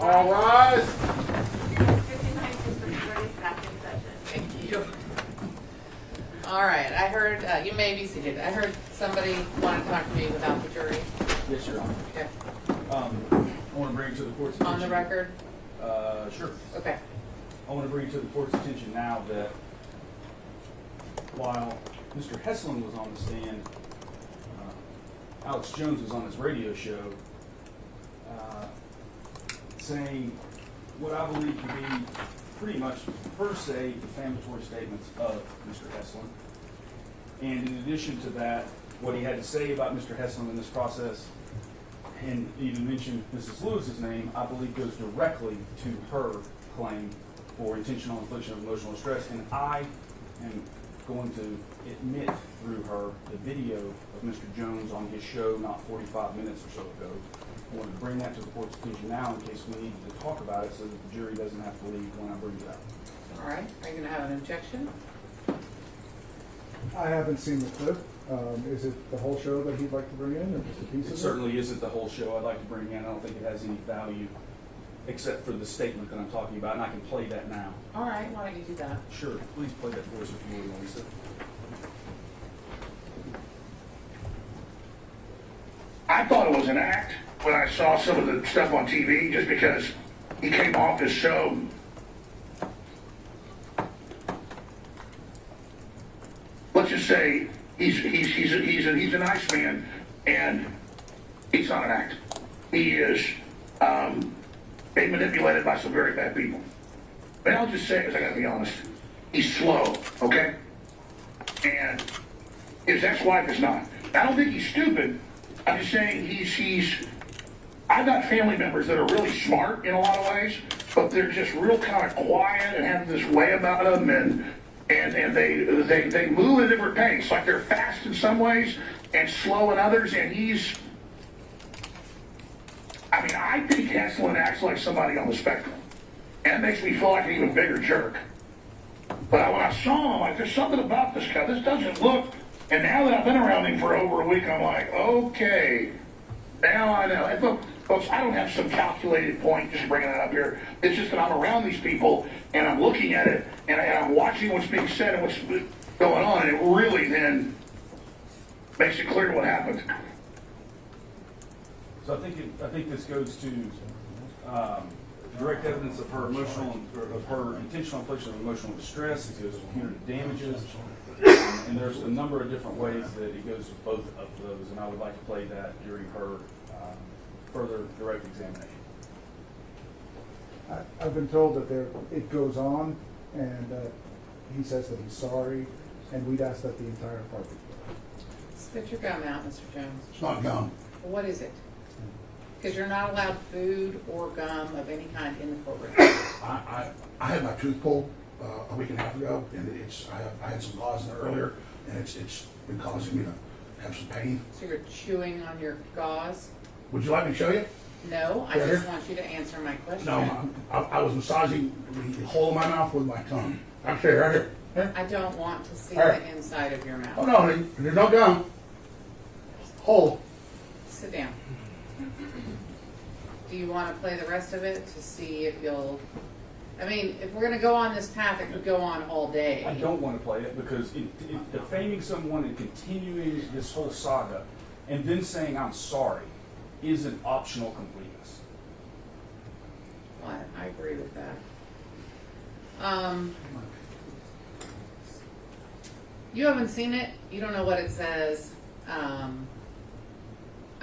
All rise. 59 District 30 back in session. Thank you. All right, I heard, you may be seated. I heard somebody wanted to talk to me without the jury. Yes, Your Honor. Okay. I want to bring it to the court's attention. On the record? Sure. Okay. I want to bring it to the court's attention now that while Mr. Heslin was on the stand, Alex Jones was on his radio show saying what I believe to be pretty much per se defamatory statements of Mr. Heslin. And in addition to that, what he had to say about Mr. Heslin in this process, and even mentioned Mrs. Lewis's name, I believe goes directly to her claim for intentional infliction of emotional distress. And I am going to admit through her the video of Mr. Jones on his show not 45 minutes or so ago. I wanted to bring that to the court's attention now in case we needed to talk about it so that the jury doesn't have to leave when I bring it up. All right. Are you going to have an objection? I haven't seen the clip. Is it the whole show that he'd like to bring in, or just a piece of It it? certainly isn't the whole show I'd like to bring in. I don't think it has any value except for the statement that I'm talking about, and I can play that now. All right. Why don't you do that? Sure, please play that for us if you would, Lisa. I thought it was an act when I saw some of the stuff on TV, just because he came off his show. Let's just say he's a nice man, and he's not an act. He is being manipulated by some very bad people. But I'll just say, because I gotta be honest, he's slow, okay? And his ex-wife is not. I don't think he's stupid. I'm just saying I've got family members that are really smart in a lot of ways, but they're just real kind of quiet and have this way about them, and they move at a different pace. Like they're fast in some ways and slow in others, and I think Heslin acts like somebody on the spectrum. And it makes me feel like an even bigger jerk. But when I saw him, I'm like, there's something about this guy. This doesn't look... And now that I've been around him for over a week, I'm like, okay, now I know. And folks, I don't have some calculated point just bringing that up here. It's just that I'm around these people, and I'm looking at it, and I'm watching what's being said and what's going on, and it really then makes it clear what happened. So I think this goes to direct evidence of her intentional infliction of emotional distress. It goes to punitive damages, and there's a number of different ways that it goes to both of those. And I would like to play that during her further direct examination. I've been told that it goes on, and he says that he's sorry, and we'd ask that the entire party. Spit your gum out, Mr. Jones. It's not gum. What is it? Because you're not allowed food or gum of any kind in the courtroom. I had my tooth pulled a week and a half ago, and I had some gauze in there earlier, and it's been causing me to have some pain. So you're chewing on your gauze? Would you like me to show you? No, I Right just here? want you to answer my question. No, I was massaging the hole in my mouth with my tongue. I'll show you right here. Here. I don't want to see All right. the inside of your mouth. Oh no, there's no gum. Hole. Sit down. Do you want to play the rest of it to see if you'll... I mean, if we're going to go on this path, it could go on all day. I don't want to play it because defaming someone and continuing this whole saga and then saying I'm sorry is an optional completeness. Well, I agree with that. You haven't seen it. You don't know what it says. I'm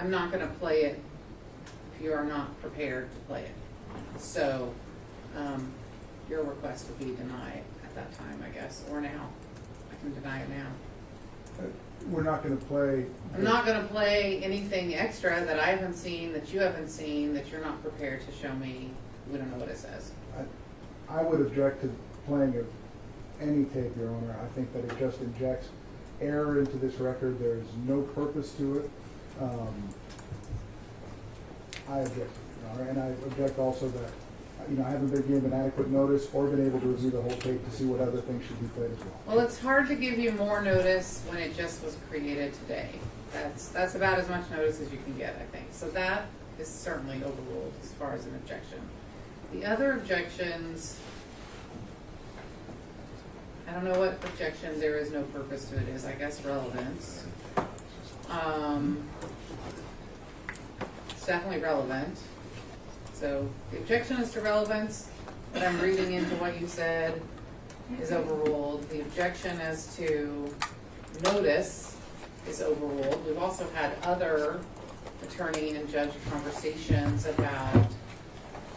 not going to play it if you are not prepared to play it. So your request would be denied at that time, I guess, or now. I can deny it now. We're not going to play... I'm not going to play anything extra that I haven't seen, that you haven't seen, that you're not prepared to show me. We don't know what it says. I would object to playing of any tape, Your Honor. I think that it just injects error into this record. There's no purpose to it. I object, Your Honor, and I object also that I haven't been given adequate notice or been able to review the whole tape to see what other things should be played as well. Well, it's hard to give you more notice when it just was created today. That's about as much notice as you can get, I think. So that is certainly overruled as far as an objection. The other objections, I don't know what objection there is no purpose to it is, I guess relevance. It's definitely relevant. So the objection is to relevance, but I'm reading into what you said is overruled. The objection as to notice is overruled. We've also had other attorney and judge conversations about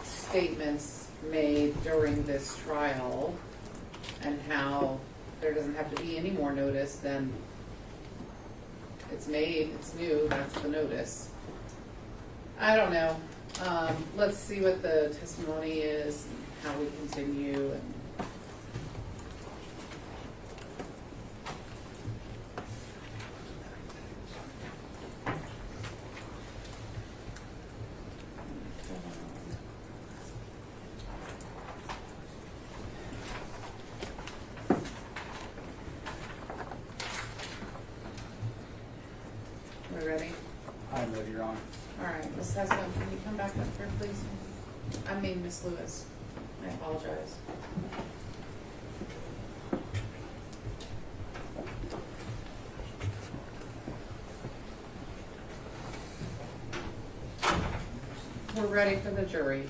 statements made during this trial and how there doesn't have to be any more notice than it's made, it's new, that's the notice. I don't know. Let's see what the testimony is and how we continue. And we're ready? I'm ready, Your Honor. All right, Ms. Heslin, can you come back up here, please? I mean, Ms. Lewis. I apologize. We're ready for the jury.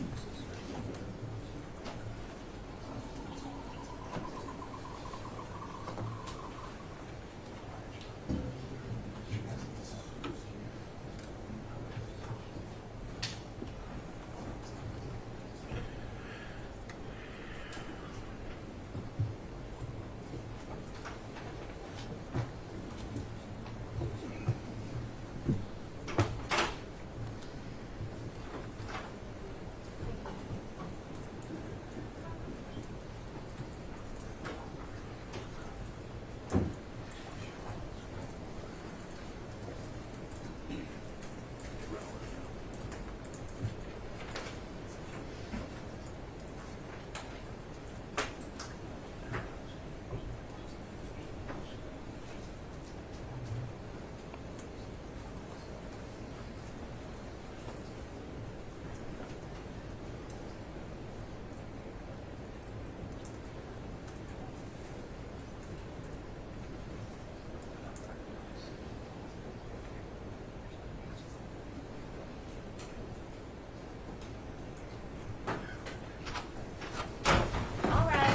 All right.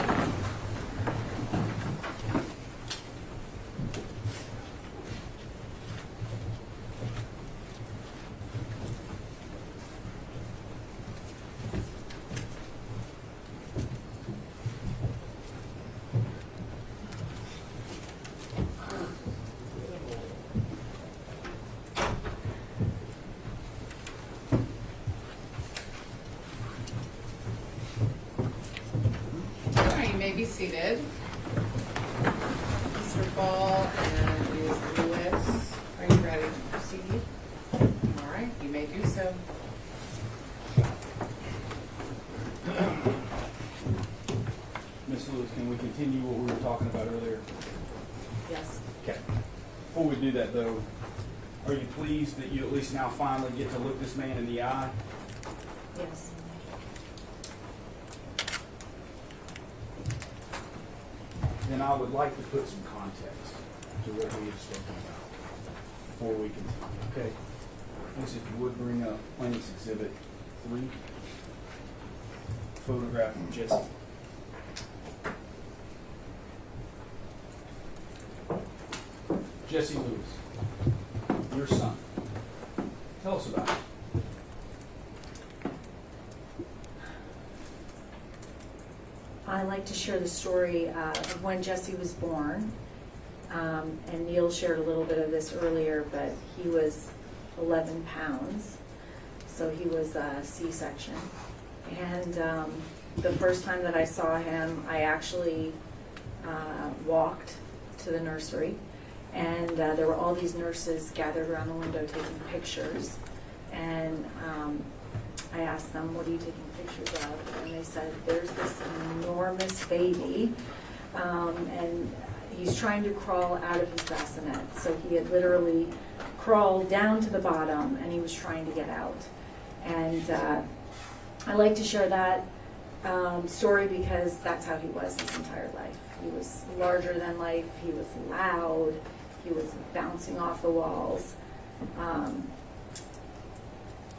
All right, you may be seated. Mr. Ball and Ms. Lewis, are you ready to proceed? All right, you may do so. Ms. Lewis, can we continue what we were talking about earlier? Yes. Okay. Before we do that, though, are you pleased that you at least now finally get to look this man in the eye? Yes. Then I would like to put some context to what we have spoken about before we continue, okay? Please, if you would bring up Plaintiff's Exhibit 3, photograph of Jesse. Jesse Lewis, your son. Tell us about it. I like to share the story of when Jesse was born. And Neil shared a little bit of this earlier, but he was 11 pounds. So he was a C-section. And the first time that I saw him, I actually walked to the nursery. And there were all these nurses gathered around the window taking pictures. And I asked them, what are you taking pictures of? And they said, there's this enormous baby, and he's trying to crawl out of his bassinet. So he had literally crawled down to the bottom, and he was trying to get out. And I like to share that story because that's how he was his entire life. He was larger than life, he was loud, he was bouncing off the walls.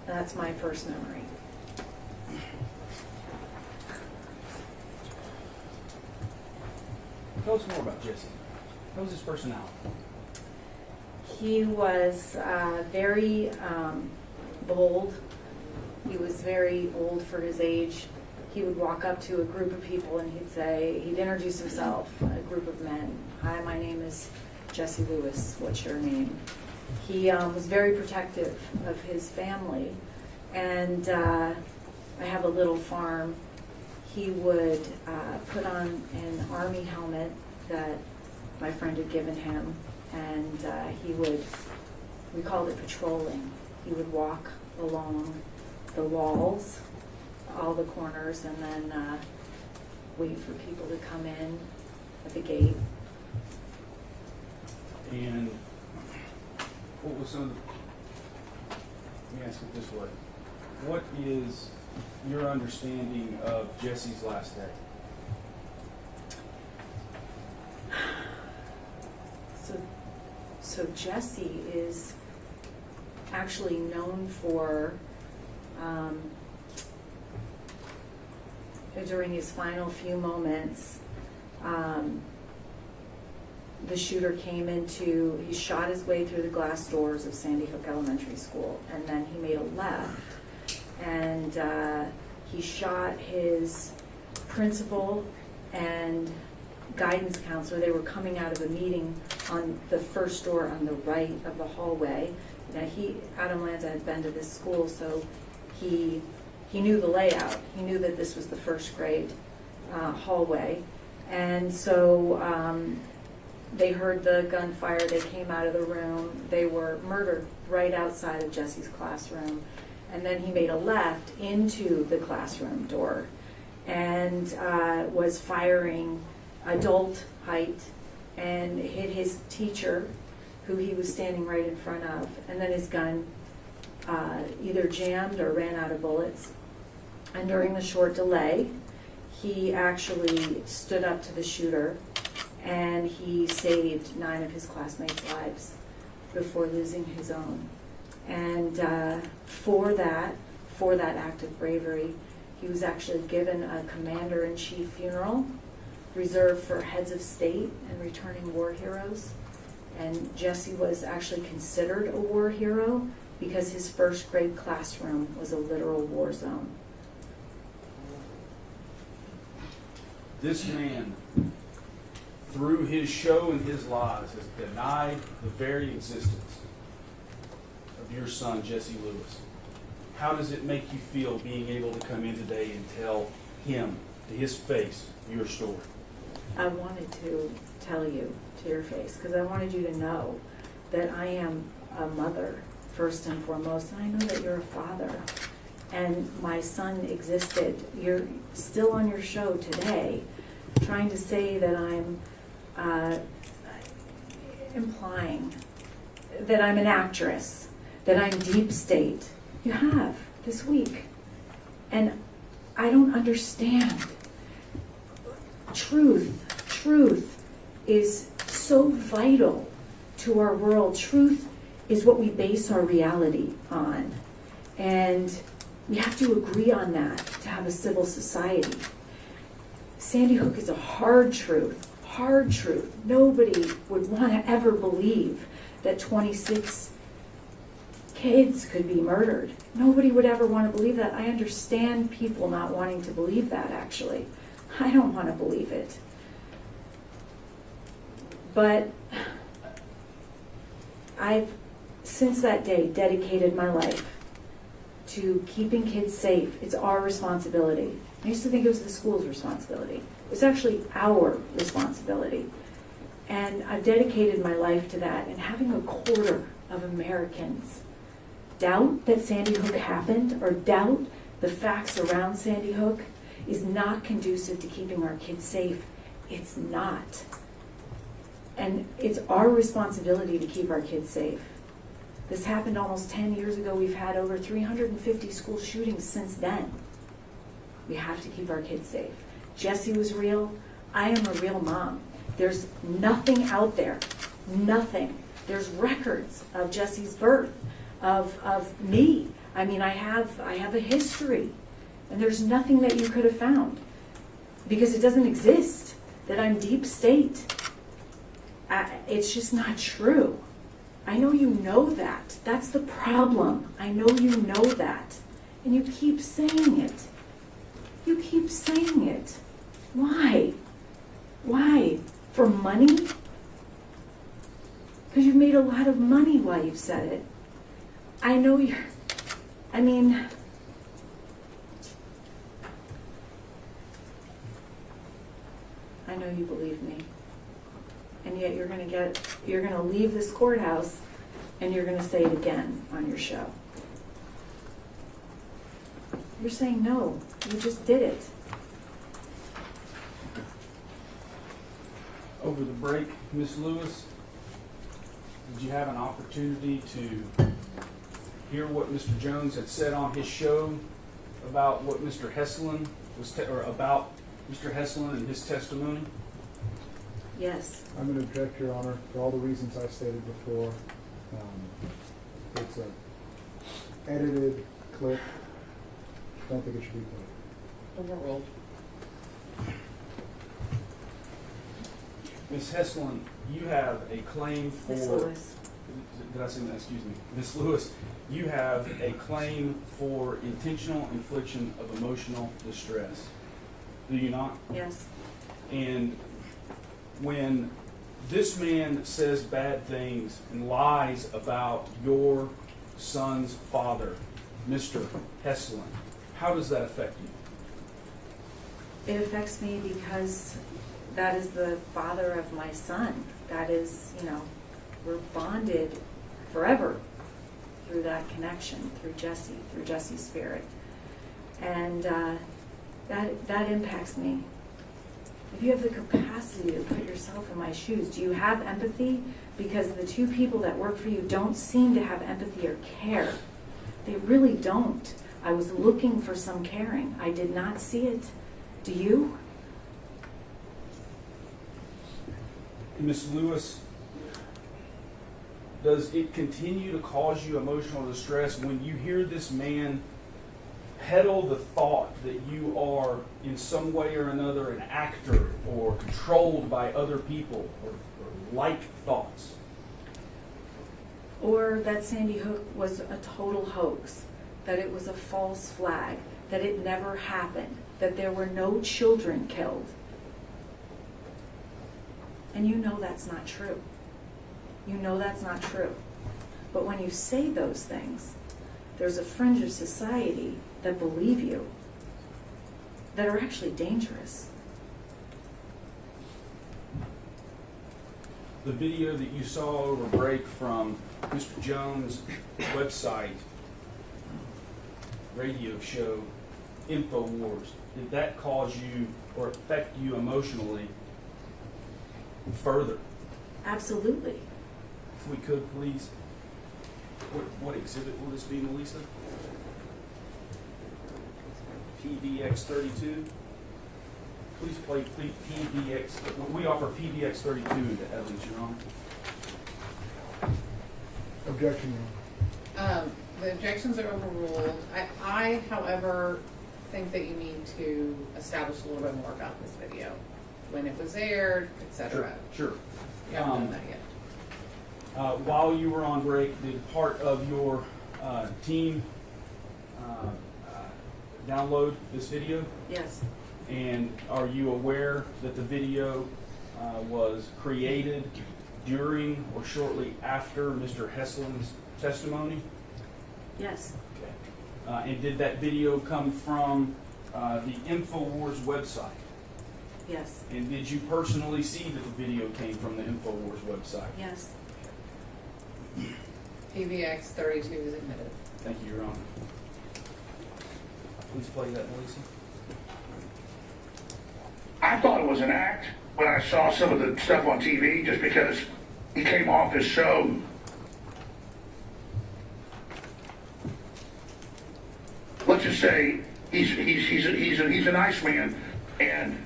That's my first memory. Tell us more about Jesse. What was his personality? He was very bold. He was very old for his age. He would walk up to a group of people and he'd introduce himself, a group of men. Hi, my name is Jesse Lewis. What's your name? He was very protective of his family. And I have a little farm. He would put on an army helmet that my friend had given him, and we called it patrolling. He would walk along the walls, all the corners, and then wait for people to come in at the gate. And what was some of the, let me ask it this way. What is your understanding of Jesse's last day? So Jesse is actually known for, during his final few moments, the shooter came he shot his way through the glass doors of Sandy Hook Elementary School, and then he made a left, and he shot his principal and guidance counselor. They were coming out of a meeting on the first door on the right of the hallway. Now Adam Lanza had been to this school, so he knew the layout. He knew that this was the first grade hallway. And so they heard the gunfire, they came out of the room, they were murdered right outside of Jesse's classroom. And then he made a left into the classroom door and was firing adult height and hit his teacher, who he was standing right in front of, and then his gun either jammed or ran out of bullets. And during the short delay, he actually stood up to the shooter and he saved 9 of his classmates' lives before losing his own. And for that act of bravery, he was actually given a commander-in-chief funeral reserved for heads of state and returning war heroes. And Jesse was actually considered a war hero because his first grade classroom was a literal war zone. This man, through his show and his lies, has denied the very existence of your son, Jesse Lewis. How does it make you feel being able to come in today and tell him, to his face, your story? I wanted to tell you to your face because I wanted you to know that I am a mother first and foremost, and I know that you're a father. And my son existed. You're still on your show today trying to say that I'm implying that I'm an actress, that I'm deep state. You have this week. And I don't understand. Truth is so vital to our world. Truth is what we base our reality on. And we have to agree on that to have a civil society. Sandy Hook is a hard truth. Nobody would want to ever believe that 26 kids could be murdered. Nobody would ever want to believe that. I understand people not wanting to believe that, actually. I don't want to believe it. But I've, since that day, dedicated my life to keeping kids safe. It's our responsibility. I used to think it was the school's responsibility. It's actually our responsibility. And I've dedicated my life to that. And having a quarter of Americans doubt that Sandy Hook happened or doubt the facts around Sandy Hook is not conducive to keeping our kids safe. It's not. And it's our responsibility to keep our kids safe. This happened almost 10 years ago. We've had over 350 school shootings since then. We have to keep our kids safe. Jesse was real. I am a real mom. There's nothing out there, nothing. There's records of Jesse's birth, of me. I mean, I have a history, and there's nothing that you could have found because it doesn't exist, that I'm deep state. It's just not true. I know you know that. That's the problem. I know you know that. And you keep saying it. You keep saying it. Why? Why? For money? Because you've made a lot of money while you've said it. I know you're, I mean, I know you believe me. And yet you're gonna leave this courthouse and you're gonna say it again on your show. You're saying no, you just did it. Over the break, Ms. Lewis, did you have an opportunity to hear what Mr. Jones had said on his show about what Mr. Heslin or about Mr. Heslin and his testimony? Yes. I'm going to object, Your Honor, for all the reasons I stated before. It's an edited clip. Don't think it should be played. Overruled. Ms. Heslin, you have a claim for... Ms. Lewis. Did I say that? Excuse me. Ms. Lewis, you have a claim for intentional infliction of emotional distress. Do you not? Yes. And when this man says bad things and lies about your son's father, Mr. Heslin, how does that affect you? It affects me because that is the father of my son. That is, we're bonded forever through that connection, through Jesse's spirit. And that impacts me. If you have the capacity to put yourself in my shoes, do you have empathy? Because the two people that work for you don't seem to have empathy or care. They really don't. I was looking for some caring. I did not see it. Do you? Ms. Lewis, does it continue to cause you emotional distress when you hear this man peddle the thought that you are in some way or another an actor or controlled by other people or like thoughts? Or that Sandy Hook was a total hoax, that it was a false flag, that it never happened, that there were no children killed. And you know that's not true. You know that's not true. But when you say those things, there's a fringe of society that believe you, that are actually dangerous. The video that you saw over break from Mr. Jones' website, radio show, InfoWars, did that cause you or affect you emotionally further? Absolutely. If we could, please. What exhibit will this be, Melissa? PBX 32. Please play PBX. We offer PBX 32 into evidence, Your Honor. Objection, Your Honor. The objections are overruled. I, however, think that you need to establish a little bit more about this video, when it was aired, etc. Sure. You haven't done that yet. While you were on break, did part of your team download this video? Yes. And are you aware that the video was created during or shortly after Mr. Heslin's testimony? Yes. Okay. And did that video come from the InfoWars website? Yes. And did you personally see that the video came from the InfoWars website? Yes. PBX 32 is admitted. Thank you, Your Honor. Please play that, Melissa. I thought it was an act when I saw some of the stuff on TV, just because he came off as so, let's just say, he's a nice man, and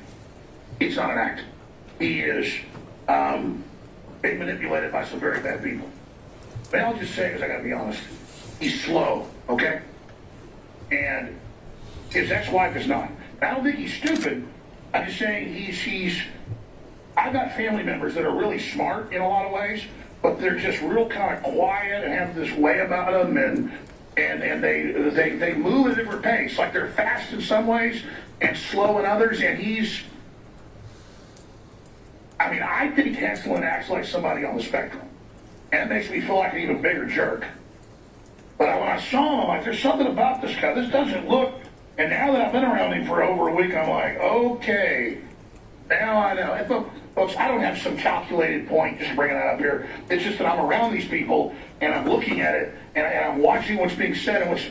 it's not an act. He is being manipulated by some very bad people. But I'll just say, because I got to be honest, he's slow, okay? And his ex-wife is not. I don't think he's stupid. I'm just saying I've got family members that are really smart in a lot of ways, but they're just real kind of quiet and have this way about them, and they move at a different pace. Like they're fast in some ways and slow in others, and I think Heslin acts like somebody on the spectrum. And it makes me feel like an even bigger jerk. But when I saw him, I'm like, there's something about this guy. This doesn't look, and now that I've been around him for over a week, I'm like, okay, now I know. And folks, I don't have some calculated point just bringing that up here. It's just that I'm around these people, and I'm looking at it, and I'm watching what's being said and what's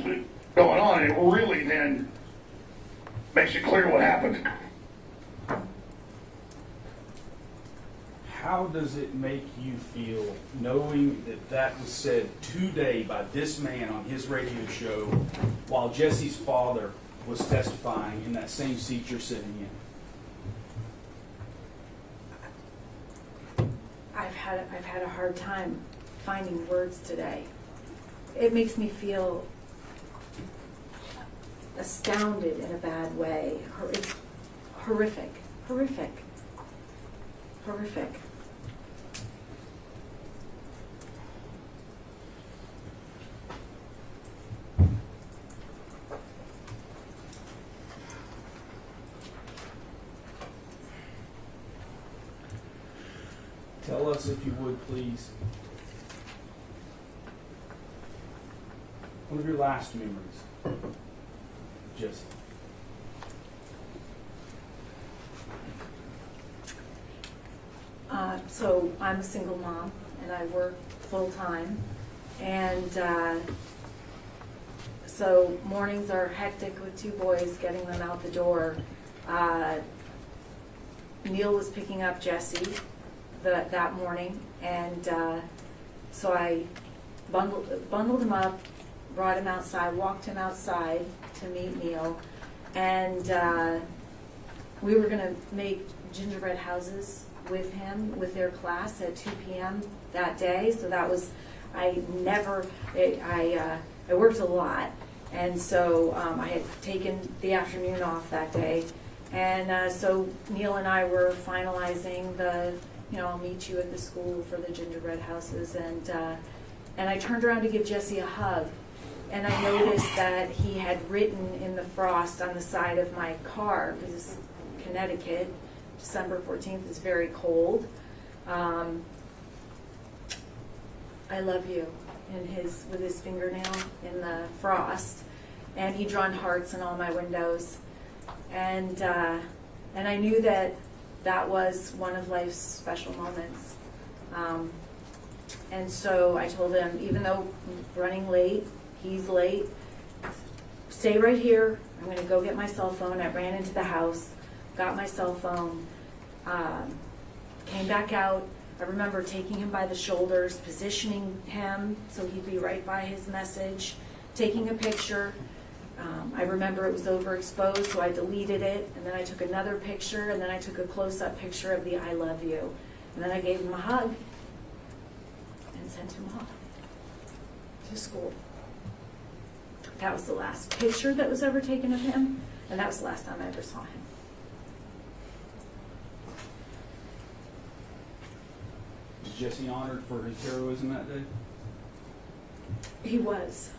going on, and it really then makes it clear what happened. How does it make you feel knowing that was said today by this man on his radio show while Jesse's father was testifying in that same seat you're sitting in? I've had a hard time finding words today. It makes me feel astounded in a bad way. It's horrific. Tell us, if you would, please, one of your last memories, Jesse. So I'm a single mom, and I work full time, and so mornings are hectic with two boys, getting them out the door. Neil was picking up Jesse that morning, and so I bundled him up, brought him outside, walked him outside to meet Neil, and we were going to make gingerbread houses with him, with their class at 2 p.m. that day. So that was, I worked a lot, and so I had taken the afternoon off that day, and so Neil and I were finalizing I'll meet you at the school for the gingerbread houses, and I turned around to give Jesse a hug, and I noticed that he had written in the frost on the side of my car, because it's Connecticut, December 14th is very cold. I love you, with his fingernail in the frost, and he'd drawn hearts in all my windows, and I knew that was one of life's special moments. And so I told him, even though I'm running late, he's late, stay right here. I'm going to go get my cell phone. I ran into the house, got my cell phone, came back out. I remember taking him by the shoulders, positioning him so he'd be right by his message, taking a picture. I remember it was overexposed, so I deleted it, and then I took another picture, and then I took a close-up picture of the I love you. And then I gave him a hug and sent him off to school. That was the last picture that was ever taken of him, and that was the last time I ever saw him. Was Jesse honored for his heroism that day? He was.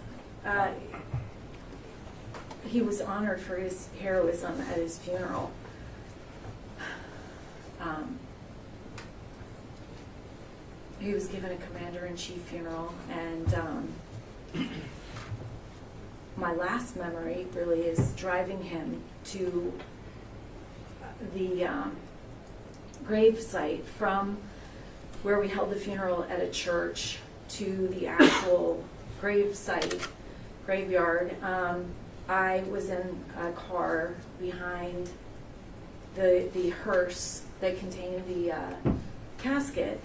He was honored for his heroism at his funeral. He was given a commander-in-chief funeral, and my last memory really is driving him to the grave site from where we held the funeral at a church to the actual grave site, graveyard. I was in a car behind the hearse that contained the casket,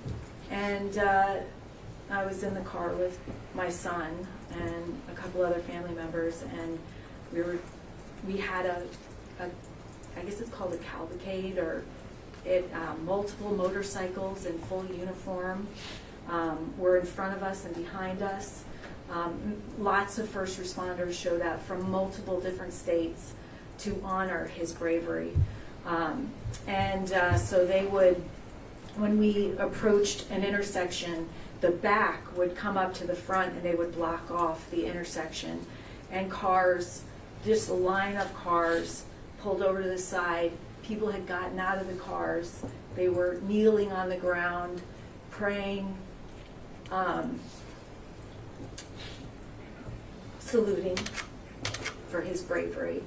and I was in the car with my son and a couple other family members, and we were we had I guess it's called a cavalcade, or multiple motorcycles in full uniform were in front of us and behind us. Lots of first responders showed up from multiple different states to honor his bravery. So they would, when we approached an intersection, the back would come up to the front and they would block off the intersection. And cars, just a line of cars, pulled over to the side. People had gotten out of the cars. They were kneeling on the ground, praying, saluting for his bravery.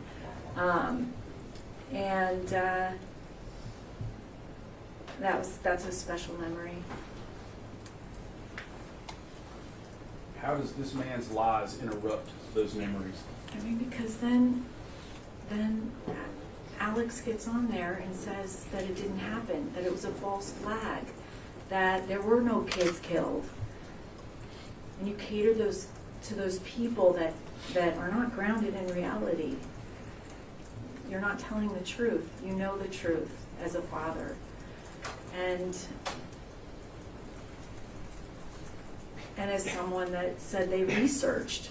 That's a special memory. How does this man's lies interrupt those memories? I mean, because then Alex gets on there and says that it didn't happen, that it was a false flag, that there were no kids killed. And you cater to those people that are not grounded in reality. You're not telling the truth. You know the truth as a father. And as someone that said they researched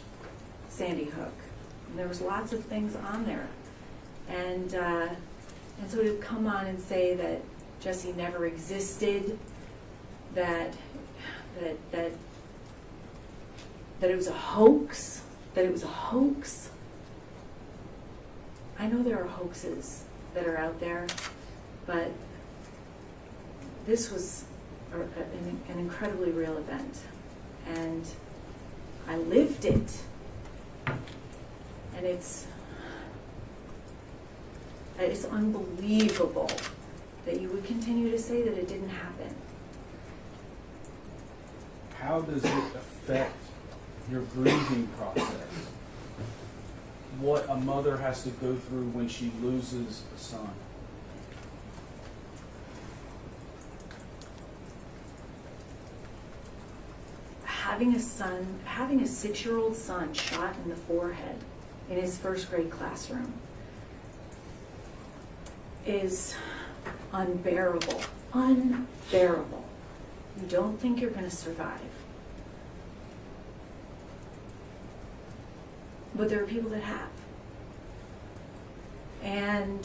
Sandy Hook, and there was lots of things on there. And so to come on and say that Jesse never existed, that it was a hoax, I know there are hoaxes that are out there, but this was an incredibly real event. And I lived it. And it's unbelievable that you would continue to say that it didn't happen. How does it affect your grieving process? What a mother has to go through when she loses a son. Having a 6-year-old son shot in the forehead in his first grade classroom is unbearable. Unbearable. You don't think you're going to survive. But there are people that have. And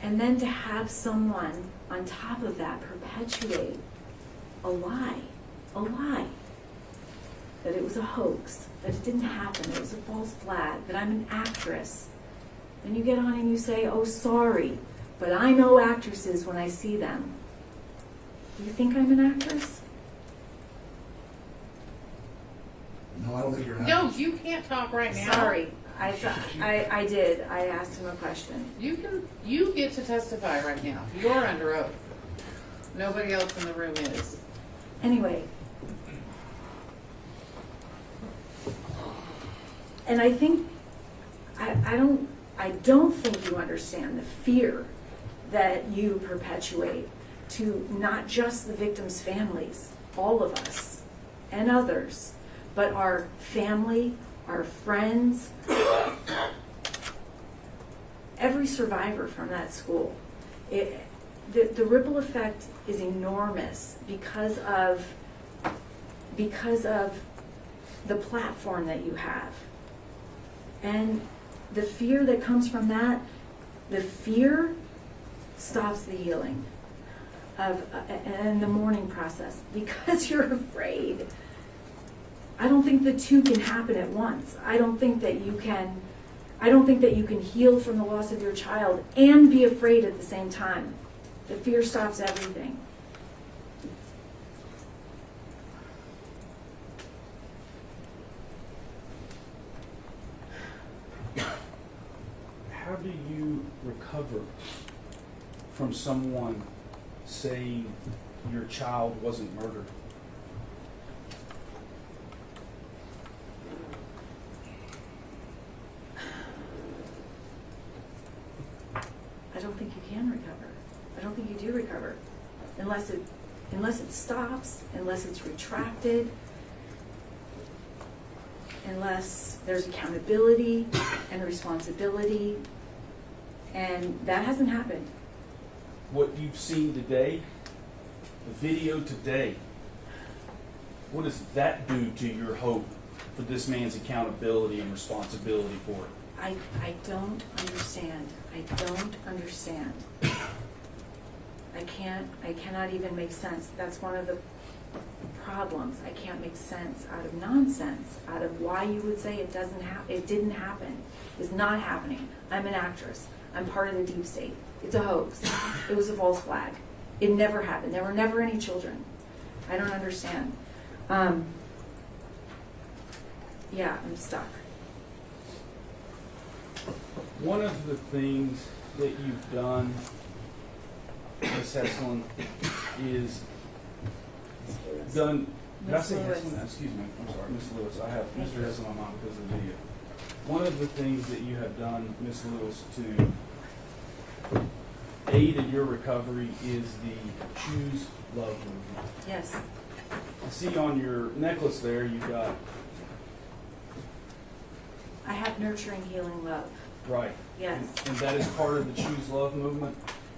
then to have someone on top of that perpetuate a lie, that it was a hoax, that it didn't happen, that it was a false flag, that I'm an actress. Then you get on and you say, oh, sorry, but I know actresses when I see them. Do you think I'm an actress? No, I don't think you're an No, actress. you can't talk right now. Sorry, I did. I asked him a question. You get to testify right now. You're under oath. Nobody else in the room is. Anyway. And I think, I don't think you understand the fear that you perpetuate to not just the victims' families, all of us and others, but our family, our friends, every survivor from that school. The ripple effect is enormous because of the platform that you have. And the fear that comes from that, the fear stops the healing and the mourning process because you're afraid. I don't think the two can happen at once. I don't think that you can heal from the loss of your child and be afraid at the same time. The fear stops everything. How do you recover from someone saying your child wasn't murdered? I don't think you can recover. I don't think you do recover unless it stops, unless it's retracted. unless there's accountability and responsibility, and that hasn't happened. What you've seen today, the video today, what does that do to your hope for this man's accountability and responsibility for it? I don't understand. I don't understand. I cannot even make sense. That's one of the problems. I can't make sense out of nonsense, out of why you would say it didn't happen. It's not happening. I'm an actress. I'm part of the deep state. It's a hoax. It was a false flag. It never happened. There were never any children. I don't understand. Yeah, I'm stuck. One of the things that you've done, Ms. Heslin, is done. Did I say Heslin? Excuse me. I'm sorry, Ms. Lewis. I have Mr. Heslin on mine because of the video. One of the things that you have done, Ms. Lewis, to aid in your recovery is the Choose Love movement. Yes. I see on your necklace there you've got. I have nurturing, healing love. Right. Yes. And that is part of the Choose Love movement?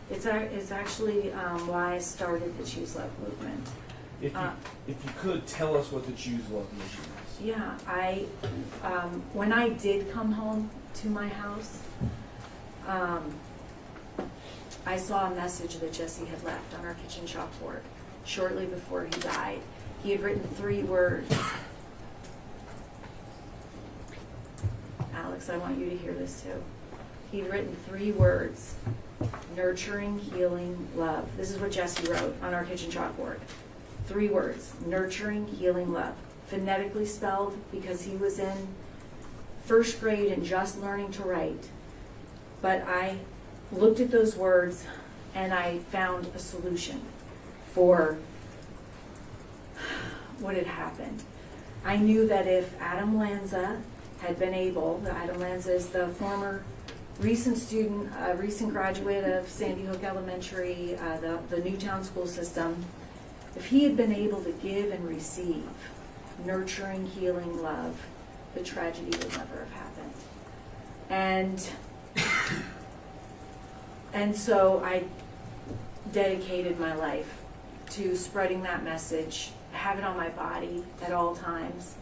It's actually why I started the Choose Love movement. If you could, tell us what the Choose Love movement is. Yeah, when I did come home to my house, I saw a message that Jesse had left on our kitchen chalkboard shortly before he died. He had written 3 words. Alex, I want you to hear this too. He'd written 3 words: nurturing, healing, love. This is what Jesse wrote on our kitchen chalkboard. 3 words: nurturing, healing, love. Phonetically spelled because he was in 1st grade and just learning to write. But I looked at those words and I found a solution for what had happened. I knew that if Adam Lanza had been able, Adam Lanza is the former recent student, recent graduate of Sandy Hook Elementary, the Newtown school system, if he had been able to give and receive nurturing, healing love, the tragedy would never have happened. And so I dedicated my life to spreading that message, have it on my body at all times.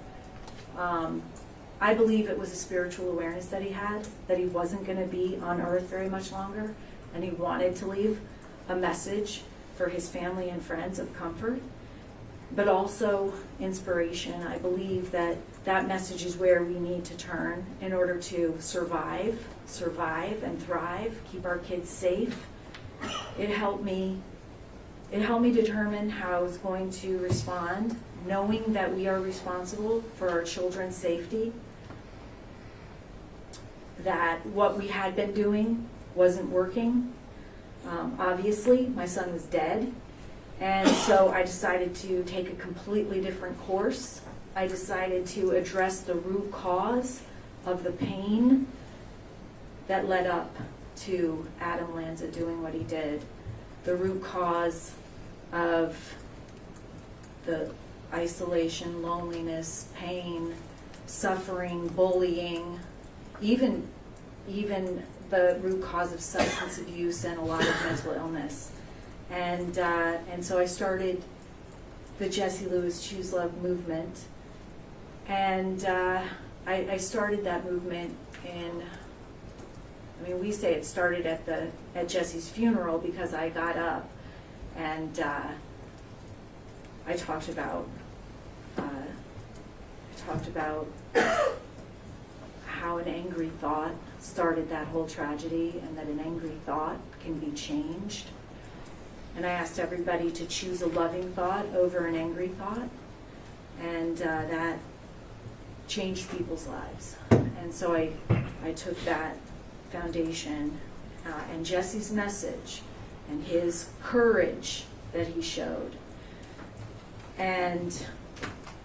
I believe it was a spiritual awareness that he had, that he wasn't going to be on earth very much longer, and he wanted to leave a message for his family and friends of comfort, but also inspiration. I believe that that message is where we need to turn in order to survive and thrive, keep our kids safe. It helped me determine how I was going to respond, knowing that we are responsible for our children's safety, that what we had been doing wasn't working. Obviously, my son was dead, and so I decided to take a completely different course. I decided to address the root cause of the pain that led up to Adam Lanza doing what he did. The root cause of the isolation, loneliness, pain, suffering, bullying, even the root cause of substance abuse and a lot of mental illness. And so I started the Jesse Lewis Choose Love movement. And I started that movement we say it started at Jesse's funeral, because I got up and I talked about how an angry thought started that whole tragedy, and that an angry thought can be changed. And I asked everybody to choose a loving thought over an angry thought, and that changed people's lives. And so I took that foundation and Jesse's message and his courage that he showed, and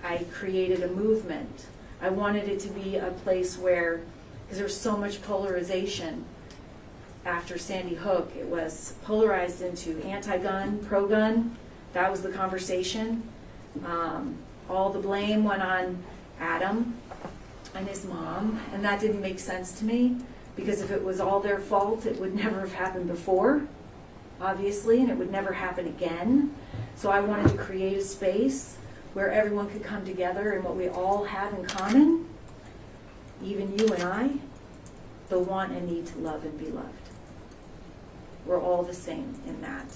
I created a movement. I wanted it to be a place where, because there was so much polarization after Sandy Hook, it was polarized into anti-gun, pro-gun. That was the conversation. All the blame went on Adam, and his mom, and that didn't make sense to me, because if it was all their fault, it would never have happened before, obviously, and it would never happen again. So I wanted to create a space where everyone could come together, and what we all have in common, even you and I, the want and need to love and be loved. We're all the same in that.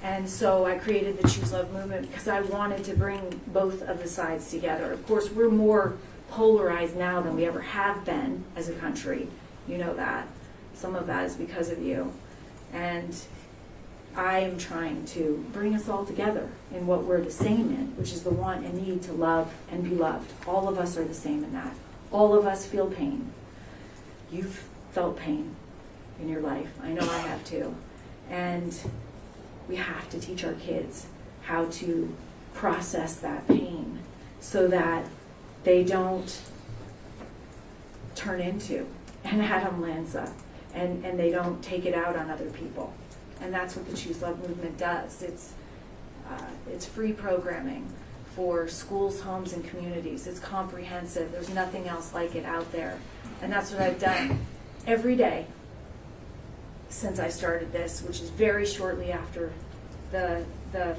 And so I created the Choose Love movement because I wanted to bring both of the sides together. Of course, we're more polarized now than we ever have been as a country. You know that. Some of that is because of you. And I am trying to bring us all together in what we're the same in, which is the want and need to love and be loved. All of us are the same in that. All of us feel pain. You've felt pain in your life. I know I have too. And we have to teach our kids how to process that pain so that they don't turn into an Adam Lanza and they don't take it out on other people. And that's what the Choose Love movement does. It's free programming for schools, homes, and communities. It's comprehensive. There's nothing else like it out there. And that's what I've done every day since I started this, which is very shortly after the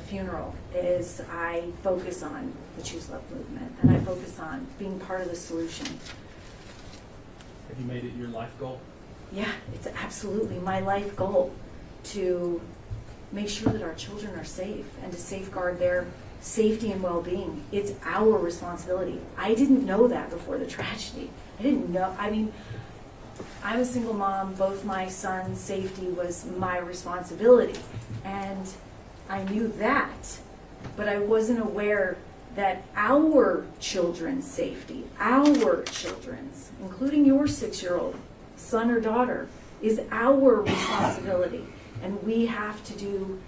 funeral, is I focus on the Choose Love movement, and I focus on being part of the solution. Have you made it your life goal? Yeah, it's absolutely my life goal to make sure that our children are safe and to safeguard their safety and well-being. It's our responsibility. I didn't know that before the tragedy. I didn't know. I mean, I'm a single mom. Both my sons' safety was my responsibility. And I knew that, but I wasn't aware that our children's safety, our children's, including your 6-year-old son or daughter, is our responsibility. And we have to do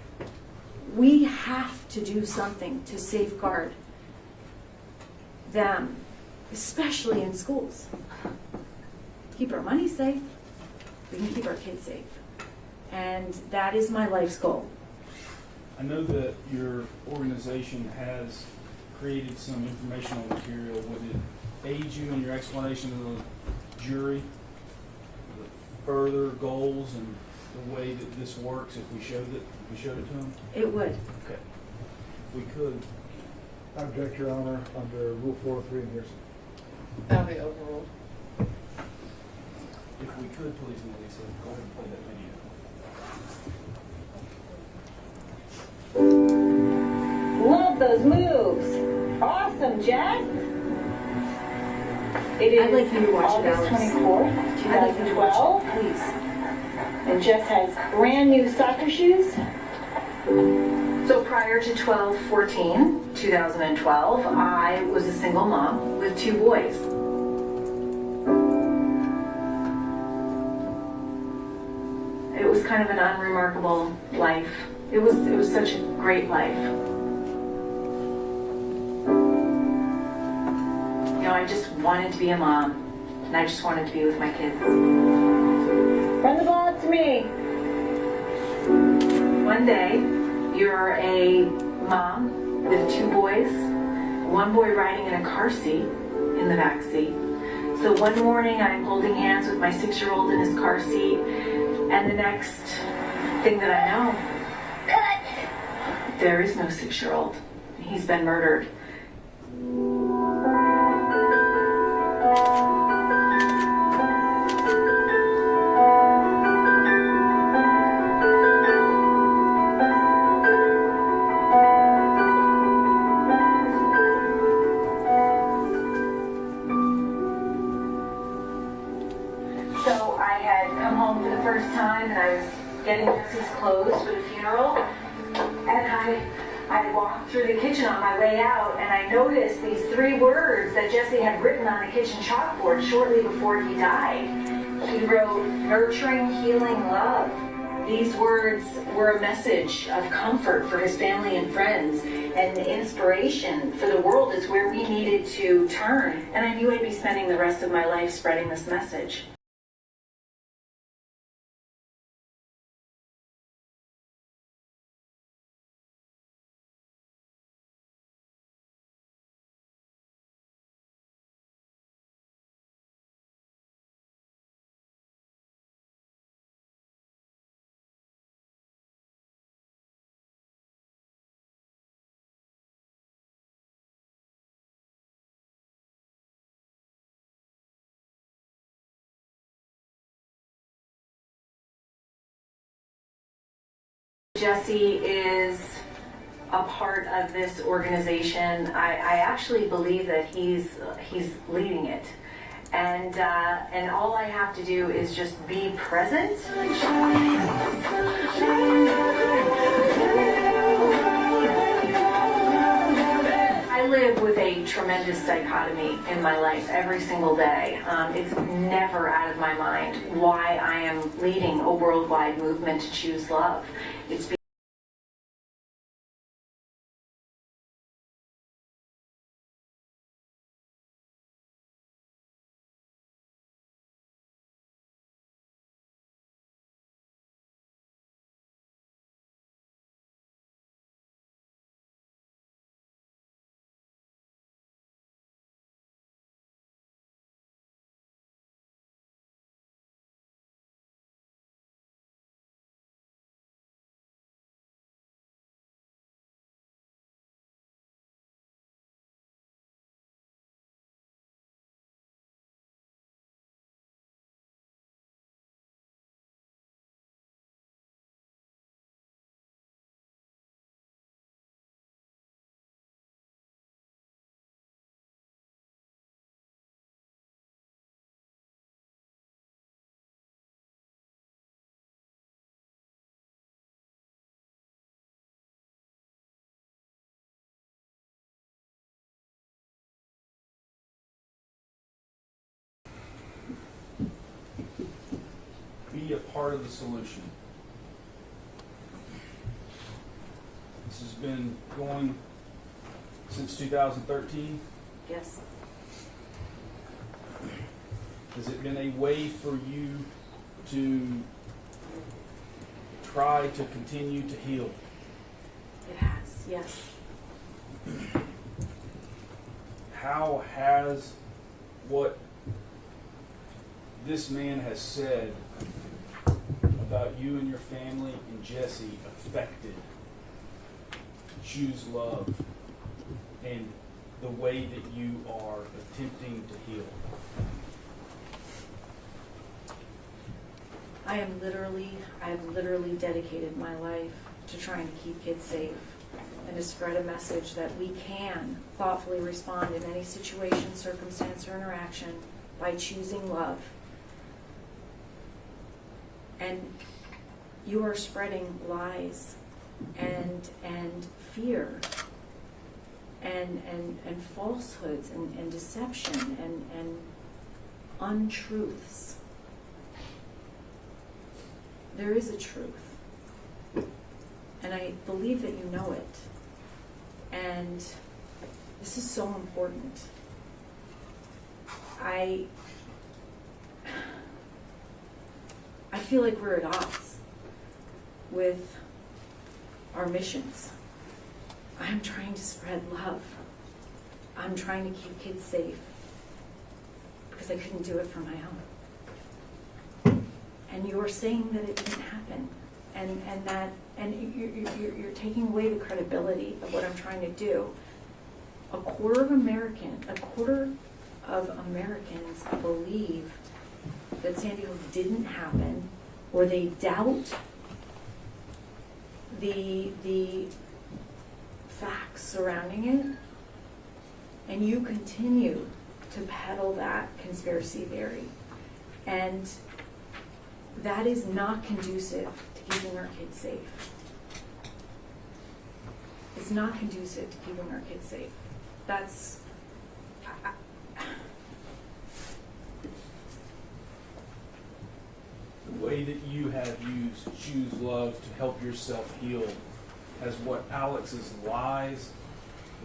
something to safeguard them, especially in schools. Keep our money safe, we can keep our kids safe. And that is my life's goal. I know that your organization has created some informational material. Would it aid you in your explanation of the jury, the further goals and the way that this works if we showed it to them? It would. Okay. If we could. I object, Your Honor, under Rule 403 and hearsay. That'll be overruled. If we could, please, Melissa, go ahead and play that video. Love those moves. Awesome, Jess. It is I'd like you to watch it, August Alice. 24th, I'd like you to watch 2012. it, please. And Jess has brand new soccer shoes. So prior to 12/14/2012, I was a single mom with 2 boys. It was kind of an unremarkable life. It was such a great life. You know, I just wanted to be a mom, and I just wanted to be with my kids. Run the ball up to me. One day, you're a mom with 2 boys, one boy riding in a car seat in the back seat. So one morning I'm holding hands with my 6-year-old in his car seat, and the next thing that I know, there is no 6-year-old. He's been murdered. So I had come home for the first time, and I was getting Jesse's clothes for the funeral, and I walked through the kitchen on my way out, and I noticed these 3 words that Jesse had written on the kitchen chalkboard shortly before he died. He wrote, "Nurturing, healing, love." These words were a message of comfort for his family and friends, and inspiration for the world is where we needed to turn. And I knew I'd be spending the rest of my life spreading this message. Jesse is a part of this organization. I actually believe that he's leading it. And all I have to do is just be present. I live with a tremendous dichotomy in my life every single day. It's never out of my mind why I am leading a worldwide movement to choose love. It's be a part of the solution. This has been going since 2013. yes. Has it been a way for you to try to continue to heal? It has, yes. How has what this man has said about you and your family and Jesse affected Choose Love and the way that you are attempting to heal? I have literally dedicated my life to trying to keep kids safe and to spread a message that we can thoughtfully respond in any situation, circumstance, or interaction by choosing love. And you are spreading lies and fear and falsehoods and deception and untruths. There is a truth, and I believe that you know it, and this is so important. I feel like we're at odds with our missions. I'm trying to spread love. I'm trying to keep kids safe because I couldn't do it for my own. And you're saying that it didn't happen, and you're taking away the credibility of what I'm trying to do. A quarter of Americans believe that Sandy Hook didn't happen, or they doubt the facts surrounding it, and you continue to peddle that conspiracy theory. And that is not conducive to keeping our kids safe. It's not conducive to keeping our kids safe. That's... The way that you have used Choose Love to help yourself heal, has what Alex's lies,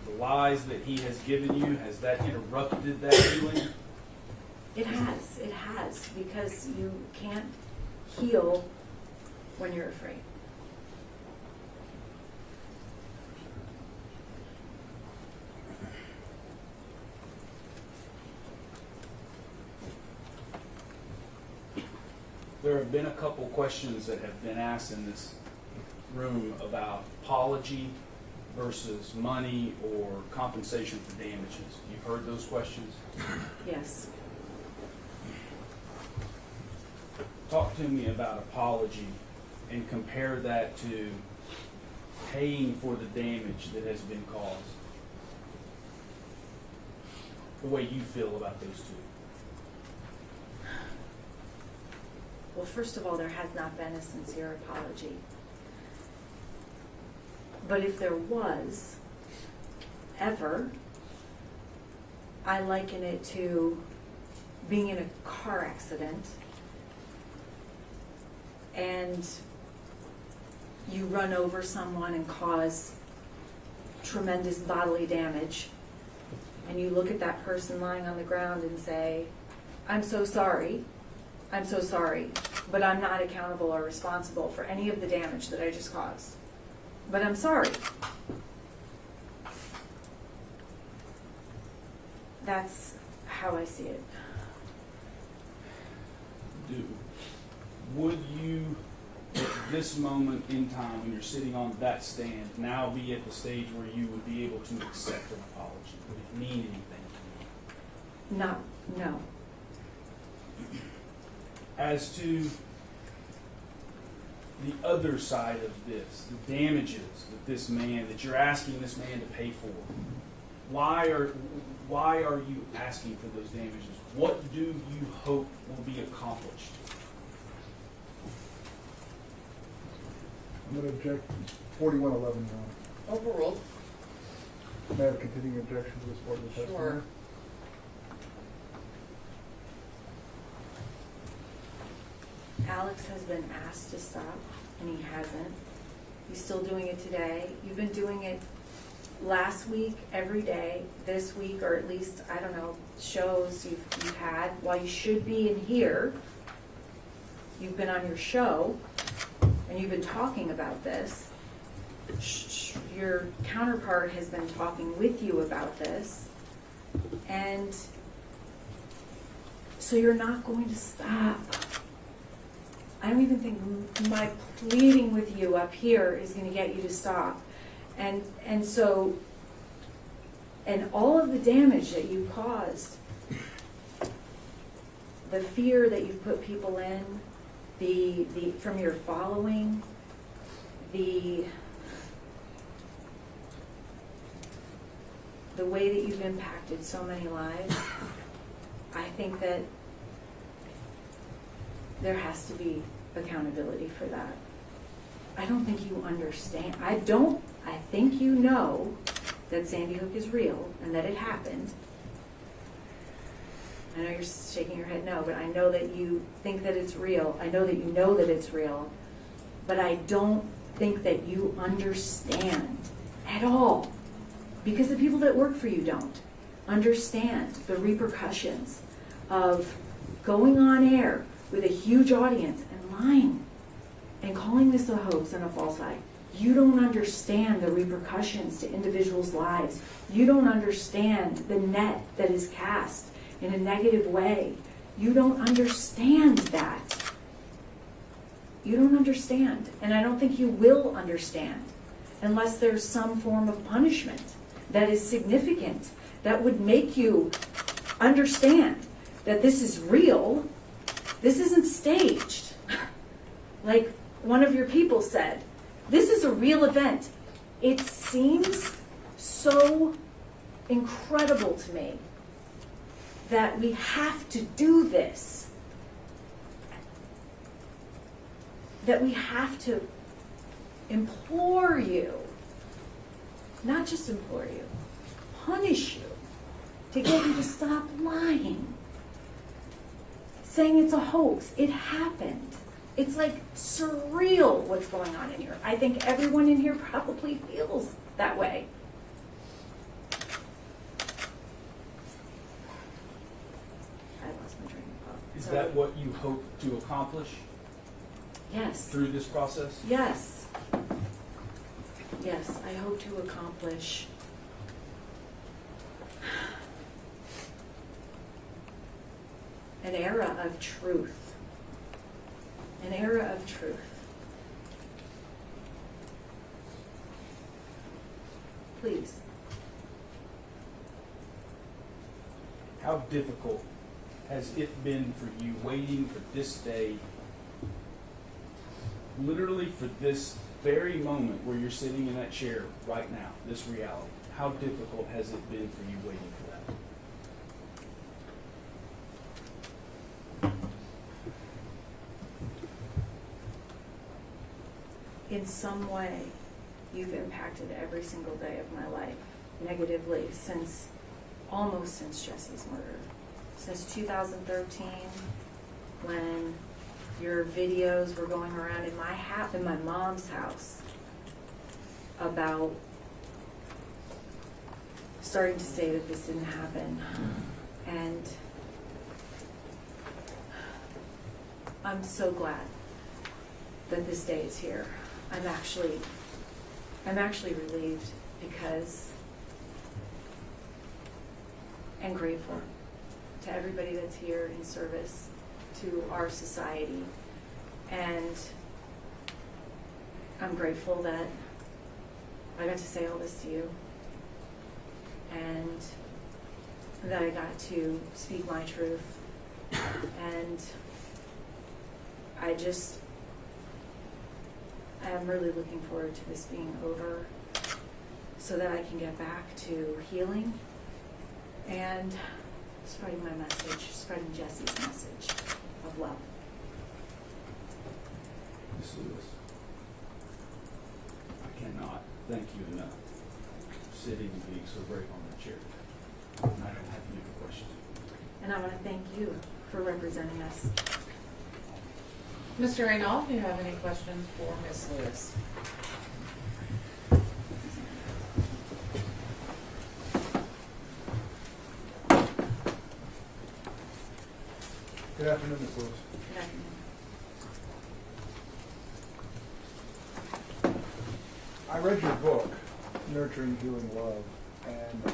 the lies that he has given you, has that interrupted that healing? It has, because you can't heal when you're afraid. There have been a couple questions that have been asked in this room about apology versus money or compensation for damages. You've heard those questions? Yes. Talk to me about apology and compare that to paying for the damage that has been caused, the way you feel about those two. Well, first of all, there has not been a sincere apology. But if there was, ever, I liken it to being in a car accident and you run over someone and cause tremendous bodily damage, and you look at that person lying on the ground and say, I'm so sorry, but I'm not accountable or responsible for any of the damage that I just caused. But I'm sorry. That's how I see it. Would you, at this moment in time, when you're sitting on that stand, now be at the stage where you would be able to accept an apology? Would it mean anything to you? No. As to the other side of this, the damages that you're asking this man to pay for, why are you asking for those damages? What do you hope will be accomplished? I'm going to object 4111 now. Overruled. May I have a continuing objection to this part of the testimony? Sure. Alex has been asked to stop, and he hasn't. He's still doing it today. You've been doing it last week, every day, this week, or at least, I don't know, shows you've had. While you should be in here, you've been on your show, and you've been talking about this. Your counterpart has been talking with you about this, and so you're not going to stop. I don't even think my pleading with you up here is going to get you to stop. And so, and all of the damage that you caused, the fear that you've put people in, the from your following, the way that you've impacted so many lives, I think that there has to be accountability for that. I don't think you understand. I think you know that Sandy Hook is real and that it happened. I know you're shaking your head no, but I know that you think that it's real. I know that you know that it's real. But I don't think that you understand at all, because the people that work for you don't understand the repercussions of going on air with a huge audience and lying and calling this a hoax and a falsehood. You don't understand the repercussions to individuals' lives. You don't understand the net that is cast in a negative way. You don't understand that. You don't understand. And I don't think you will understand unless there's some form of punishment that is significant, that would make you understand that this is real. This isn't staged. Like one of your people said, this is a real event. It seems so incredible to me that we have to do this. That we have to implore you, not just implore you, punish you, to get you to stop lying. Saying it's a hoax. It happened. It's like surreal what's going on in here. I think everyone in here probably feels that way. I lost my train of thought. Is that what you hope to accomplish? Yes. Through this process? Yes. Yes, I hope to accomplish an era of truth. An era of truth. Please. How difficult has it been for you waiting for this day literally for this very moment where you're sitting in that chair right now, this reality, how difficult has it been for you waiting for that? In some way, you've impacted every single day of my life negatively almost since Jesse's murder. Since 2013, when your videos were going around in my mom's house about starting to say that this didn't happen. And I'm so glad that this day is here. I'm actually relieved because and grateful to everybody that's here in service to our society. And I'm grateful that I got to say all this to you and that I got to speak my truth. And I'm really looking forward to this being over so that I can get back to healing and spreading my message, spreading Jesse's message of love. Ms. Lewis, I cannot thank you enough for sitting and being so brave on that chair. And I don't have any more questions. And I want to thank you for representing us. Mr. Reynolds, do you have any questions for Ms. Lewis? Good afternoon, Ms. Lewis. Good afternoon. I read your book, Nurturing Healing Love, and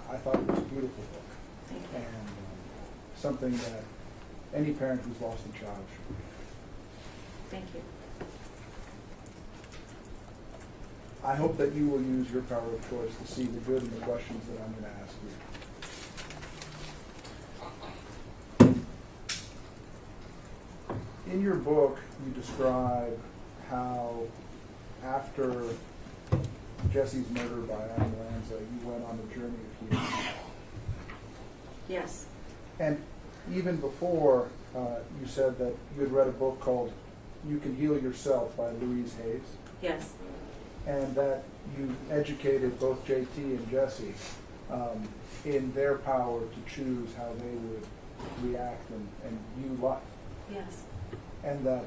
I thought it was a beautiful book. Thank you. And something that any parent who's lost a child should read. Thank you. I hope that you will use your power of choice to see the good in the questions that I'm going to ask you. In your book, you describe how after Jesse's murder by Adam Lanza, you went on a journey of healing. Yes. And even before, you said that you had read a book called You Can Heal Yourself by Louise Hayes, Yes. and that you educated both JT and Jesse in their power to choose how they would react and view life. Yes. And that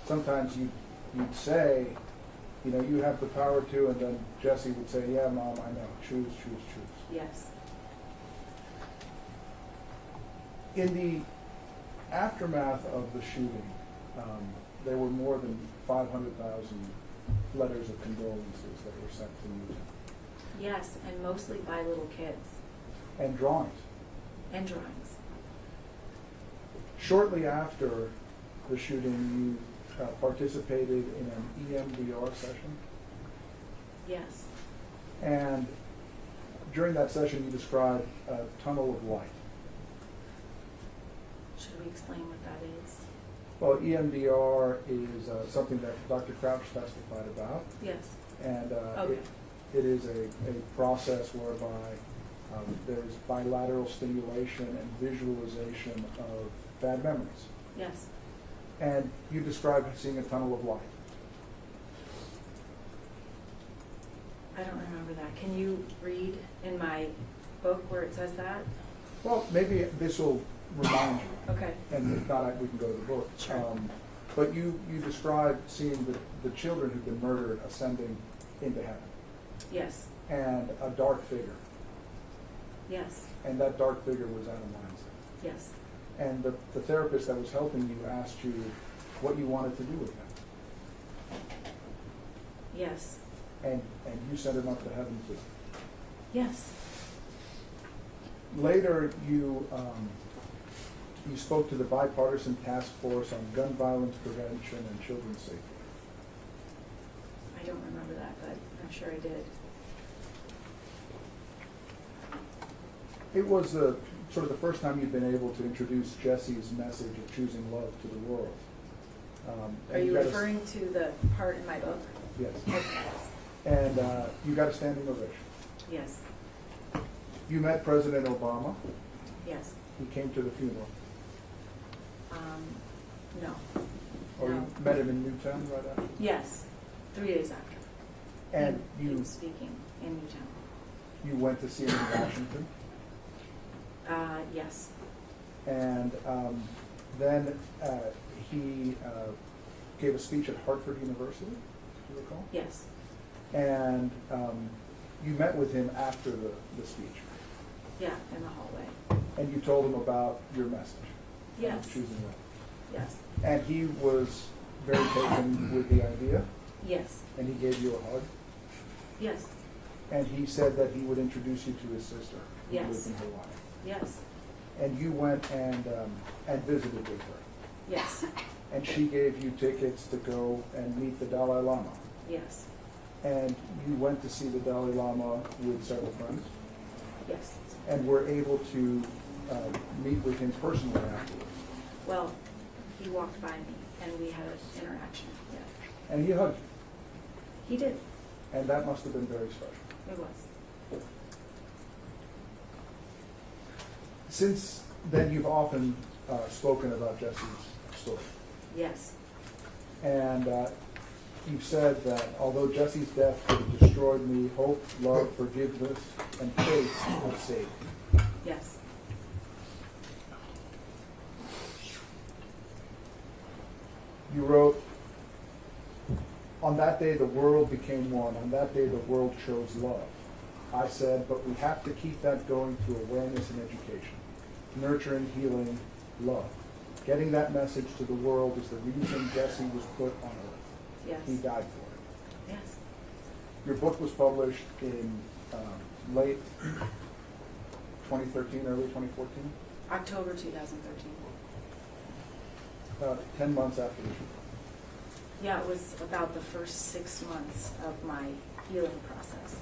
sometimes you'd say, you know, you have the power to, and then Jesse would say, yeah, Mom, I know, choose, choose, choose. Yes. In the aftermath of the shooting, there were more than 500,000 letters of condolences that were sent to you. Yes, and mostly by little kids. And drawings. And drawings. Shortly after the shooting, you participated in an EMDR session. Yes. And during that session, you described a tunnel of light. Should we explain what that is? Well, EMDR is something that Dr. Crouch testified about. Yes. And Okay. it is a process whereby there's bilateral stimulation and visualization of bad memories. Yes. And you described seeing a tunnel of light. I don't remember that. Can you read in my book where it says that? Well, maybe this will remind you. Okay. And if not, we can go to the book. Sure. But you described seeing the children who'd been murdered ascending into heaven. Yes. And a dark figure. Yes. And that dark figure was Adam Lanza. Yes. And the therapist that was helping you asked you what you wanted to do with him. Yes. And you sent him up to heaven too. Yes. Later, you spoke to the bipartisan task force on gun violence prevention and children's safety. I don't remember that, but I'm sure I did. It was sort of the first time you'd been able to introduce Jesse's message of choosing love to the world. Are and you got a- referring to the part in my book? Yes. Okay. And you got a standing ovation. Yes, You met President Obama. yes. He came to the funeral. No. Or No. you met him in Newtown right after. Yes, 3 days after. And He you was speaking in Newtown. went to see him in Washington. Yes, And then he gave a speech at Hartford University, do you recall? yes, And you met with him after the speech. yeah, in the hallway. And you told him about your message. Yes. Choosing that. Yes, And he was very taken with the idea, yes, and he gave you a hug. yes, And he said that he would introduce you to his sister, who Yes. lived in Hawaii. yes, And you went and visited with her. yes, And she gave you tickets to go and meet the Dalai Lama. yes, And you went to see the Dalai Lama with several friends, yes. and were able to meet with him personally afterwards. Well, he walked by me and we had an interaction, yes. And he hugged you, He did, and that must have been very special. it was. Since then, you've often spoken about Jesse's story. Yes, And you've said that although Jesse's death could have destroyed me, hope, love, forgiveness, and faith have saved me. yes, You wrote, on that day the world became one. On that day the world chose love. I said, but we have to keep that going through awareness and education. Nurturing, healing, love. Getting that message to the world is the reason Jesse was put on earth. yes, He died for it. yes, Your book was published in late 2013, early 2014, October 2013. 10 months after the shoot. Yeah, it was about the first 6 months of my healing process.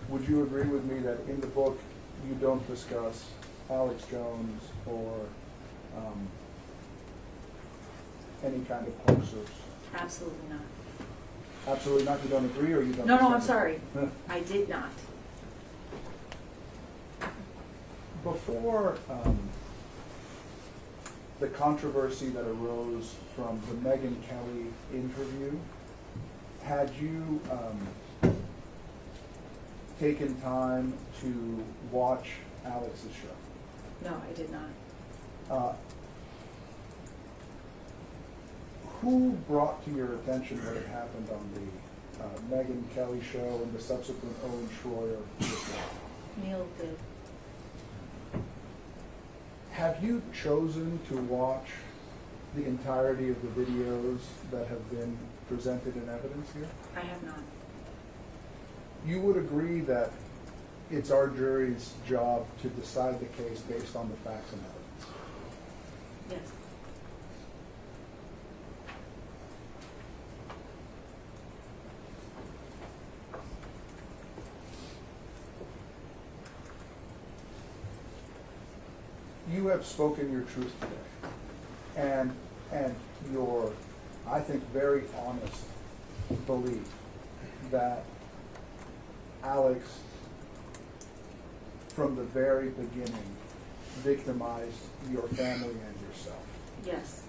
Would you agree with me that in the book you don't discuss Alex Jones or any kind of hoaxers? Absolutely not. Absolutely not. You don't agree, or you don't? No, I'm discuss it? sorry. I did not. Before the controversy that arose from the Megyn Kelly interview, had you taken time to watch Alex's show? No, I did not. Who brought to your attention what had happened on the Megyn Kelly show and the subsequent Owen Schroyer show? Neil did. Have you chosen to watch the entirety of the videos that have been presented in evidence here? I have not. You would agree that it's our jury's job to decide the case based on the facts and evidence? Yes. You have spoken your truth today, and your, I think, very honest belief that Alex, from the very beginning, victimized your family and yourself. Yes.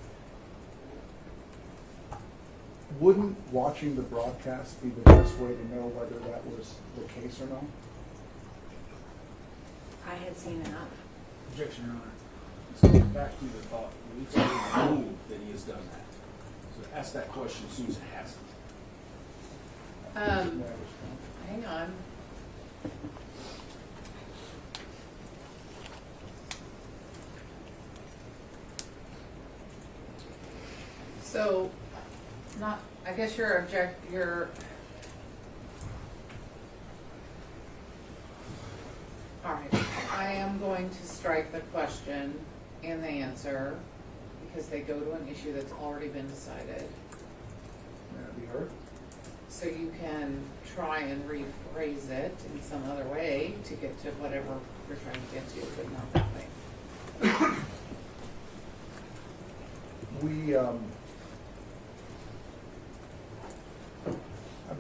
Wouldn't watching the broadcast be the best way to know whether that was the case or not? I had seen enough. Objection, Your Honor. Let's get back to your thought. It's already ruled that he has done that. So ask that question as soon as it hasn't. Hang on. So, I guess all right, I am going to strike the question and the answer because they go to an issue that's already been decided. May I be heard? So you can try and rephrase it in some other way to get to whatever you're trying to get to, but not that way.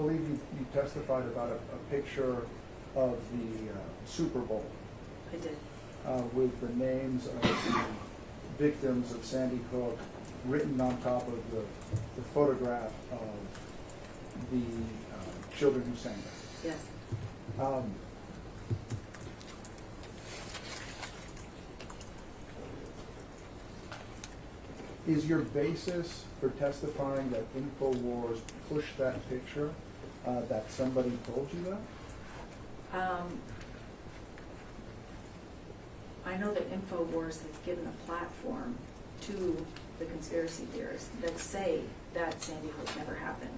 believe you testified about a picture of the Super Bowl I did. with the names of the victims of Sandy Hook written on top of the photograph of the children who sang there. Yes. Is your basis for testifying that InfoWars pushed that picture, that somebody told you that? I know that InfoWars has given a platform to the conspiracy theorists that say that Sandy Hook never happened.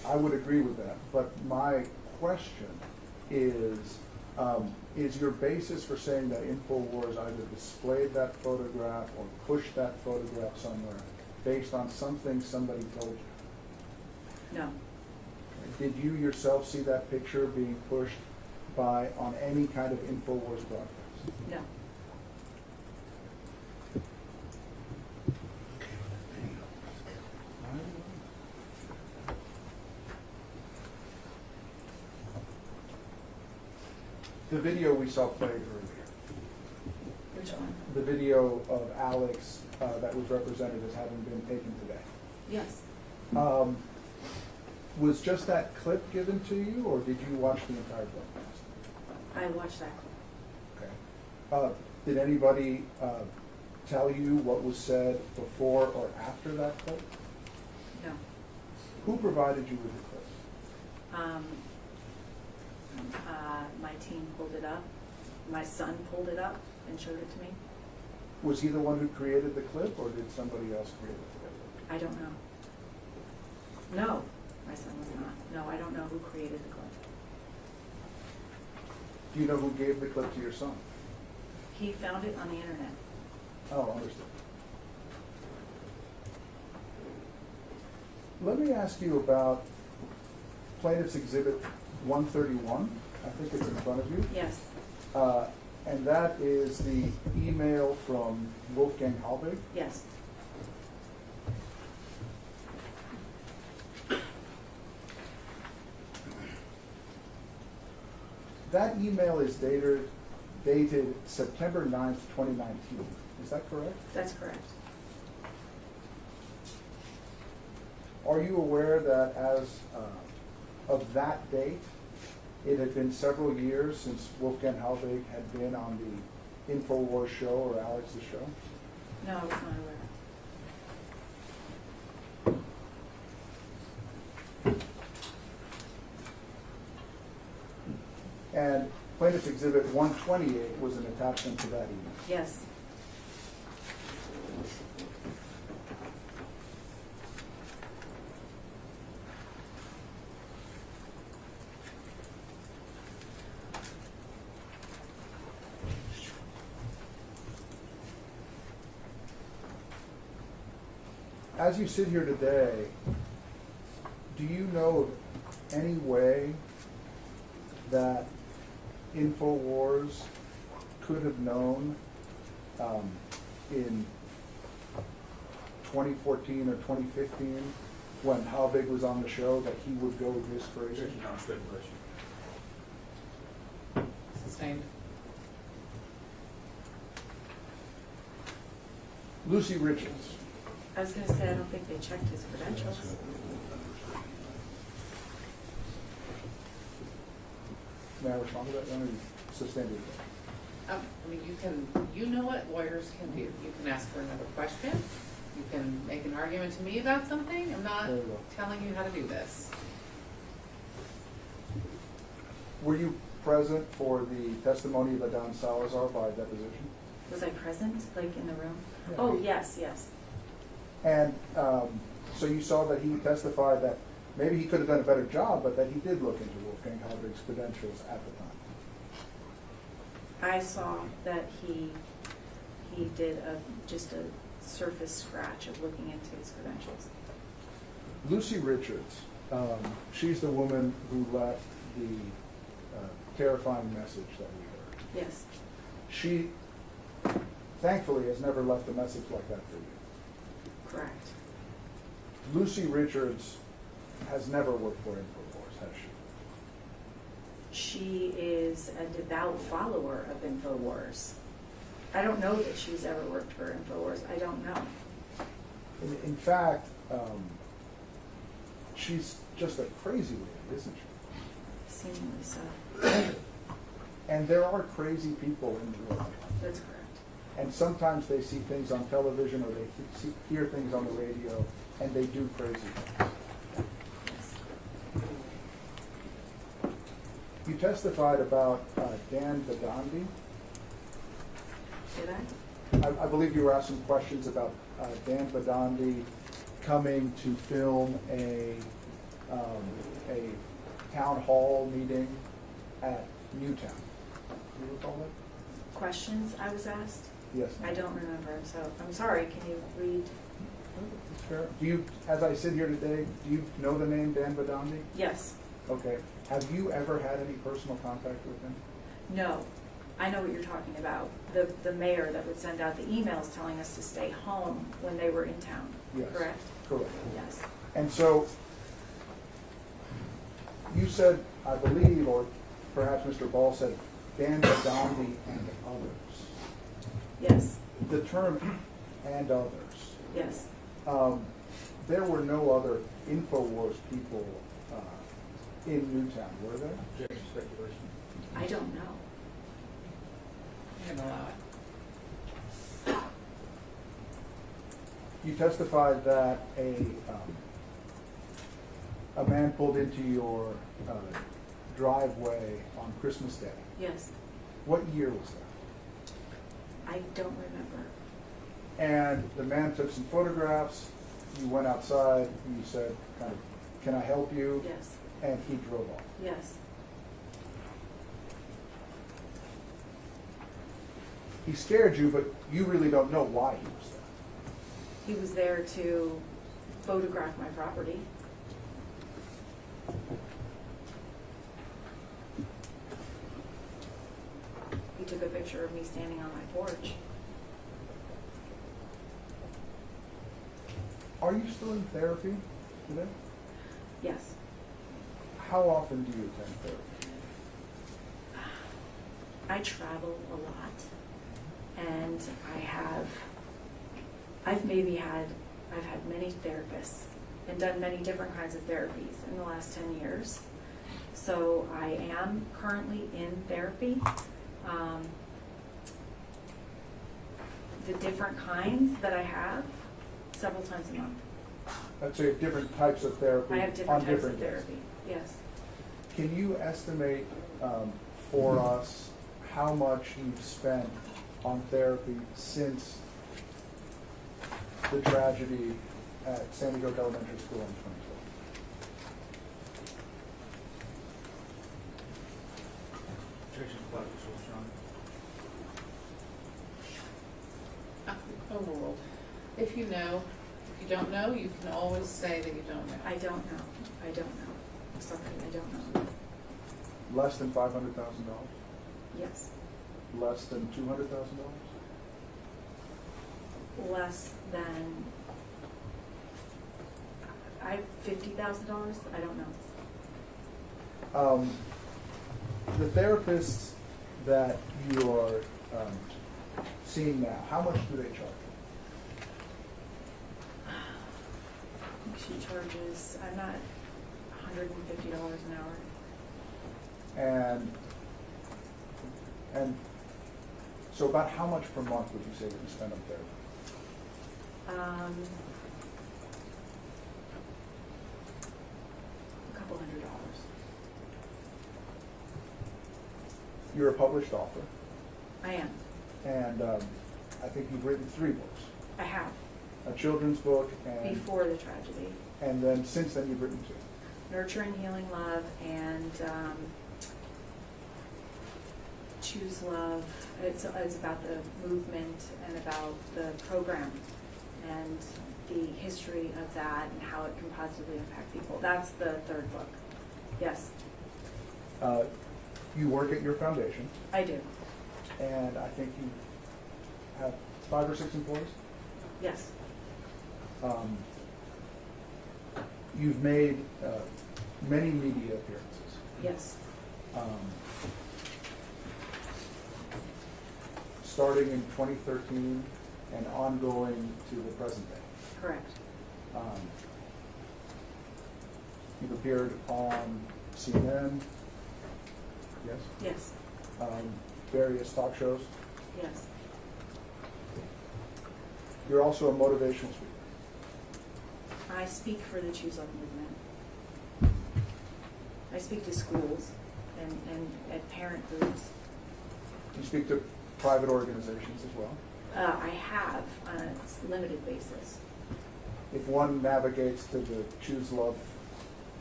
I would agree with that, but my question is your basis for saying that InfoWars either displayed that photograph or pushed that photograph somewhere based on something somebody told you? No. Did you yourself see that picture being pushed on any kind of InfoWars broadcast? No. The video we saw played earlier, Which one? the video of Alex that was represented as having been taken today. Yes. Was just that clip given to you, or did you watch the entire broadcast? I watched that clip. Okay. Did anybody tell you what was said before or after that clip? No. Who provided you with the clip? My team pulled it up. My son pulled it up and showed it to me. Was he the one who created the clip, or did somebody else create the clip? I don't know. No, my son was not. No, I don't know who created the clip. Do you know who gave the clip to your son? He found it on the internet. Oh, understood. Let me ask you about Plaintiff's Exhibit 131. I think it's in front of you. Yes. And that is the email from Wolfgang Halbig. Yes. That email is dated September 9th, 2019. Is that correct? That's correct. Are you aware that as of that date, it had been several years since Wolfgang Halbig had been on the InfoWars show or Alex's show? No, I was not aware. And Plaintiff's Exhibit 128 was an attachment to that email. Yes. As you sit here today, do you know of any way that InfoWars could have known in 2014 or 2015 when Halbig was on the show that he would go this crazy? Sustained. Lucy Richards. I was going to say, I don't think they checked his credentials. May I respond to that? Or suspend it? I mean, you know what lawyers can do. You can ask for another question. You can make an argument to me about something. I'm not Very well. telling you how to do this. Were you present for the testimony of Adan Salazar by deposition? Was I present, like in the room? Yeah. Oh, yes, yes. And so you saw that he testified that maybe he could have done a better job, but that he did look into Wolfgang Halbig's credentials at the time. I saw that he did just a surface scratch of looking into his credentials. Lucy Richards, she's the woman who left the terrifying message that we heard. Yes. She, thankfully, has never left a message like that for you. Correct. Lucy Richards has never worked for InfoWars, has she? She is a devout follower of InfoWars. I don't know that she's ever worked for InfoWars. I don't know. In fact, she's just a crazy lady, isn't she? Seemingly so. And there are crazy people in the world. That's correct. And sometimes they see things on television or they hear things on the radio, and they do crazy things. Yes. You testified about Dan Badandi. Did I? I believe you were asked some questions about Dan Badandi coming to film a town hall meeting at Newtown. Do you recall that? Questions I was asked? Yes. I don't remember, so I'm sorry. Can you read? That's fair. Do you, as I sit here today, do you know the name Dan Badandi? Yes. Okay. Have you ever had any personal contact with him? No. I know what you're talking about. The mayor that would send out the emails telling us to stay home when they were in town. Yes. Correct? Correct. Yes. And so, you said, I believe, or perhaps Mr. Ball said, Dan Badandi and others. Yes. The term "and others." Yes. There were no other InfoWars people in Newtown, were there? Objection, speculation. I don't know. I'm gonna allow it. You testified that a man pulled into your driveway on Christmas Day. Yes. What year was that? I don't remember. And the man took some photographs. You went outside and you said, kind of, "Can I help you?" Yes. And he drove off. Yes. He scared you, but you really don't know why he was there. He was there to photograph my property. He took a picture of me standing on my porch. Are you still in therapy today? Yes. How often do you attend therapy? I travel a lot, and I've had many therapists and done many different kinds of therapies in the last 10 years. So I am currently in therapy. The different kinds that I have, several times a month. So you have different types of therapy I have different on types different of days. therapy, yes. Can you estimate for us how much you've spent on therapy since the tragedy at Sandy Hook Elementary School in 2012? Objection, collateral source, Your Honor. Overruled. If you know, if you don't know, you can always say that you don't know. I don't know. I don't know. I'm sorry, I don't know. Less than $500,000? Yes. Less than $200,000? Less than $50,000? I don't know. The therapists that you are seeing now, how much do they charge? I think she charges, I'm not, $150 an hour. And so about how much per month would you say that you spend on therapy? A couple $100. You're a published author, I am. and I think you've written 3 books. I have. A children's book, and Before the tragedy. then since then you've written 2. Nurturing Healing Love and Choose Love. It's about the movement and about the program and the history of that and how it can positively impact people. That's the 3rd book. Yes, You work at your foundation, I do. and I think you have 5 or 6 employees. Yes. You've made many media appearances. Yes, Starting in 2013 and ongoing to the present day. correct. You've appeared on CNN, yes? Yes, Various talk shows. yes. You're also a motivational speaker. I speak for the Choose Love movement. I speak to schools and at parent groups. You speak to private organizations as well. I have on a limited basis. If one navigates to the Choose Love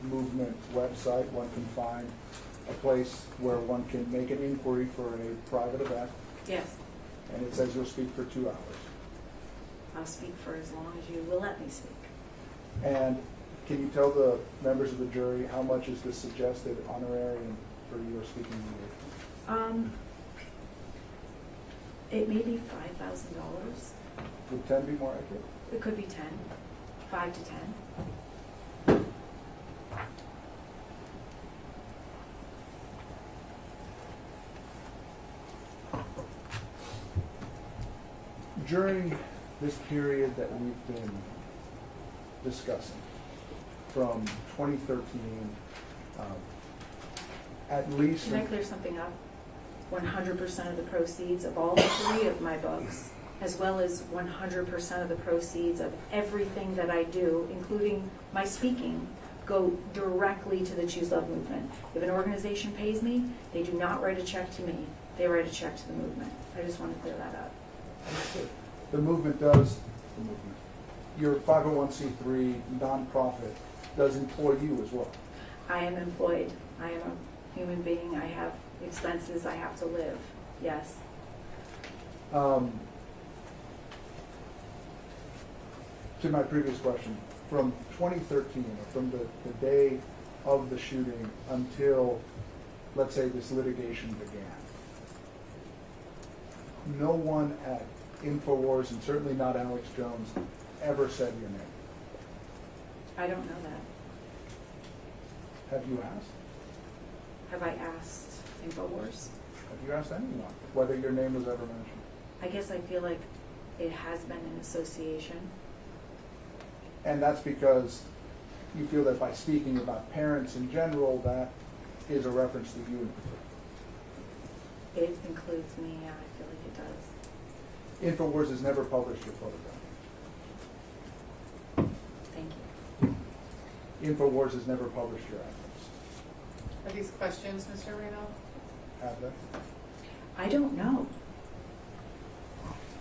movement website, one can find a place where one can make an inquiry for a private event, Yes, and it says you'll speak for 2 hours. I'll speak for as long as you will let me speak. And can you tell the members of the jury how much is the suggested honorarium for your speaking engagement? It may be $5,000. Would 10 be more accurate? It could be 10, 5 to 10. During this period that we've been discussing, from 2013, at least... Can I clear something up? 100% of the proceeds of all 3 of my books, as well as 100% of the proceeds of everything that I do, including my speaking, go directly to the Choose Love movement. If an organization pays me, they do not write a check to me. They write a check to the movement. I just want to clear that up. The movement does, your 501c3 nonprofit does employ you as well. I am employed. I am a human being. I have expenses. I have to live. Yes. To my previous question, from 2013, or from the day of the shooting until, let's say, this litigation began, no one at InfoWars, and certainly not Alex Jones, ever said your name. I don't know that. Have you asked? Have I asked InfoWars? Have you asked anyone whether your name was ever mentioned? I guess I feel like it has been an association. And that's because you feel that by speaking about parents in general, that is a reference to you in particular. It includes me. Yeah, I feel like it does. InfoWars has never published your photograph. Thank you. InfoWars has never published your address. Are these questions, Mr. Reno? Have they? I don't know.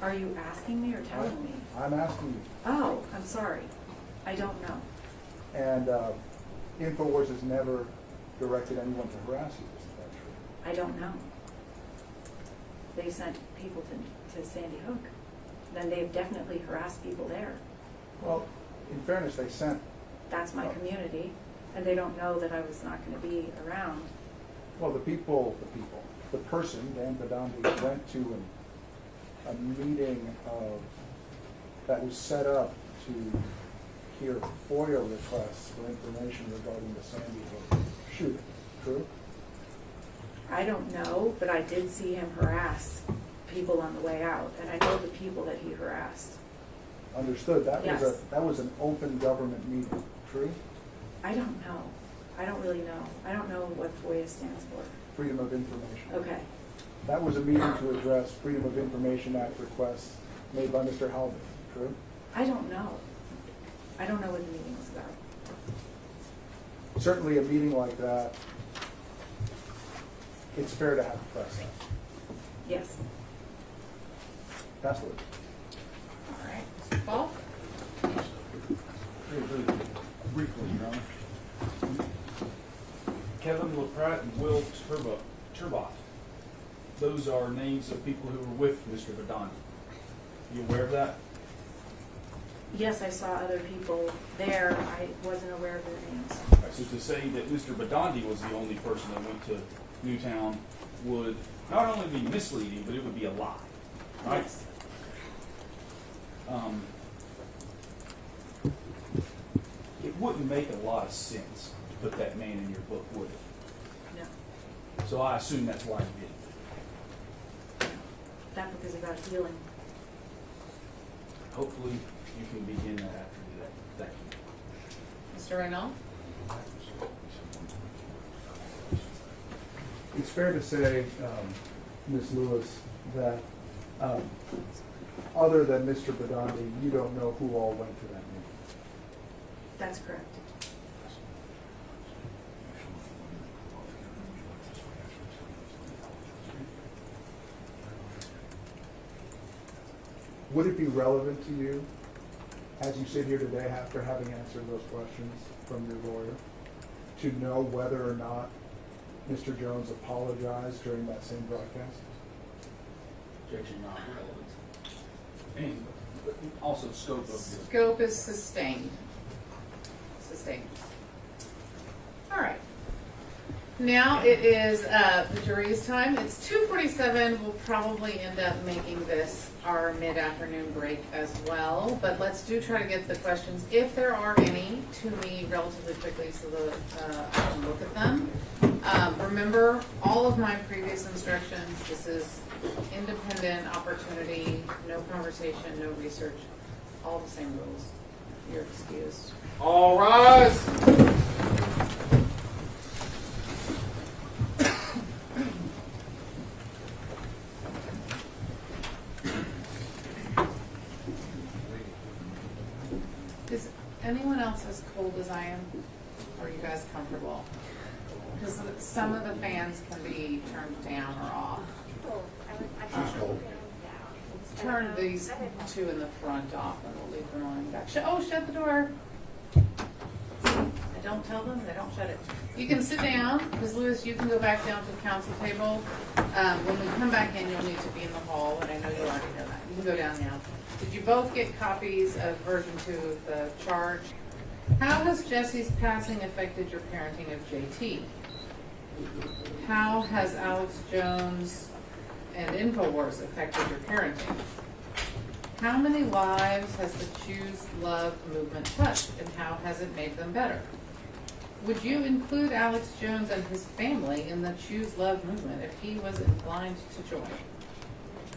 Are you asking me or telling me? I'm asking you. Oh, I'm sorry. I don't know. And InfoWars has never directed anyone to harass you, isn't that true? I don't know. They sent people to Sandy Hook. Then they've definitely harassed people there. Well, in fairness, they sent... That's my community, and they don't know that I was not going to be around. Well, the person, Dan Badandi, went to a meeting that was set up to hear FOIA requests for information regarding the Sandy Hook shooting. True? I don't know, but I did see him harass people on the way out, and I know the people that he harassed. Understood. That Yes. that was an open government meeting. True? I don't know. I don't really know. I don't know what FOIA stands for. Freedom of Information. Okay. That was a meeting to address Freedom of Information Act requests made by Mr. Halvey. True? I don't know. I don't know what the meeting was about. Certainly a meeting like that, it's fair to have the press out. Yes. That's what. All right. Mr. Falk? Very briefly, Your Honor. Kevin LaPratt and Will Turbot. Those are names of people who were with Mr. Badandi. You aware of that? Yes, I saw other people there. I wasn't aware of their names. Right, so to say that Mr. Badandi was the only person that went to Newtown would not only be misleading, but it would be a lie, right? Yes. It wouldn't make a lot of sense to put that man in your book, would it? No, So I assume that's why you did it. that book is about healing. Hopefully, you can begin that after today. Thank you. Mr. Reynolds? It's fair to say, Ms. Lewis, that other than Mr. Badandi, you don't know who all went to that meeting. That's correct. Would it be relevant to you, as you sit here today after having answered those questions from your lawyer, to know whether or not Mr. Jones apologized during that same broadcast? Objection not relevant. And but also scope of the. Scope is sustained. Sustained. All right. Now it is the jury's time. It's 2:47. We'll probably end up making this our mid-afternoon break as well. But let's try to get the questions, if there are any, to me relatively quickly so that I can look at them. Remember all of my previous instructions. This is independent opportunity, no conversation, no research, all the same rules. You're excused. All rise. Is anyone else as cold as I am? Or are you guys comfortable? Because some of the fans can be turned down or off. She's cold. Let's turn these two in the front off and we'll leave them on back. Shut the door. I don't tell them, they don't shut it. You can sit down. Ms. Lewis, you can go back down to the council table. When we come back in, you'll need to be in the hall, and I know you already know that. You can go down now. Did you both get copies of version 2 of the charge? How has Jesse's passing affected your parenting of JT? How has Alex Jones and InfoWars affected your parenting? How many lives has the Choose Love movement touched, and how has it made them better? Would you include Alex Jones and his family in the Choose Love movement if he was inclined to join?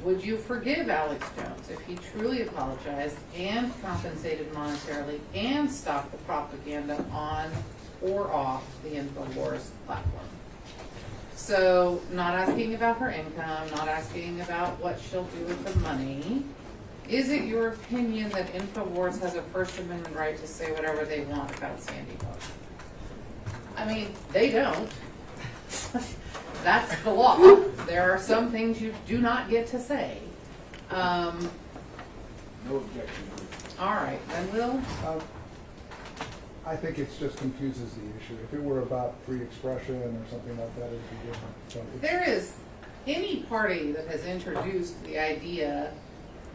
Would you forgive Alex Jones if he truly apologized and compensated monetarily and stopped the propaganda on or off the InfoWars platform? So, not asking about her income, not asking about what she'll do with the money. Is it your opinion that InfoWars has a First Amendment right to say whatever they want about Sandy Hook? I mean, they don't. That's the law. There are some things you do not get to say. No objection. All right, then we'll. I think it just confuses the issue. If it were about free expression or something like that, it would be different. So There is any party that has introduced the idea,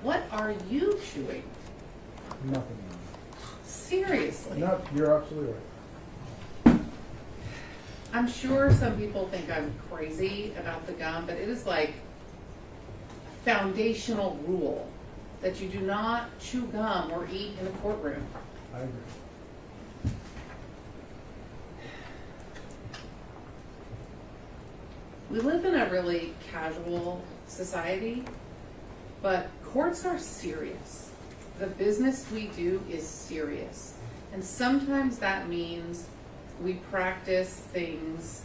what are you chewing? nothing. Seriously. No, you're absolutely right. I'm sure some people think I'm crazy about the gum, but it is like a foundational rule that you do not chew gum or eat in a courtroom. I agree. We live in a really casual society, but courts are serious. The business we do is serious. And sometimes that means we practice things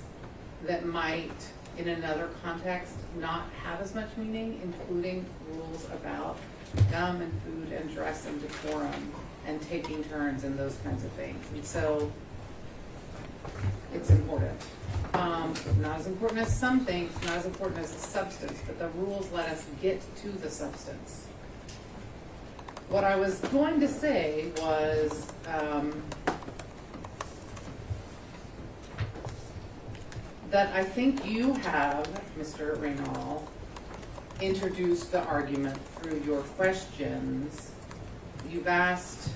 that might, in another context, not have as much meaning, including rules about gum and food and dress and decorum and taking turns and those kinds of things. And so it's important. Not as important as some things, not as important as the substance, but the rules let us get to the substance. What I was going to say was, that I think you have, Mr. Reynal, introduced the argument through your questions. You've asked,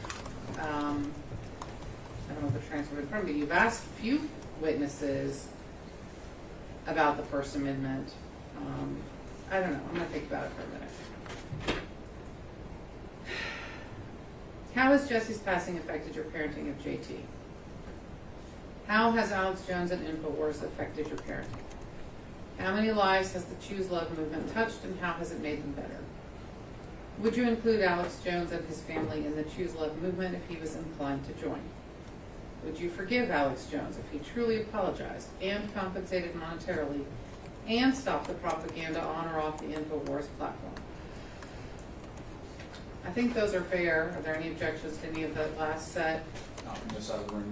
I don't know if the transcript in front of me, you've asked a few witnesses about the First Amendment. I don't know, I'm gonna think about it for a minute. How has Jesse's passing affected your parenting of JT? How has Alex Jones and InfoWars affected your parenting? How many lives has the Choose Love movement touched, and how has it made them better? Would you include Alex Jones and his family in the Choose Love movement if he was inclined to join? Would you forgive Alex Jones if he truly apologized and compensated monetarily and stopped the propaganda on or off the InfoWars platform? I think those are fair. Are there any objections to any of that last set? Not from this side of the room,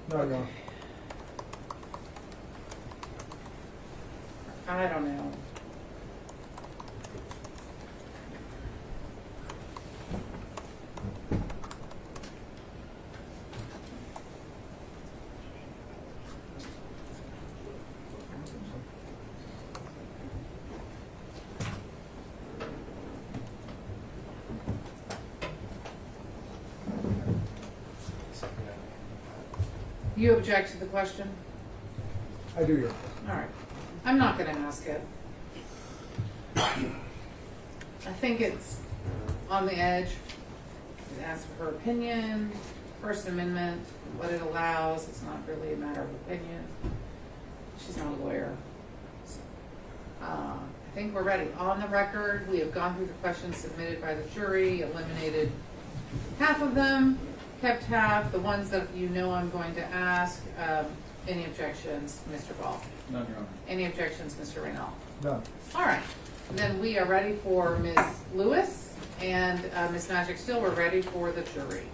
Your Honor. No, no. I don't know. You object to the question? I do, Your All right. I'm not going to ask it. I think it's on the edge. It asks for her opinion, First Amendment, what it allows. It's not really a matter of opinion. She's not a lawyer. So, I think we're ready. On the record, we have gone through the questions submitted by the jury, eliminated half of them, kept half. The ones that you know I'm going to ask. Any objections, Mr. Ball? None, Your Honor. Any objections, Mr. Reynal? None. All right. Then we are ready for Ms. Lewis and Ms. Magic Still. We're ready for the jury.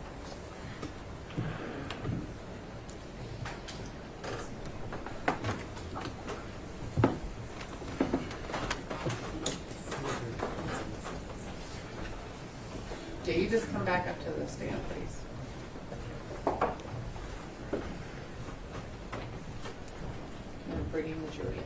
Yeah, you just come back up to the stand, please. I'm bringing the jury in.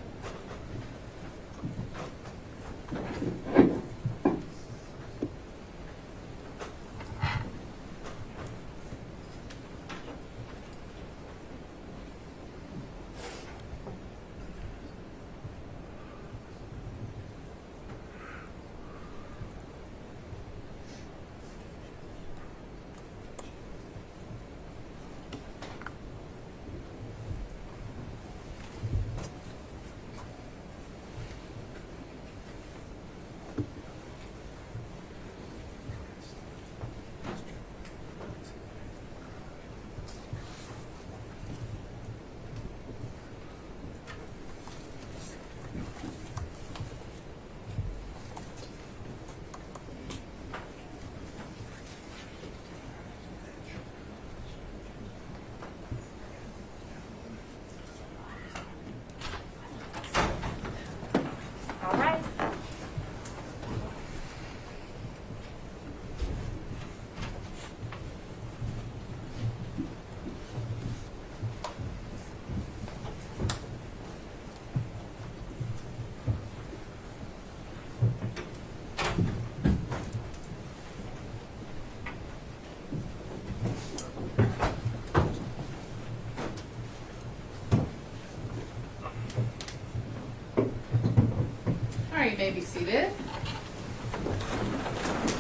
All right. All right, you may be seated.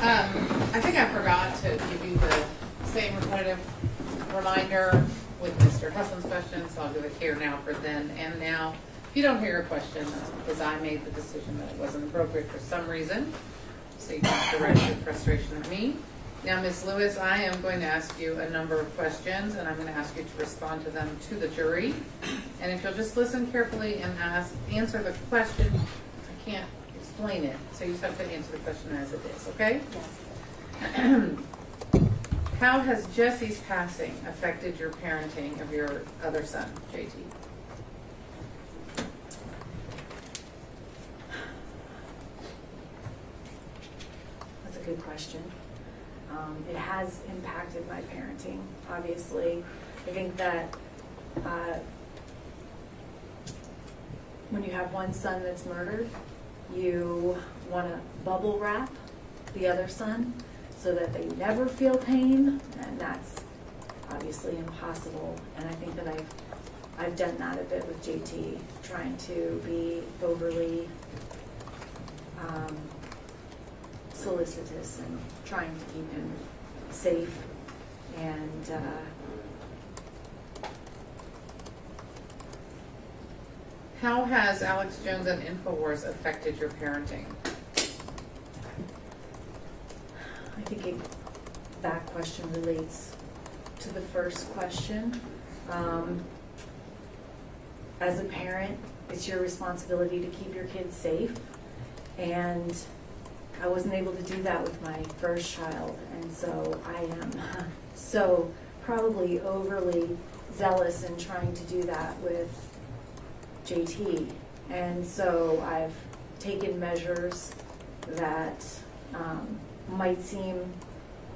I think I forgot to give you the same repetitive reminder with Mr. Huslin's question, so I'll do it here now for then and now. If you don't hear a question, that's because I made the decision that it wasn't appropriate for some reason, so you don't have to direct your frustration at me. Now, Ms. Lewis, I am going to ask you a number of questions, and I'm going to ask you to respond to them to the jury. And if you'll just listen carefully and answer the question, I can't explain it, so you just have to answer the question as it is, okay? Yes. How has Jesse's passing affected your parenting of your other son, JT? That's a good question. It has impacted my parenting, obviously. I think that when you have one son that's murdered, you want to bubble wrap the other son so that they never feel pain, and that's obviously impossible. And I think that I've done that a bit with JT, trying to be overly solicitous and trying to keep him safe. And How has Alex Jones and InfoWars affected your parenting? I think that question relates to the first question. As a parent, it's your responsibility to keep your kids safe, and I wasn't able to do that with my first child, and so I am so probably overly zealous in trying to do that with JT. And so I've taken measures that might seem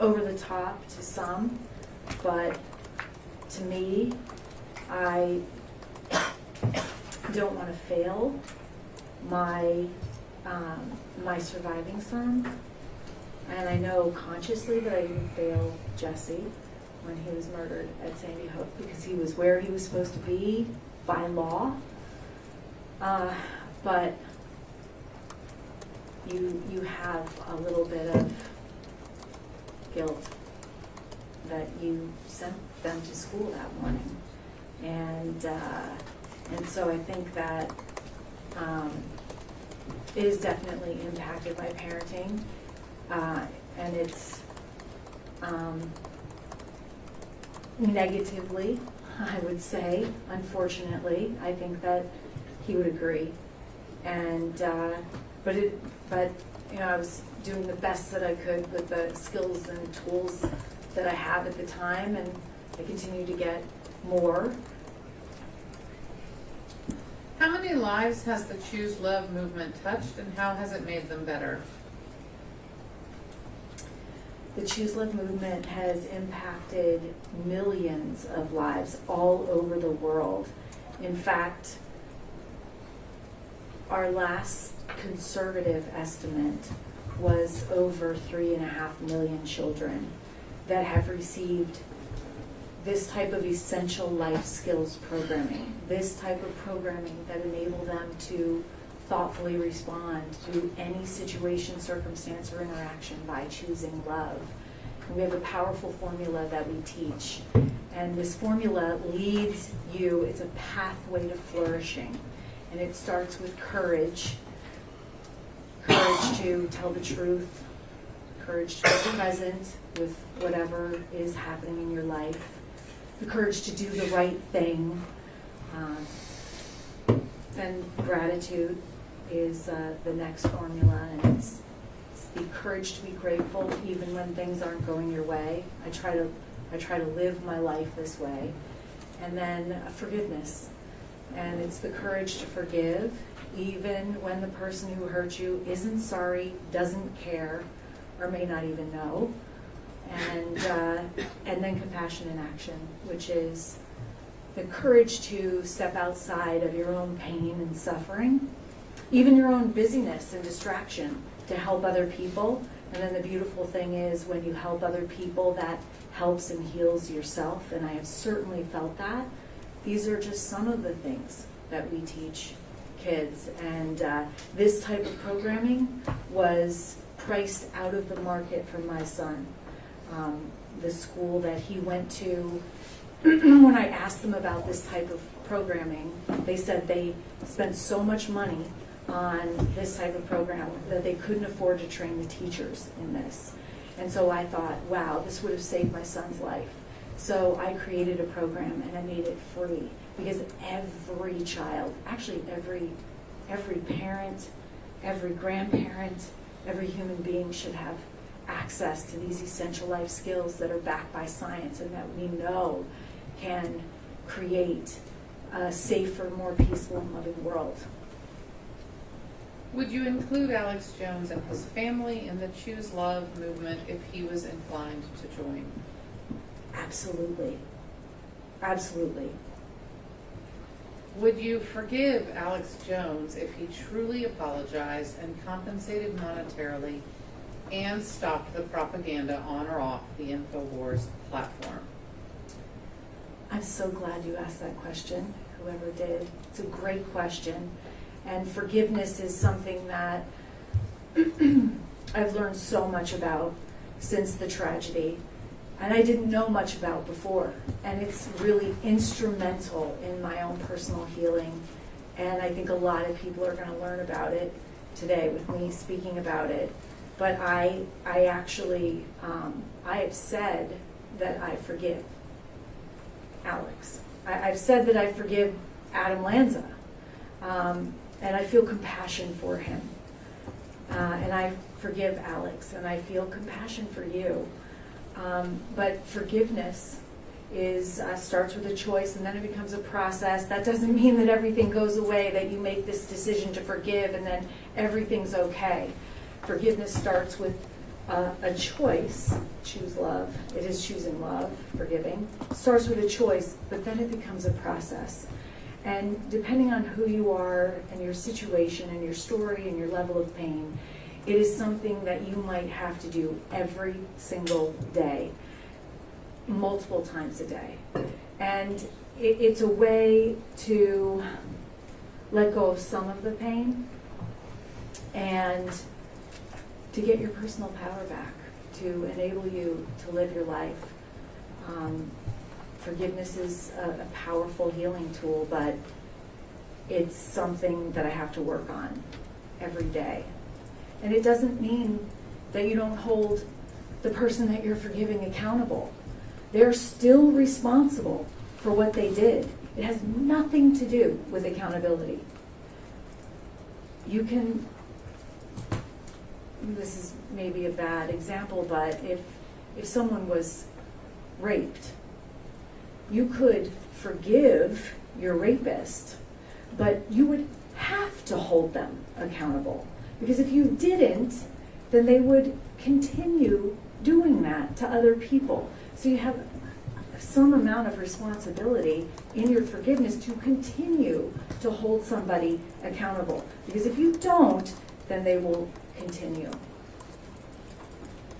over the top to some, but to me, I don't want to fail my my surviving son, and I know consciously that I didn't fail Jesse when he was murdered at Sandy Hook, because he was where he was supposed to be by law. But you have a little bit of guilt that you sent them to school that morning, and so I think that it has definitely impacted my parenting, and it's negatively, I would say. Unfortunately, I think that he would agree, and but you know, I was doing the best that I could with the skills and tools that I have at the time, and I continue to get more. How many lives has the Choose Love movement touched, and how has it made them better? The Choose Love movement has impacted millions of lives all over the world. In fact, our last conservative estimate was over 3.5 million children that have received this type of essential life skills programming, this type of programming that enable them to thoughtfully respond to any situation, circumstance, or interaction by choosing love. And we have a powerful formula that we teach, and this formula leads you, it's a pathway to flourishing, and it starts with courage. Courage to tell the truth, courage to be present with whatever is happening in your life, the courage to do the right thing, and gratitude is the next formula, and it's the courage to be grateful even when things aren't going your way. I try to live my life this way. And then forgiveness, and it's the courage to forgive even when the person who hurt you isn't sorry, doesn't care, or may not even know. And then compassion in action, which is the courage to step outside of your own pain and suffering, even your own busyness and distraction, to help other people. And then the beautiful thing is, when you help other people, that helps and heals yourself, and I have certainly felt that. These are just some of the things that we teach kids, and this type of programming was priced out of the market for my son. The school that he went to, when I asked them about this type of programming, they said they spent so much money on this type of program that they couldn't afford to train the teachers in this. And so I thought, wow, this would have saved my son's life. So I created a program, and I made it free, because every child, actually every parent, every grandparent, every human being should have access to these essential life skills that are backed by science and that we know can create a safer, more peaceful and loving world. Would you include Alex Jones and his family in the Choose Love movement if he was inclined to join? Absolutely. Absolutely. Would you forgive Alex Jones if he truly apologized and compensated monetarily and stopped the propaganda on or off the InfoWars platform? I'm so glad you asked that question, whoever did. It's a great question. And forgiveness is something that I've learned so much about since the tragedy. and I didn't know much about before. And it's really instrumental in my own personal healing. And I think a lot of people are going to learn about it today with me speaking about it. But I actually, I have said that I forgive Alex. I've said that I forgive Adam Lanza. And I feel compassion for him. And I forgive Alex, and I feel compassion for you. But forgiveness is starts with a choice, and then it becomes a process. That doesn't mean that everything goes away, that you make this decision to forgive and then everything's okay. Forgiveness starts with a choice. Choose love. It is choosing love, forgiving. It starts with a choice, but then it becomes a process. And depending on who you are and your situation and your story and your level of pain, it is something that you might have to do every single day, multiple times a day. And it's a way to let go of some of the pain and to get your personal power back, to enable you to live your life. Forgiveness is a powerful healing tool, but it's something that I have to work on every day. And it doesn't mean that you don't hold the person that you're forgiving accountable. They're still responsible for what they did. It has nothing to do with accountability. You can, this is maybe a bad example, but if someone was raped, you could forgive your rapist, but you would have to hold them accountable. Because if you didn't, then they would continue doing that to other people. So you have some amount of responsibility in your forgiveness to continue to hold somebody accountable. Because if you don't, then they will continue.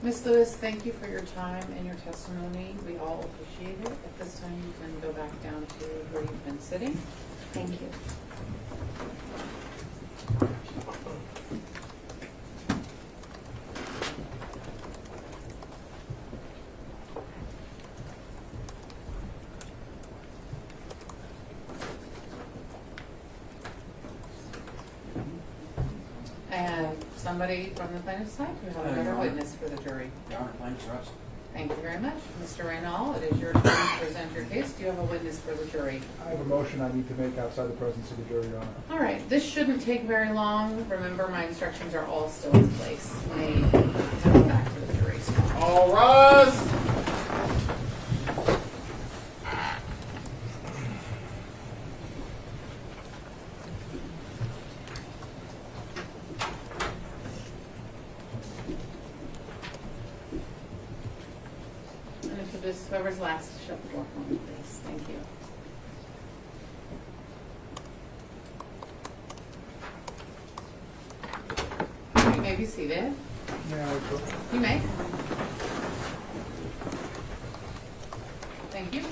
Ms. Lewis, thank you for your time and your testimony. We all appreciate it. At this time, you can go back down to where you've been sitting. Thank you. And somebody from the plaintiff's side, you have another witness for the jury. Your Honor, plaintiff's arrest. Thank you very much. Mr. Reynal, it is your turn to present your case. Do you have a witness for the jury? I have a motion I need to make outside the presence of the jury, Your Honor. All right, this shouldn't take very long. Remember, my instructions are all still in place. May come back to the jury. All rise. And if this whoever's last, shut the door for me, please. Thank you. You may be seated. You may. Thank you.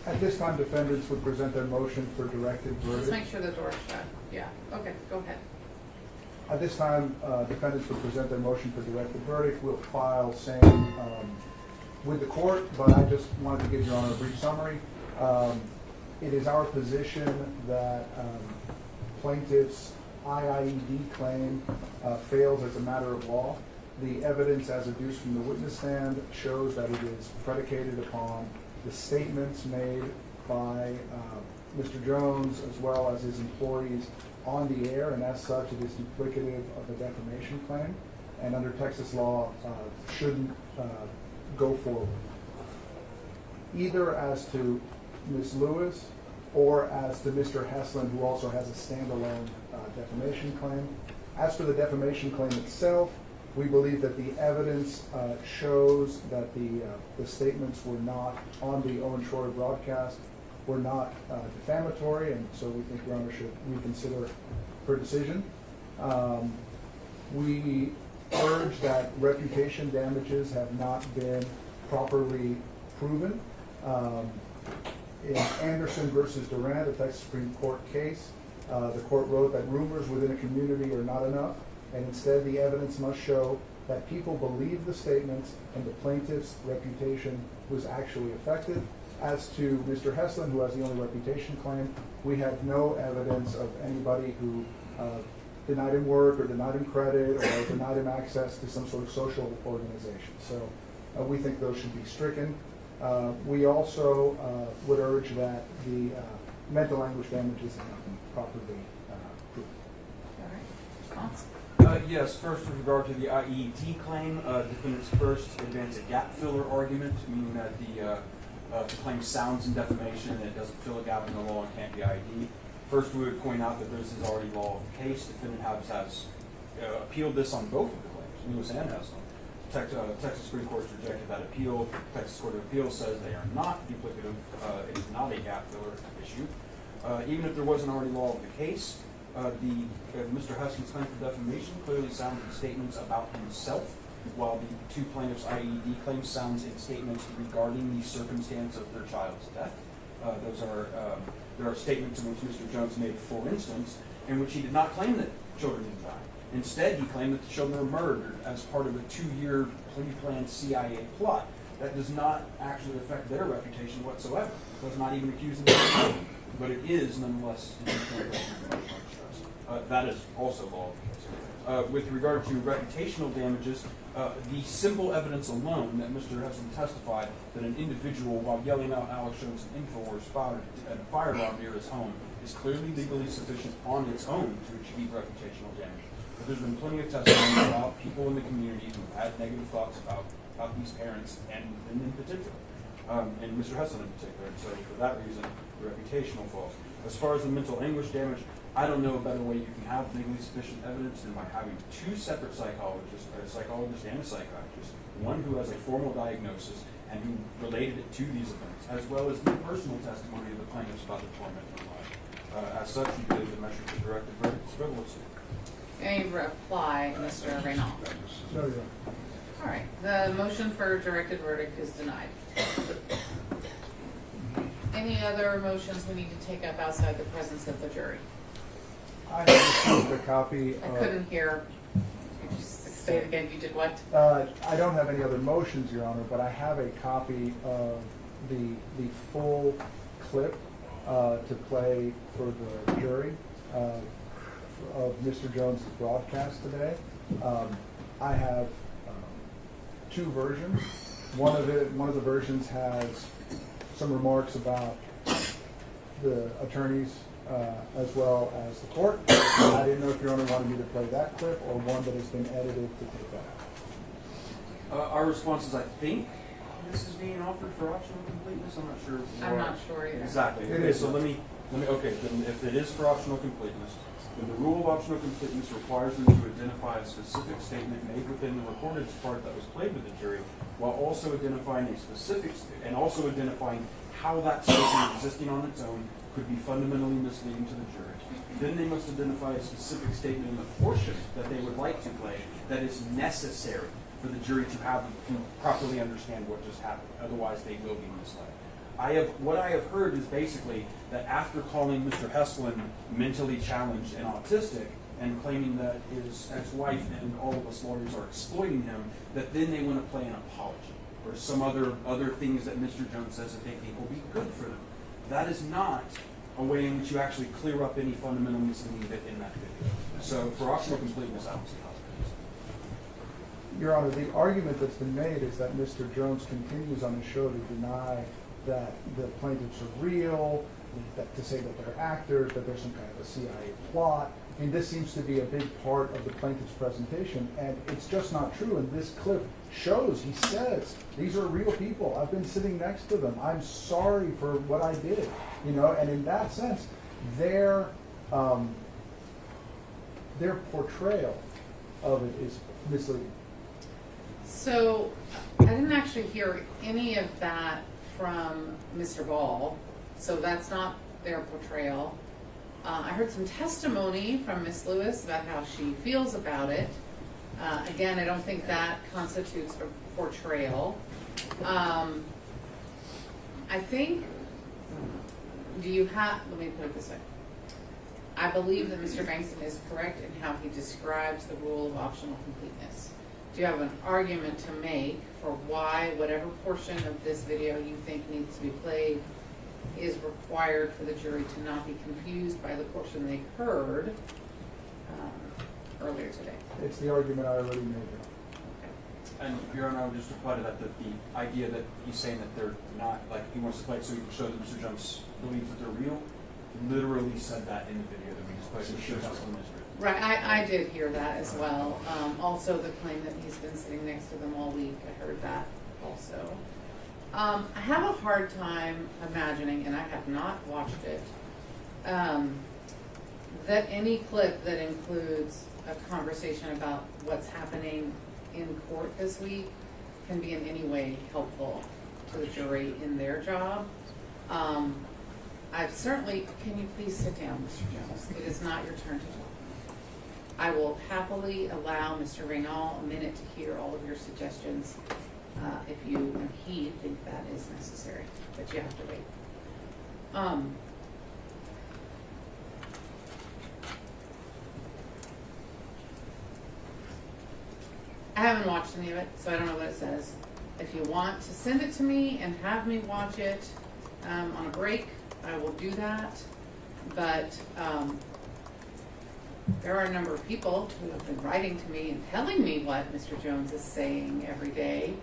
At this time, defendants would present their motion for directed Let's verdict. make sure the door's shut. Yeah, okay, go ahead. At this time, defendants would present their motion for directed verdict. We'll file same with the court, but I just wanted to give Your Honor a brief summary. It is our position that plaintiff's IIED claim fails as a matter of law. The evidence as adduced from the witness stand shows that it is predicated upon the statements made by Mr. Jones as well as his employees on the air, and as such it is duplicative of the defamation claim, and under Texas law shouldn't go forward. Either as to Ms. Lewis or as to Mr. Heslin, who also has a standalone defamation claim. As for the defamation claim itself, we believe that the evidence shows that the statements were not on the Owen Shore broadcast, were not defamatory, and so we think Your Honor should reconsider her decision. We urge that reputation damages have not been properly proven. In Anderson versus Durant, a Texas Supreme Court case, the court wrote that rumors within a community are not enough, and instead the evidence must show that people believed the statements and the plaintiff's reputation was actually affected. As to Mr. Heslin, who has the only reputation claim, we have no evidence of anybody who denied him work or denied him credit or denied him access to some sort of social organization. So we think those should be stricken. We also would urge that the mental anguish damages have been properly proven. All right. Response? Yes, first with regard to the IED claim, defendants first advance a gap filler argument, meaning that the claim sounds in defamation and it doesn't fill a gap in the law and can't be IED. First, we would point out that this is already law of the case. Defendant has appealed this on both of the claims, Lewis and Heslin. Texas Supreme Court has rejected that appeal. Texas Court of Appeals says they are not duplicative. It is not a gap filler issue. Even if there wasn't already law of the case, Mr. Heslin's claim for defamation clearly sounds in statements about himself, while the two plaintiffs' IED claims sounds in statements regarding the circumstance of their child's death. There are statements in which Mr. Jones made, for instance, in which he did not claim that children had died. Instead, he claimed that the children were murdered as part of a 2-year pre-planned CIA plot. That does not actually affect their reputation whatsoever. It does not even accuse them of lying, but it is nonetheless intentional emotional distress. That is also law of the case. With regard to reputational damages, the simple evidence alone that Mr. Heslin testified that an individual, while yelling out Alex Jones and InfoWars fired a firebomb near his home, is clearly legally sufficient on its own to achieve reputational damage. But there's been plenty of testimony about people in the community who had negative thoughts about these parents and in particular, and Mr. Heslin in particular. And so for that reason, the reputational falls. As far as the mental anguish damage, I don't know a better way you can have legally sufficient evidence than by having two separate psychologists, a psychologist and a psychiatrist, one who has a formal diagnosis and who related it to these events, as well as the personal testimony of the plaintiffs about the torment in their life. As such, we believe the measure of directed verdict is frivolous. Any reply, Mr. Reynolds? No, Your All right. The motion for directed verdict is denied. Any other motions we need to take up outside the presence of the jury? I have received a copy I of... couldn't hear. Could you just say it again? You did what? I don't have any other motions, Your Honor, but I have a copy of the full clip to play for the jury of Mr. Jones' broadcast today. I have two versions. One of the versions has some remarks about the attorneys as well as the court. I didn't know if Your Honor wanted me to play that clip or one that has been edited to take that out. Our response is, I think this is being offered for optional completeness. I'm not sure. I'm not sure either. Exactly. It Okay, is. so let me. Okay. Then if it is for optional completeness, then the rule of optional completeness requires them to identify a specific statement made within the recorded part that was played with the jury, while also identifying a specific and also identifying how that statement existing on its own could be fundamentally misleading to the jury. Then they must identify a specific statement in the portion that they would like to play that is necessary for the jury to properly understand what just happened. Otherwise, they will be misled. What I have heard is basically that after calling Mr. Heslin mentally challenged and autistic and claiming that his ex-wife and all of us lawyers are exploiting him, that then they want to play an apology or some other things that Mr. Jones says that they think will be good for them. That is not a way in which you actually clear up any fundamental misleading bit in that video. So for optional completeness, I don't see how it is. Your Honor, the argument that's been made is that Mr. Jones continues on his show to deny that the plaintiffs are real, to say that they're actors, that there's some kind of a CIA plot. And this seems to be a big part of the plaintiff's presentation, and it's just not true. And this clip shows, he says, these are real people. I've been sitting next to them. I'm sorry for what I did. And in that sense, their portrayal of it is misleading. So I didn't actually hear any of that from Mr. Ball, so that's not their portrayal. I heard some testimony from Ms. Lewis about how she feels about it. Again, I don't think that constitutes a portrayal. I think, let me put it this way. I believe that Mr. Bankston is correct in how he describes the rule of optional completeness. Do you have an argument to make for why whatever portion of this video you think needs to be played is required for the jury to not be confused by the portion they heard earlier today? It's the argument I already made. And Your Honor, I would just reply to that, that the idea that he's saying that they're not, like, he wants to play it so he can show that Mr. Jones believes that they're real, literally said that in the video that we just played. It shows how the mystery. Right, I did hear that as well. Also, the claim that he's been sitting next to them all week, I heard that also. I have a hard time imagining, and I have not watched it, that any clip that includes a conversation about what's happening in court this week can be in any way helpful to the jury in their job. I've certainly, can you please sit down, Mr. Jones? It is not your turn to talk. I will happily allow Mr. Reynal a minute to hear all of your suggestions if you and he think that is necessary, but you have to wait. I haven't watched any of it, so I don't know what it says. If you want to send it to me and have me watch it on a break, I will do that. But there are a number of people who have been writing to me and telling me what Mr. Jones is saying every day.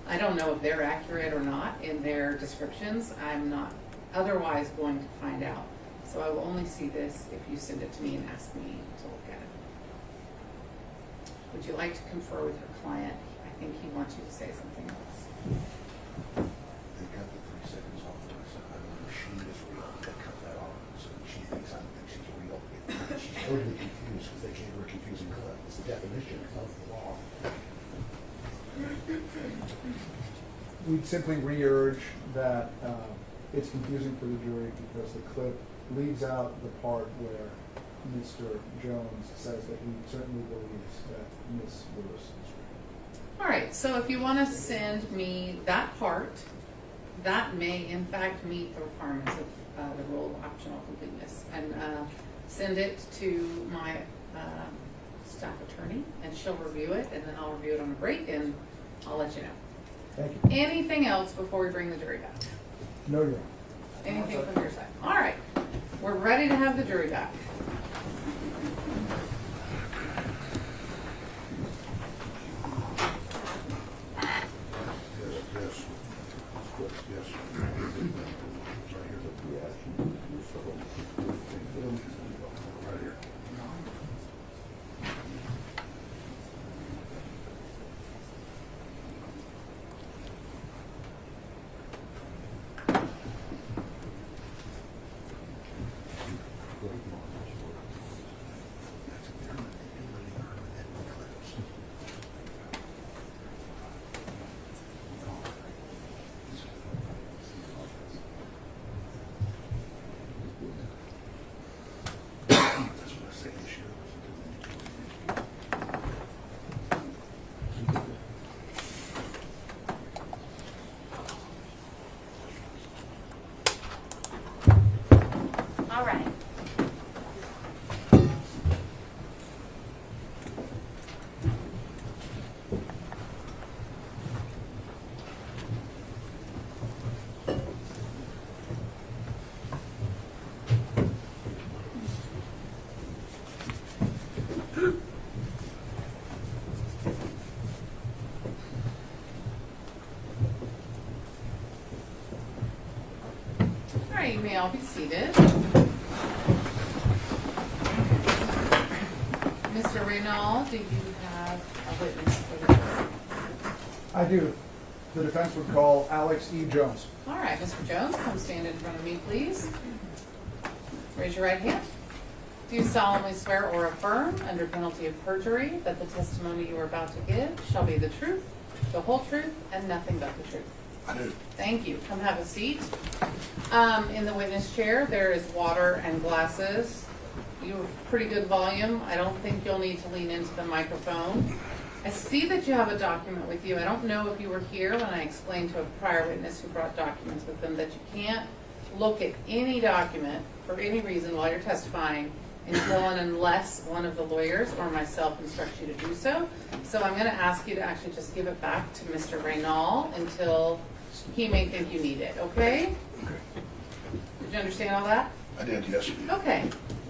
I don't know if they're accurate or not in their descriptions. I'm not otherwise going to find out. So I will only see this if you send it to me and ask me to look at it. Would you like to confer with your client? I think he wants you to say something else. They cut the 3 seconds off of us. I don't know if she is real. They cut that off. So she thinks I think she's real. She's totally confused because they gave her a confusing clip. It's the definition of the law. We'd simply re-urge that it's confusing for the jury because the clip leaves out the part where Mr. Jones says that he certainly believes that Ms. Lewis is real. All right, so if you want to send me that part, that may in fact meet the requirements of the rule of optional completeness. And send it to my staff attorney, and she'll review it, and then I'll review it on a break, and I'll let you know. Thank you. Anything else before we bring the jury back? No, Your Honor. Anything from your side? All right, we're ready to have the jury back. All right. All right, you may all be seated. Mr. Reynal, do you have a witness for the jury? I do. The defense would call Alex E. Jones. All right, Mr. Jones, come stand in front of me, please. Raise your right hand. Do you solemnly swear or affirm, under penalty of perjury, that the testimony you are about to give shall be the truth, the whole truth, and nothing but the truth? I do. Thank you. Come have a seat. In the witness chair, there is water and glasses. You have pretty good volume. I don't think you'll need to lean into the microphone. I see that you have a document with you. I don't know if you were here when I explained to a prior witness who brought documents with them that you can't look at any document for any reason while you're testifying until and unless one of the lawyers or myself instructs you to do so. So I'm going to ask you to actually just give it back to Mr. Reynal until he may think you need it, okay? Did you understand all that? I did, yes. Okay.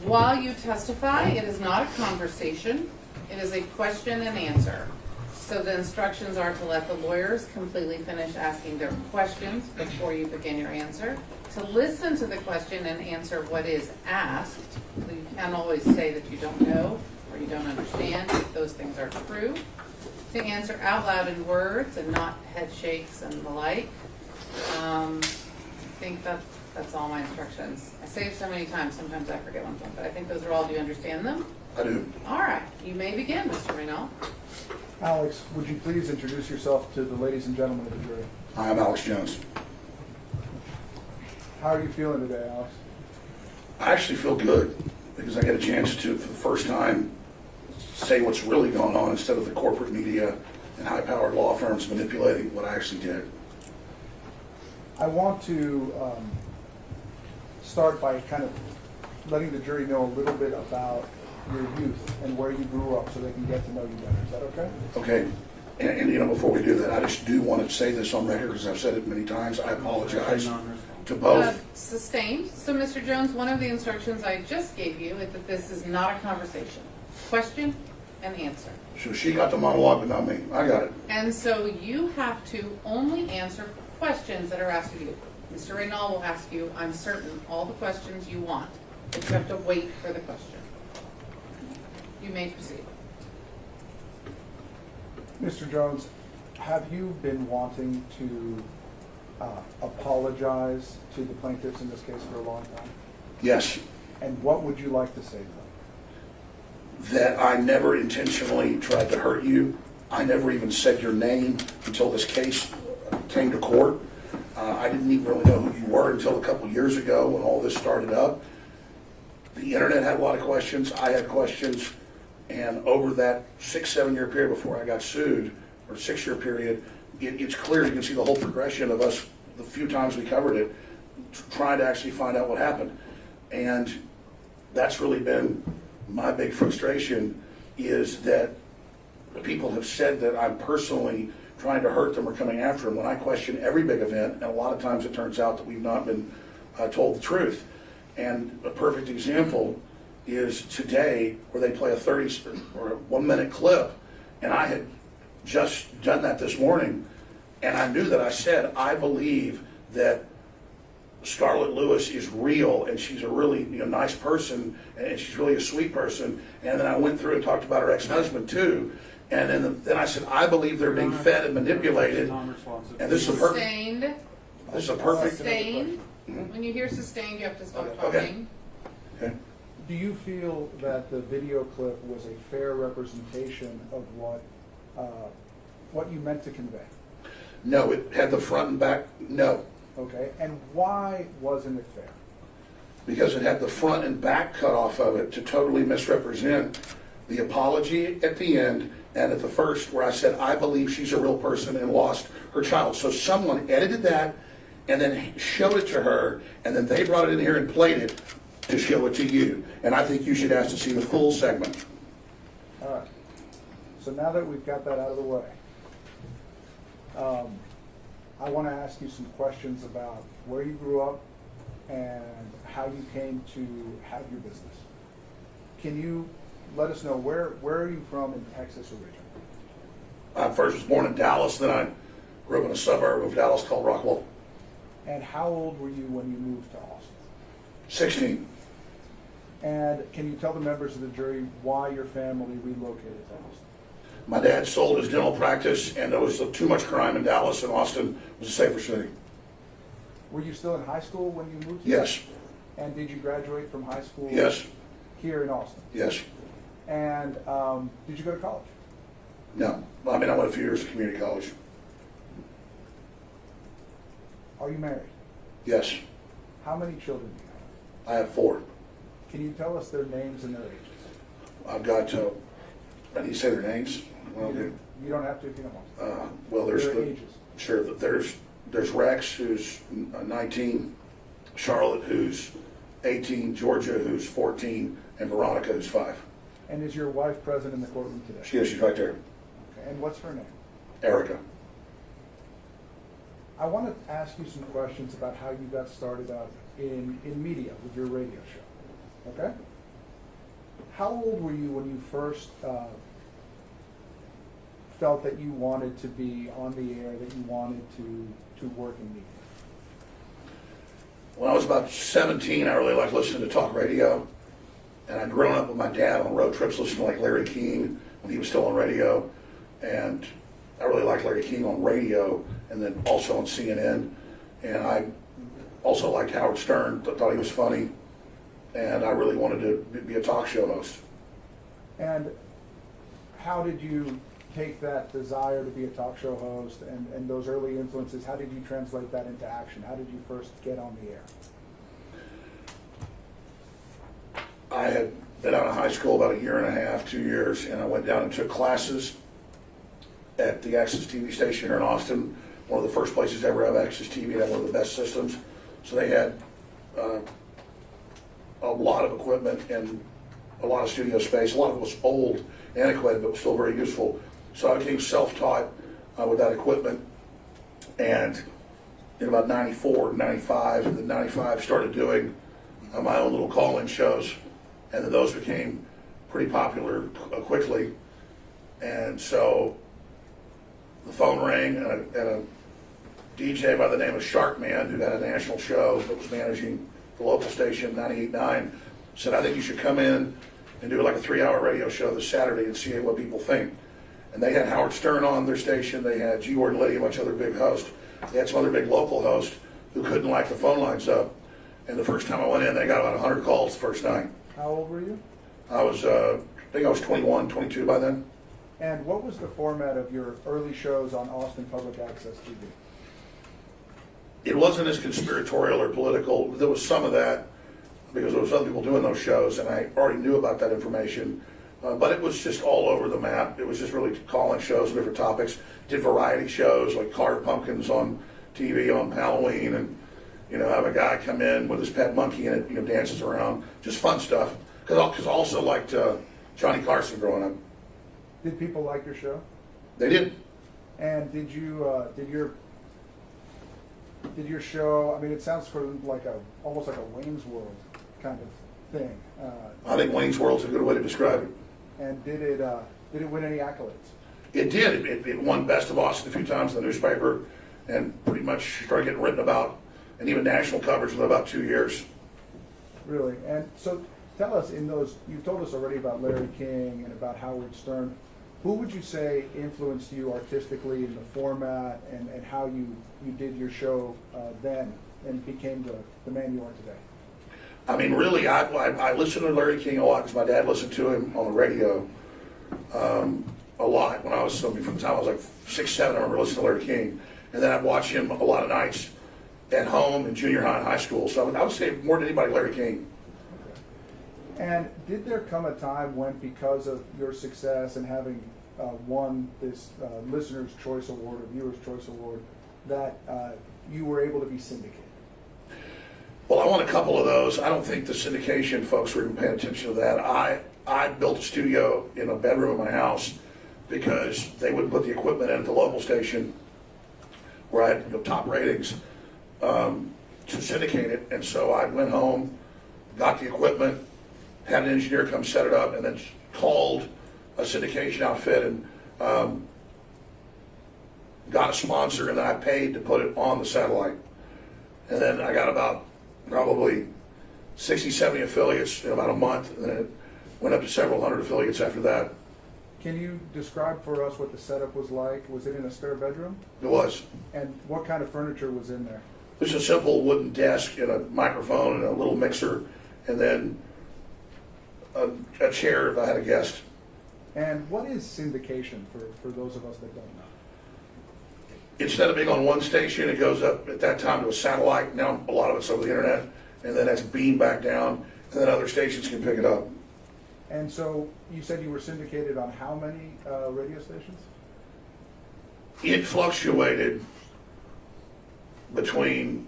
While you testify, it is not a conversation. It is a question and answer. So the instructions are to let the lawyers completely finish asking their questions before you begin your answer, to listen to the question and answer what is asked. So you can't always say that you don't know or you don't understand if those things are true. To answer out loud in words and not head shakes and the like. I think that's all my instructions. I say it so many times, sometimes I forget one thing, but I think those are all. Do you understand them? I do. All right. You may begin, Mr. Reynal. Alex, would you please introduce yourself to the ladies and gentlemen of the jury? Hi, I'm Alex Jones. How are you feeling today, Alex? I actually feel good because I get a chance to, for the first time, say what's really going on instead of the corporate media and high-powered law firms manipulating what I actually did. I want to start by kind of letting the jury know a little bit about your youth and where you grew up so they can get to know you better. Is that okay? Okay. And you know, before we do that, I just do want to say this on record because I've said it many times. I apologize to both. Sustained. So, Mr. Jones, one of the instructions I just gave you is that this is not a conversation. Question and answer. So she got the monologue, but not me. I got it. And so you have to only answer questions that are asked of you. Mr. Reynal will ask you, I'm certain, all the questions you want, but you have to wait for the question. You may proceed. Mr. Jones, have you been wanting to apologize to the plaintiffs in this case for a long time? Yes. And what would you like to say to them? That I never intentionally tried to hurt you. I never even said your name until this case came to court. I didn't even really know who you were until a couple years ago when all this started up. The internet had a lot of questions. I had questions. And over that 6-7 year period before I got sued, or 6-year period, it's clear you can see the whole progression of us, the few times we covered it, trying to actually find out what happened. And that's really been my big frustration, is that people have said that I'm personally trying to hurt them or coming after them when I question every big event, and a lot of times it turns out that we've not been told the truth. And a perfect example is today, where they play a 30 or 1 minute clip, and I had just done that this morning, and I knew that I said, I believe that Scarlett Lewis is real, and she's a really nice person, and she's really a sweet person. And then I went through and talked about her ex-husband too, and then I said, I believe they're being fed and manipulated. And this is a perfect. Sustained. This is a perfect. Sustained. When you hear sustained, you have to stop talking. Okay. Do you feel that the video clip was a fair representation of what you meant to convey? No, it had the front and back. No. Okay, and why wasn't it fair? Because it had the front and back cut off of it to totally misrepresent the apology at the end and at the first, where I said, I believe she's a real person and lost her child. So someone edited that and then showed it to her, and then they brought it in here and played it to show it to you. And I think you should ask to see the full segment. All right. So now that we've got that out of the way, I want to ask you some questions about where you grew up and how you came to have your business. Can you let us know where are you from in Texas originally? I first was born in Dallas, then I grew up in a suburb of Dallas called Rockwell. And how old were you when you moved to Austin? 16. And can you tell the members of the jury why your family relocated to Austin? My dad sold his dental practice, and there was too much crime in Dallas, and Austin was a safer city. Were you still in high school when you moved? Yes. And did you graduate from high school? Yes. Here in Austin? Yes. And did you go to college? No. I mean, I went a few years of community college. Are you married? Yes. How many children do you have? I have 4. Can you tell us their names and their ages? I've got, I need to say their names? Well, You don't have to if you don't want to. well, there's Their ages. Sure. There's Rex, who's 19, Charlotte, who's 18, Georgia, who's 14, and Veronica, who's 5. And is your wife present in the courtroom today? She's right there. Okay. And what's her name? Erica. I want to ask you some questions about how you got started out in media with your radio show. Okay? How old were you when you first felt that you wanted to be on the air, that you wanted to work in media? When I was about 17, I really liked listening to talk radio. And I'd grown up with my dad on road trips listening to like Larry King when he was still on radio. And I really liked Larry King on radio and then also on CNN. And I also liked Howard Stern, thought he was funny. And I really wanted to be a talk show host. And how did you take that desire to be a talk show host and those early influences, how did you translate that into action? How did you first get on the air? I had been out of high school about 1.5 years, 2 years, and I went down and took classes at the Access TV station here in Austin, one of the first places to ever have Access TV. They had one of the best systems. So they had a lot of equipment and a lot of studio space. A lot of it was old, antiquated, but was still very useful. So I became self-taught with that equipment. And in about 94, 95, and then 95, started doing my own little call-in shows. And then those became pretty popular quickly. And so the phone rang, and a DJ by the name of Sharkman, who had a national show that was managing the local station, 98.9, said, I think you should come in and do like a 3-hour radio show this Saturday and see what people think. And they had Howard Stern on their station. They had G. Ward and Liddy, a bunch of other big hosts. They had some other big local hosts who couldn't light the phone lines up. And the first time I went in, they got about 100 calls the first night. How old were you? I think I was 21, 22 by then. And what was the format of your early shows on Austin Public Access TV? It wasn't as conspiratorial or political. There was some of that because there was other people doing those shows, and I already knew about that information. But it was just all over the map. It was just really call-in shows on different topics. Did variety shows like carved pumpkins on TV on Halloween, and have a guy come in with his pet monkey and it dances around. Just fun stuff. Because I also liked Johnny Carson growing up. Did people like your show? They did. And did your show? I mean, it sounds sort of like almost like a Wayne's World kind of thing. I think Wayne's World's a good way to describe it. And did it win any accolades? It did. It won Best of Austin a few times in the newspaper, and pretty much started getting written about, and even national coverage within about 2 years. Really? And so tell us, you told us already about Larry King and about Howard Stern. Who would you say influenced you artistically in the format and how you did your show then and became the man you are today? I mean, really, I listened to Larry King a lot because my dad listened to him on the radio a lot. When I was from the time I was like 6, 7, I remember listening to Larry King. And then I'd watch him a lot of nights at home in junior high and high school. So I would say more than anybody, Larry King. Okay. And did there come a time when, because of your success and having won this Listener's Choice Award or Viewer's Choice Award, that you were able to be syndicated? Well, I won a couple of those. I don't think the syndication folks were even paying attention to that. I built a studio in a bedroom of my house because they wouldn't put the equipment in at the local station where I had top ratings to syndicate it. And so I went home, got the equipment, had an engineer come set it up, and then called a syndication outfit and got a sponsor, and then I paid to put it on the satellite. And then I got about probably 60, 70 affiliates in about a month, and then it went up to several hundred affiliates after that. Can you describe for us what the setup was like? Was it in a spare bedroom? It was. And what kind of furniture was in there? Just a simple wooden desk and a microphone and a little mixer, and then a chair if I had a guest. And what is syndication for those of us that don't know? Instead of being on one station, it goes up at that time to a satellite. Now a lot of it's over the internet, and then that's beamed back down, and then other stations can pick it up. And so you said you were syndicated on how many radio stations? It fluctuated between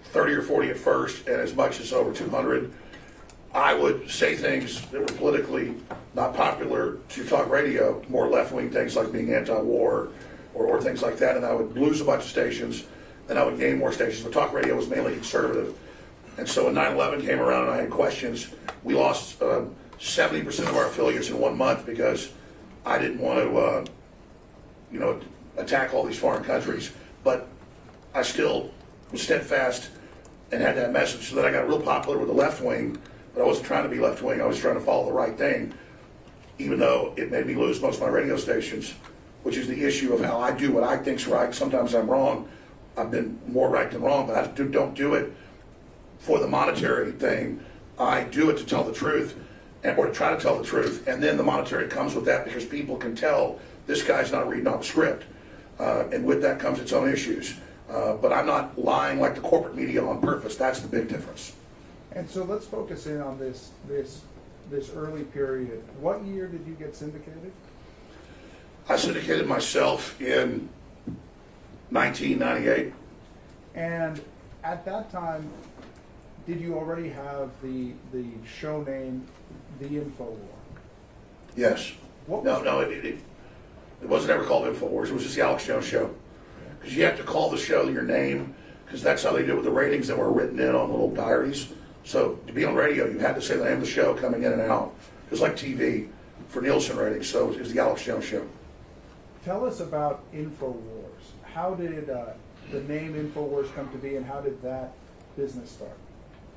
30 or 40 at first, and as much as over 200. I would say things that were politically not popular to talk radio, more left-wing things like being anti-war or things like that, and I would lose a bunch of stations, and I would gain more stations. But talk radio was mainly conservative. And so when 9/11 came around and I had questions, we lost 70% of our affiliates in 1 month because I didn't want to, attack all these foreign countries. But I still was steadfast and had that message. So then I got real popular with the left wing, but I wasn't trying to be left wing. I was trying to follow the right thing, even though it made me lose most of my radio stations, which is the issue of how I do what I think's right. Sometimes I'm wrong. I've been more right than wrong, but I don't do it for the monetary thing. I do it to tell the truth, or to try to tell the truth, and then the monetary comes with that because people can tell this guy's not reading off a script, and with that comes its own issues. But I'm not lying like the corporate media on purpose. That's the big difference. And so let's focus in on this early period. What year did you get syndicated? I syndicated myself in 1998. And at that time, did you already have the show name, The InfoWar? Yes. What No, was no, it wasn't ever called InfoWars. It was just the Alex Jones Show. Because you have to call the show your name, because that's how they do it with the ratings that were written in on little diaries. So to be on radio, you had to say the name of the show coming in and out, just like TV for Nielsen ratings. So it was the Alex Jones Show. Tell us about InfoWars. How did the name InfoWars come to be, and how did that business start?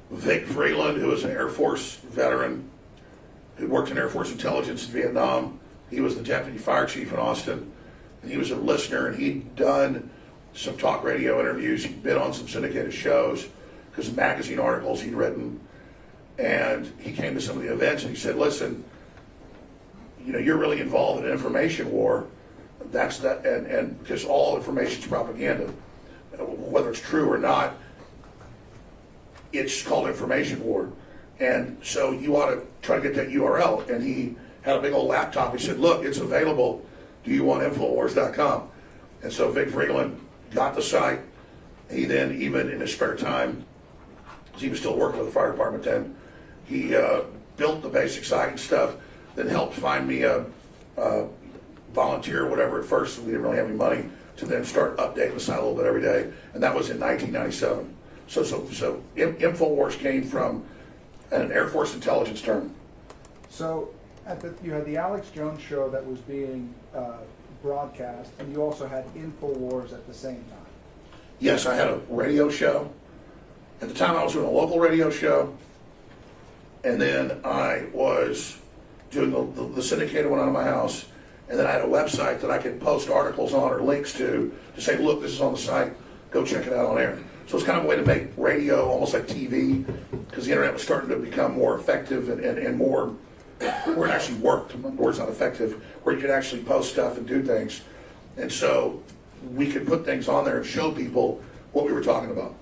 Vic Freeland, who was an Air Force veteran, who worked in Air Force intelligence in Vietnam. He was the deputy fire chief in Austin, and he was a listener, and he'd done some talk radio interviews. He'd been on some syndicated shows because of magazine articles he'd written, and he came to some of the events and he said, listen, you're really involved in an information war. That's that, and because all information is propaganda, whether it's true or not, it's called information war. And so you ought to try to get that URL. And he had a big old laptop. He said, look, it's available. Do you want InfoWars.com? And so Vic Freeland got the site. He then, even in his spare time, he was still working with the fire department then, he built the basic site and stuff, then helped find me a volunteer or whatever at first. We didn't really have any money to then start updating the site a little bit every day. And that was in 1997. So InfoWars came from an Air Force intelligence term. So you had the Alex Jones Show that was being broadcast, and you also had InfoWars at the same time. Yes, I had a radio show. At the time I was doing a local radio show, and then I was doing the syndicated one out of my house, and then I had a website that I could post articles on or links to say, look, this is on the site, go check it out on air. So it's kind of a way to make radio almost like TV, because the internet was starting to become more effective and more, where it actually worked. The word's not effective, where you could actually post stuff and do things. And so we could put things on there and show people what we were talking about.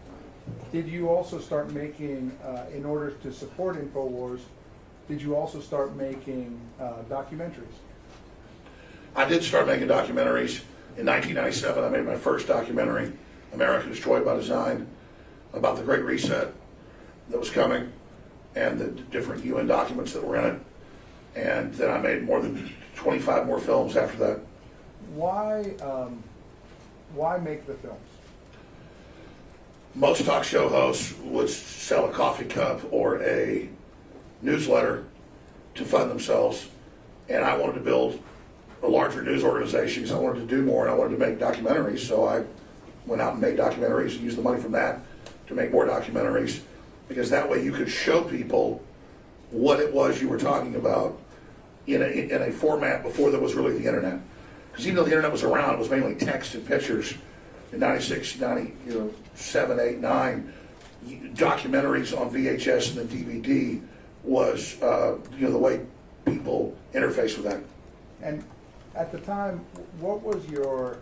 Did you also start making, in order to support InfoWars, did you also start making documentaries? I did start making documentaries. In 1997, I made my first documentary, America Destroyed by Design, about the Great Reset that was coming and the different UN documents that were in it. And then I made more than 25 more films after that. Why make the films? Most talk show hosts would sell a coffee cup or a newsletter to fund themselves, and I wanted to build a larger news organization because I wanted to do more and I wanted to make documentaries. So I went out and made documentaries and used the money from that to make more documentaries, because that way you could show people what it was you were talking about in a format before there was really the internet. Because even though the internet was around, it was mainly text and pictures. In 96, 97, 8, 9, documentaries on VHS and then DVD was the way people interface with that. And at the time, what was your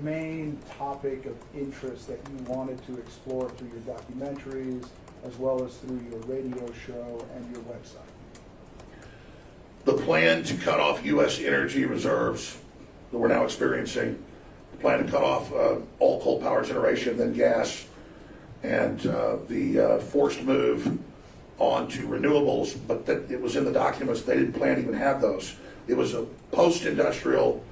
main topic of interest that you wanted to explore through your documentaries, as well as through your radio show and your website? The plan to cut off U.S. energy reserves that we're now experiencing, the plan to cut off all coal power generation, then gas, and the forced move on to renewables, but that it was in the documents. They didn't plan to even have those. It was a post-industrial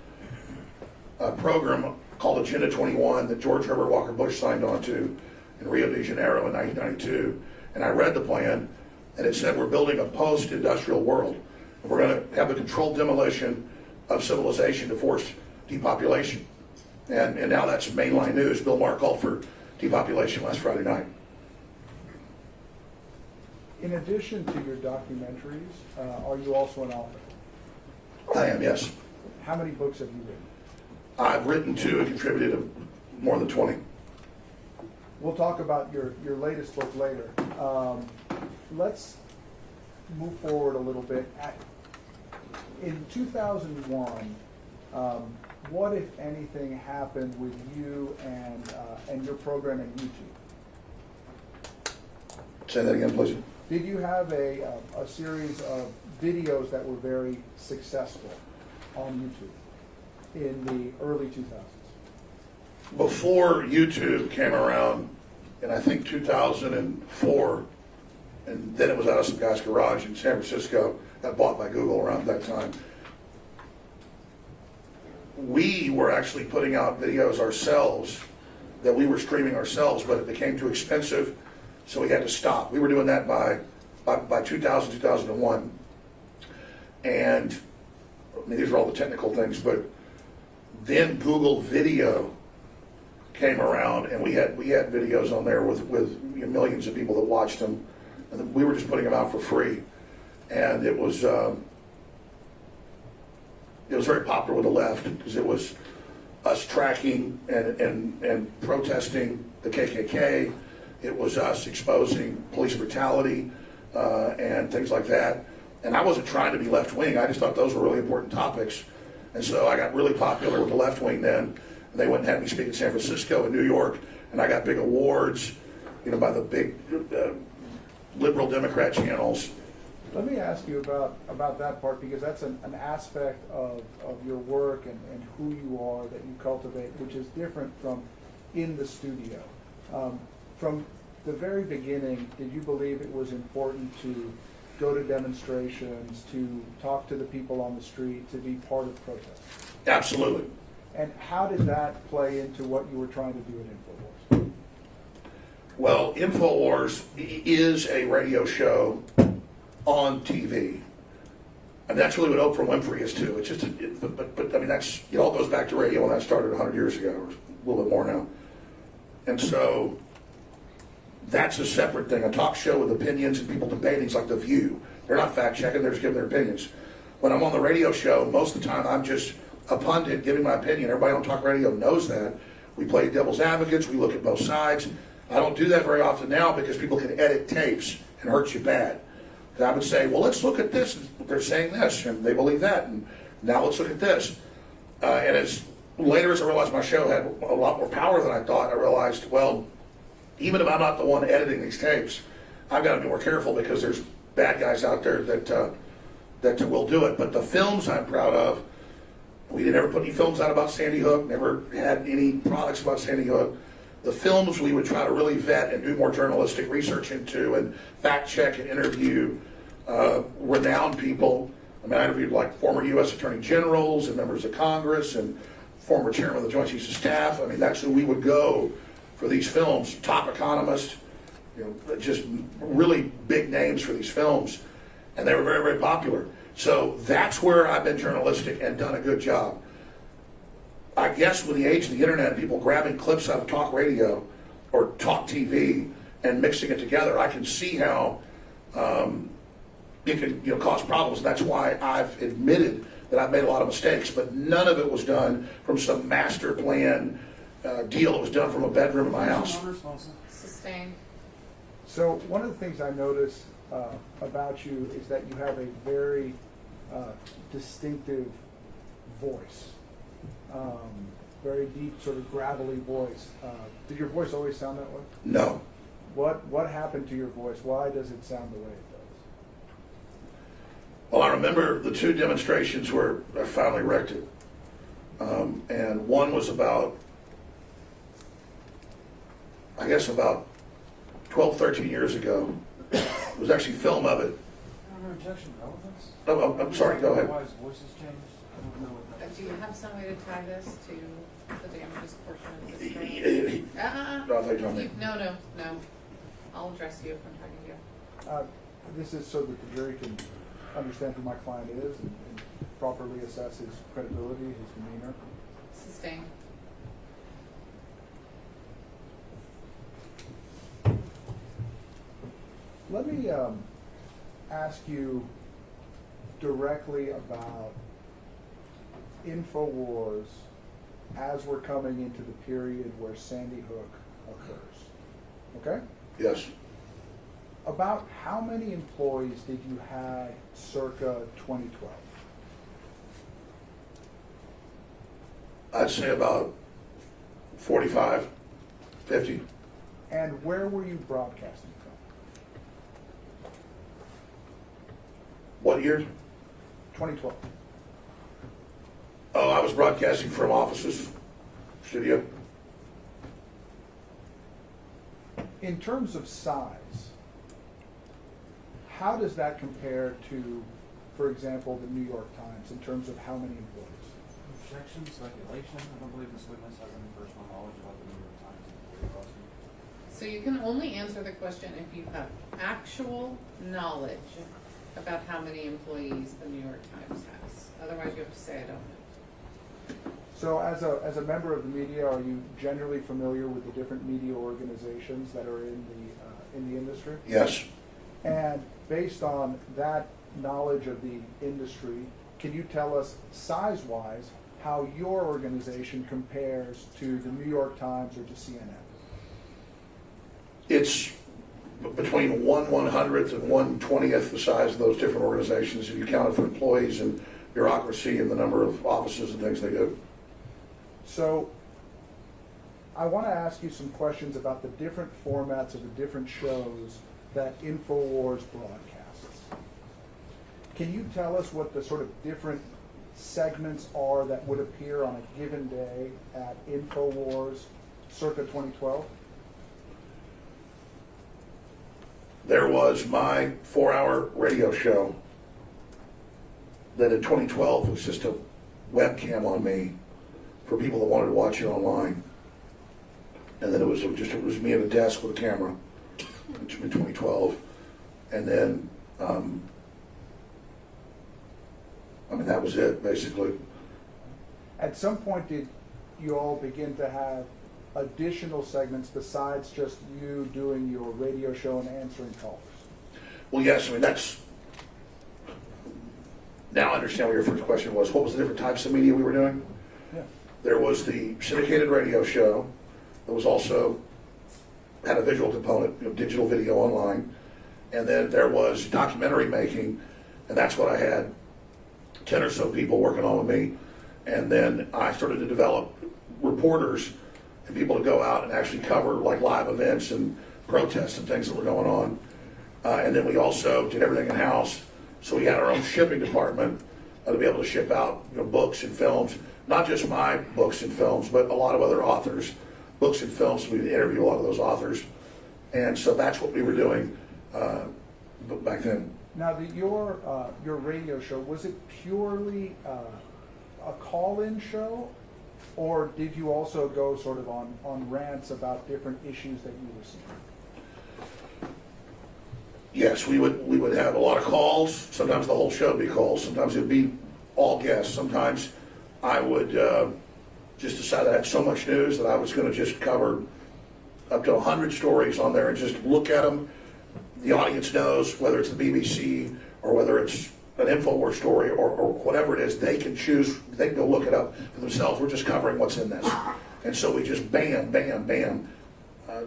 program called Agenda 21 that George Herbert Walker Bush signed on to in Rio de Janeiro in 1992. And I read the plan, and it said we're building a post-industrial world. And we're going to have a controlled demolition of civilization to force depopulation. And now that's mainline news. Bill Maher called for depopulation last Friday night. In addition to your documentaries, are you also an author? I am, yes. How many books have you written? I've written 2 and contributed to more than 20. We'll talk about your latest book later. Let's move forward a little bit. In 2001, what, if anything, happened with you and your program on YouTube? Say that again, please. Did you have a series of videos that were very successful on YouTube in the early 2000s? Before YouTube came around, in I think 2004, and then it was out of some guy's garage in San Francisco, got bought by Google around that time. We were actually putting out videos ourselves that we were streaming ourselves, but it became too expensive, so we had to stop. We were doing that by 2000, 2001. And I mean, these are all the technical things, but then Google Video came around, and we had videos on there with you know, millions of people that watched them, and we were just putting them out for free, and it was very popular with the left because it was us tracking and protesting the KKK. It was us exposing police brutality and things like that. And I wasn't trying to be left wing. I just thought those were really important topics, and so I got really popular with the left wing then. They went and had me speak in San Francisco and New York, and I got big awards, you know, by the big liberal Democrat channels. Let me ask you about that part, because that's an aspect of your work and who you are that you cultivate, which is different from in the studio. From the very beginning, did you believe it was important to go to demonstrations, to talk to the people on the street, to be part of protests? Absolutely. And how did that play into what you were trying to do at InfoWars? Well, InfoWars is a radio show on TV. And that's really what Oprah Winfrey is too. It's just, but I mean, that's, it all goes back to radio, and that started 100 years ago, or a little bit more now. And so that's a separate thing. A talk show with opinions and people debating is like The View. They're not fact checking, they're just giving their opinions. When I'm on the radio show, most of the time I'm just a pundit giving my opinion. Everybody on talk radio knows that. We play devil's advocates, we look at both sides. I don't do that very often now because people can edit tapes and hurt you bad. I would say, well, let's look at this. They're saying this, and they believe that, and now let's look at this. And as later as I realized my show had a lot more power than I thought, I realized, well, even if I'm not the one editing these tapes, I've got to be more careful because there's bad guys out there that will do it. But the films I'm proud of, we didn't ever put any films out about Sandy Hook, never had any products about Sandy Hook. The films we would try to really vet and do more journalistic research into and fact check and interview renowned people. I mean, I interviewed like former U.S. Attorney Generals and members of Congress and former chairman of the Joint Chiefs of Staff. I mean, that's who we would go for these films. Top economists, you know, just really big names for these films. And they were very, very popular. So that's where I've been journalistic and done a good job. I guess with the age of the internet, people grabbing clips out of talk radio or talk TV and mixing it together, I can see how it can, you know, cause problems. And that's why I've admitted that I've made a lot of mistakes, but none of it was done from some master plan deal. It was done from a bedroom in my house. Sustained. So one of the things I notice about you is that you have a very distinctive voice. Very deep, sort of gravelly voice. Did your voice always sound that way? No. What happened to your voice? Why does it sound the way it does? Well, I remember the 2 demonstrations where I finally wrecked it. And one was about, I guess about 12, 13 years ago. was actually film of it. Objection relevance? Oh, I'm sorry, go ahead. Otherwise, voices changed. I don't know what that Do you have some way to tie this to the damages portion of this? No, I think I'm- No. I'll address you if I'm talking to you. This is so that the jury can understand who my client is and properly assess his credibility, his demeanor. Sustain. Let me ask you directly about InfoWars as we're coming into the period where Sandy Hook occurs. Okay? Yes. About how many employees did you have circa 2012? I'd say about 45, 50. And where were you broadcasting from? What year? 2012. Oh, I was broadcasting from offices, studio. In terms of size, how does that compare to, for example, the New York Times in terms of how many employees? objection, speculation. I don't believe this witness has any personal knowledge about the New York Times employee roster. So you can only answer the question if you have actual knowledge about how many employees the New York Times has. Otherwise, you have to say, I don't know. So as a member of the media, are you generally familiar with the different media organizations that are in the industry? Yes. And based on that knowledge of the industry, can you tell us size-wise how your organization compares to the New York Times or to CNN? It's between 1/100th and 1/20th the size of those different organizations if you count it for employees and bureaucracy and the number of offices and things they do. So I want to ask you some questions about the different formats of the different shows that InfoWars broadcasts. Can you tell us what the sort of different segments are that would appear on a given day at InfoWars circa 2012? There was my 4-hour radio show that in 2012 was just a webcam on me for people that wanted to watch it online. And then it was me at a desk with a camera in 2012. And then, that was it, basically. At some point, did you all begin to have additional segments besides just you doing your radio show and answering callers? Well, yes, that's, now I understand what your first question was. What was the different types of media we were doing? Yeah. There was the syndicated radio show. There was also, had a visual component, digital video online. And then there was documentary making, and that's what I had 10 or so people working on with me. And then I started to develop reporters and people to go out and actually cover like live events and protests and things that were going on. And then we also did everything in-house. So we had our own shipping department to be able to ship out books and films, not just my books and films, but a lot of other authors' books and films. So we'd interview a lot of those authors. And so that's what we were doing back then. Now, your radio show, was it purely a call-in show, or did you also go sort of on rants about different issues that you were seeing? Yes, we would have a lot of calls. Sometimes the whole show would be calls. Sometimes it would be all guests. Sometimes I would just decide I had so much news that I was going to just cover up to 100 stories on there and just look at them. The audience knows whether it's the BBC or whether it's an InfoWars story or whatever it is, they can choose, they can go look it up for themselves. We're just covering what's in this. And so we just bam, bam, bam.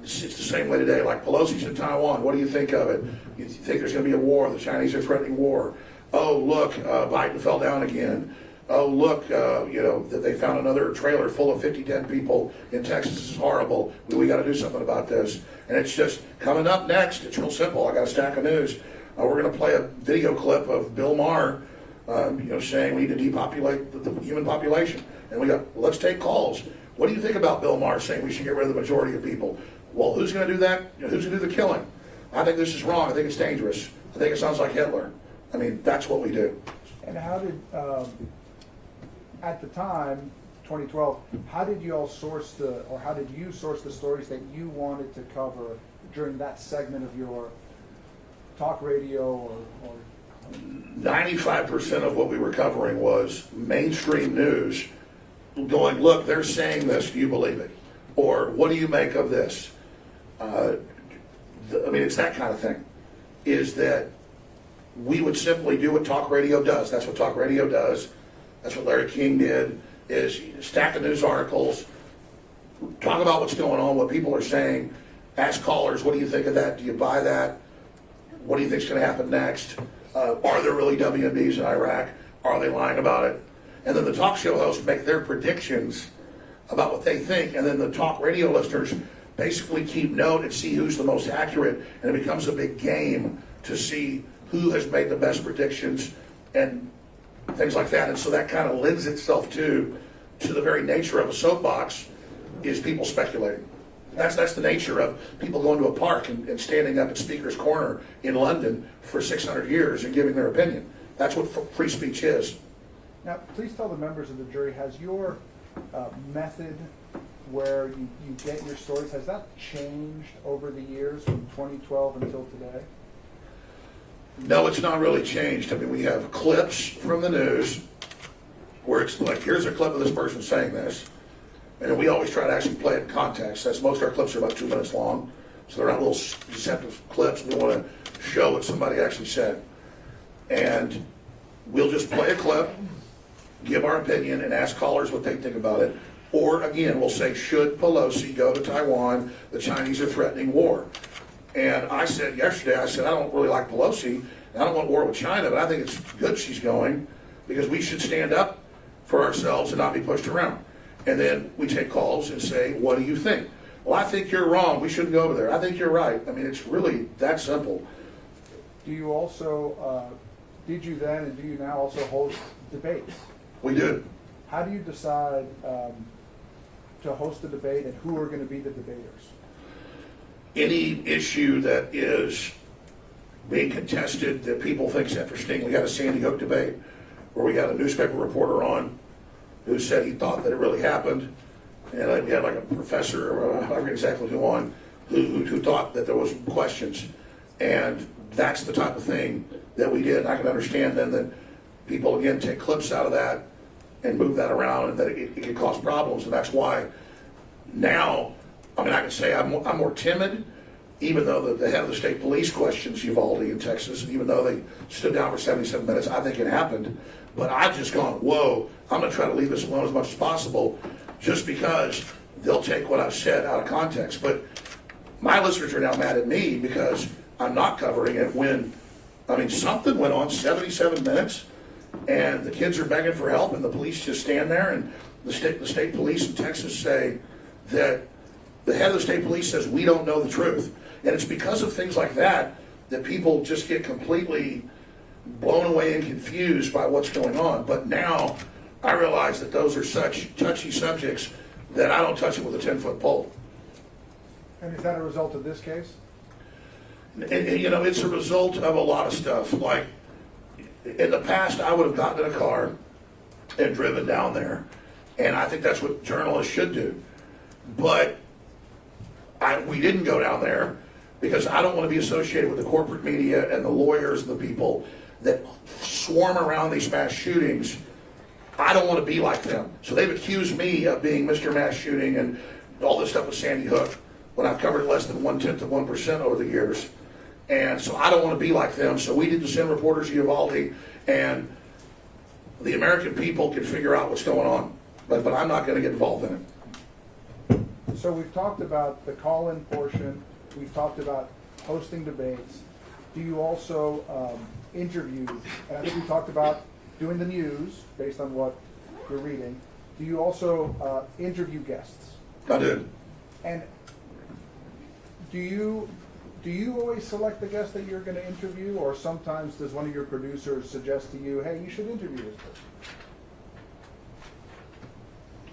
It's the same way today, like Pelosi's in Taiwan. What do you think of it? You think there's going to be a war? The Chinese are threatening war. Oh, look, Biden fell down again. Oh, look, that they found another trailer full of 50 dead people in Texas. This is horrible. We got to do something about this. And it's just coming up next. It's real simple. I got a stack of news. We're going to play a video clip of Bill Maher, saying we need to depopulate the human population. And we got, let's take calls. What do you think about Bill Maher saying we should get rid of the majority of people? Well, who's going to do that? Who's going to do the killing? I think this is wrong, I think it's dangerous, I think it sounds like Hitler. I mean, that's what we do. And how did, at the time, 2012, how did you all source or how did you source the stories that you wanted to cover during that segment of your talk radio or 95% of what we were covering was mainstream news going, look, they're saying this, do you believe it? Or what do you make of this? I mean, it's that kind of thing, is that we would simply do what talk radio does. That's what talk radio does. That's what Larry King did, is stack of news articles, talk about what's going on, what people are saying, ask callers, what do you think of that? Do you buy that? What do you think is going to happen next? Are there really WMDs in Iraq? Are they lying about it? And then the talk show hosts make their predictions about what they think, and then the talk radio listeners basically keep note and see who's the most accurate, and it becomes a big game to see who has made the best predictions and things like that. And so that kind of lends itself to the very nature of a soapbox, is people speculating. That's the nature of people going to a park and standing up at Speaker's Corner in London for 600 years and giving their opinion. That's what free speech is. Now, please tell the members of the jury, has your method where you get your stories, has that changed over the years from 2012 until today? No, it's not really changed. I mean, we have clips from the news where it's like, here's a clip of this person saying this. And we always try to actually play it in context. That's most of our clips are about 2 minutes long. So they're not little deceptive clips. We want to show what somebody actually said. And we'll just play a clip, give our opinion, and ask callers what they think about it. Or again, we'll say, should Pelosi go to Taiwan? The Chinese are threatening war. And I said yesterday, I don't really like Pelosi. I don't want war with China, but I think it's good she's going, because we should stand up for ourselves and not be pushed around. And then we take calls and say, what do you think? Well, I think you're wrong. We shouldn't go over there. I think you're right. I mean, it's really that simple. Do you also, did you then and do you now also host debates? We do. How do you decide to host a debate and who are going to be the debaters? Any issue that is being contested that people think is interesting. We had a Sandy Hook debate where we had a newspaper reporter on who said he thought that it really happened. And we had like a professor, or I forget exactly who on, who thought that there was questions. And that's the type of thing that we did. I can understand then that people, again, take clips out of that and move that around, and that it can cause problems. And that's why now, I mean, I can say I'm more timid, even though the head of the state police questions Uvalde in Texas, and even though they stood down for 77 minutes, I think it happened. But I've just gone, whoa, I'm going to try to leave this alone as much as possible, just because they'll take what I've said out of context. But my listeners are now mad at me because I'm not covering it when, I mean, something went on 77 minutes, and the kids are begging for help, and the police just stand there, and the state police in Texas say that the head of the state police says we don't know the truth. And it's because of things like that that people just get completely blown away and confused by what's going on. But now I realize that those are such touchy subjects that I don't touch it with a 10-foot pole. And is that a result of this case? And you know, it's a result of a lot of stuff. Like, in the past, I would have gotten in a car and driven down there. And I think that's what journalists should do. But we didn't go down there because I don't want to be associated with the corporate media and the lawyers and the people that swarm around these mass shootings. I don't want to be like them. So they've accused me of being Mr. Mass Shooting and all this stuff with Sandy Hook, when I've covered less than 0.1% over the years. And so I don't want to be like them. So we didn't send reporters to Uvalde, and the American people can figure out what's going on. But I'm not going to get involved in it. So we've talked about the call-in portion. We've talked about hosting debates. Do you also interview? And I think we talked about doing the news based on what you're reading. Do you also interview guests? I do. And do you always select the guest that you're going to interview, or sometimes does one of your producers suggest to you, hey, you should interview this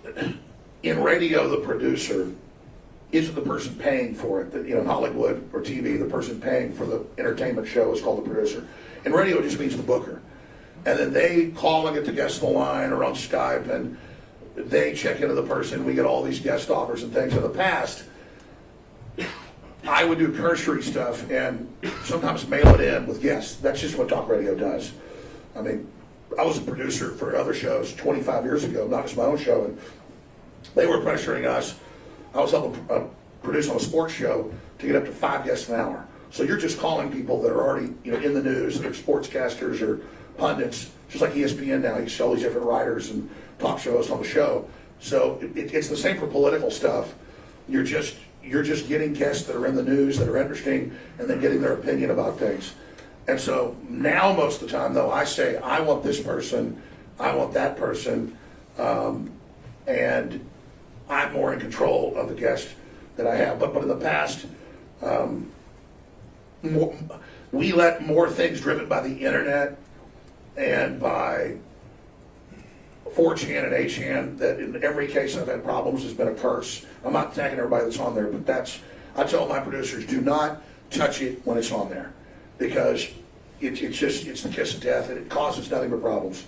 person? In radio, the producer isn't the person paying for it. In Hollywood or TV, the person paying for the entertainment show is called the producer. In radio, it just means the booker. And then they call and get the guest on the line or on Skype, and they check into the person. We get all these guest offers and things. In the past, I would do cursory stuff and sometimes mail it in with guests. That's just what talk radio does. I mean, I was a producer for other shows 25 years ago, not just my own show, and they were pressuring us. I was helping produce on a sports show to get up to 5 guests an hour. So you're just calling people that are already in the news, they're sportscasters or pundits, just like ESPN now. You see all these different writers and talk shows on the show. So it's the same for political stuff. You're just getting guests that are in the news, that are interesting, and then getting their opinion about things. And so now most of the time, though, I say, I want this person, I want that person, and I'm more in control of the guest that I have. But in the past, we let more things driven by the internet and by 4chan and 8chan that in every case I've had problems has been a curse. I'm not attacking everybody that's on there, but I tell my producers, do not touch it when it's on there, because it's the kiss of death and it causes nothing but problems.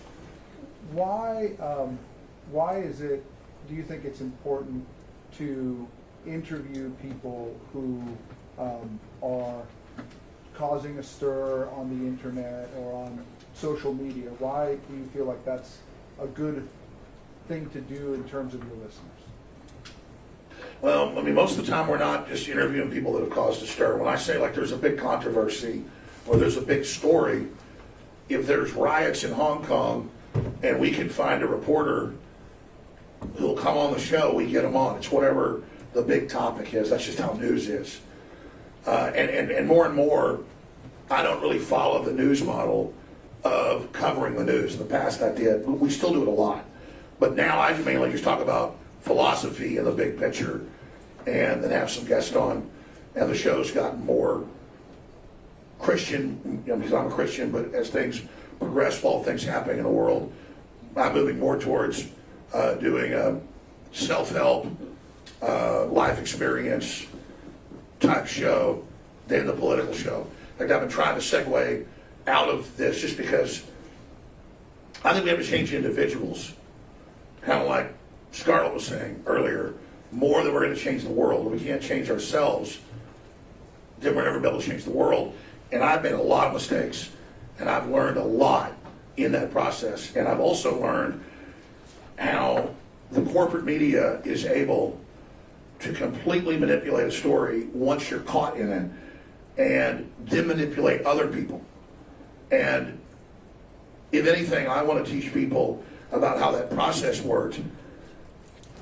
Why is it, do you think it's important to interview people who are causing a stir on the internet or on social media? Why do you feel like that's a good thing to do in terms of your listeners? Well, I mean, most of the time we're not just interviewing people that have caused a stir. When I say like there's a big controversy or there's a big story, if there's riots in Hong Kong and we can find a reporter who'll come on the show, we get them on. It's whatever the big topic is. That's just how news is. And more, I don't really follow the news model of covering the news. In the past I did. We still do it a lot. But now I mainly just talk about philosophy and the big picture and then have some guests on. And the show's gotten more Christian, because I'm a Christian, but as things progress, all things happening in the world, I'm moving more towards doing a self-help, life experience type show than the political show. In fact, I've been trying to segue out of this just because I think we have to change individuals. Kind of like Scarlett was saying earlier, more than we're going to change the world. If we can't change ourselves, then we're never going to be able to change the world. And I've made a lot of mistakes, and I've learned a lot in that process. And I've also learned how the corporate media is able to completely manipulate a story once you're caught in it, and then manipulate other people. And if anything, I want to teach people about how that process worked,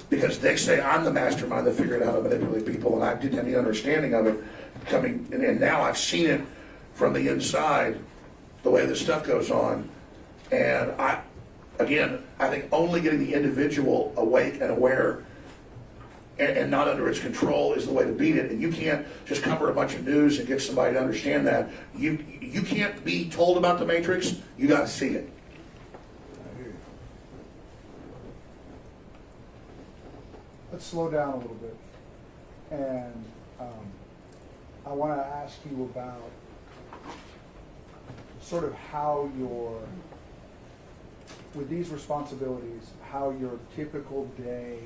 because they say I'm the mastermind that figured out how to manipulate people, and I didn't have any understanding of it coming, and now I've seen it from the inside, the way this stuff goes on. And I think only getting the individual awake and aware and not under its control is the way to beat it. And you can't just cover a bunch of news and get somebody to understand that. You can't be told about the Matrix. You got to see it. Let's slow down a little bit. And I want to ask you about sort of how with these responsibilities, how your typical day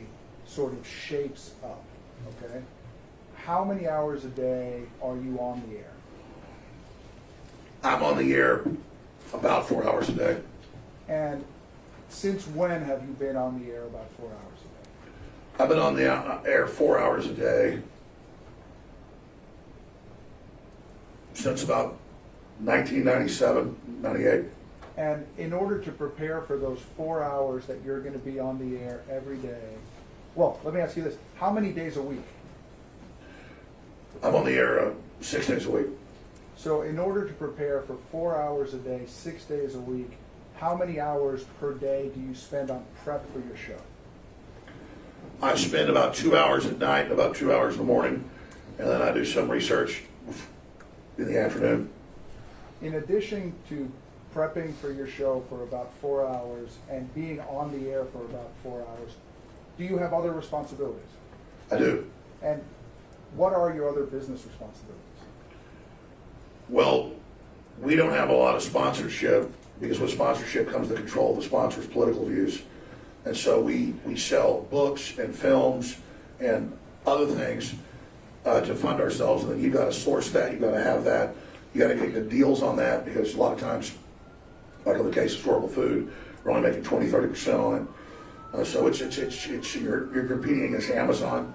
sort of shapes up, okay? How many hours a day are you on the air? I'm on the air about 4 hours a day. And since when have you been on the air about 4 hours a day? I've been on the air 4 hours a day since about 1997, 98. And in order to prepare for those 4 hours that you're going to be on the air every day, well, let me ask you this. How many days a week? I'm on the air 6 days a week. So in order to prepare for 4 hours a day, 6 days a week, how many hours per day do you spend on prep for your show? I spend about 2 hours at night and about 2 hours in the morning, and then I do some research in the afternoon. In addition to prepping for your show for about 4 hours and being on the air for about 4 hours, do you have other responsibilities? I do. And what are your other business responsibilities? Well, we don't have a lot of sponsorship because with sponsorship comes the control of the sponsor's political views. And so we sell books and films and other things to fund ourselves. And then you've got to source that, you've got to have that, you got to get the deals on that because a lot of times, like in the case of storable food, we're only making 20-30% on it. So you're competing against Amazon.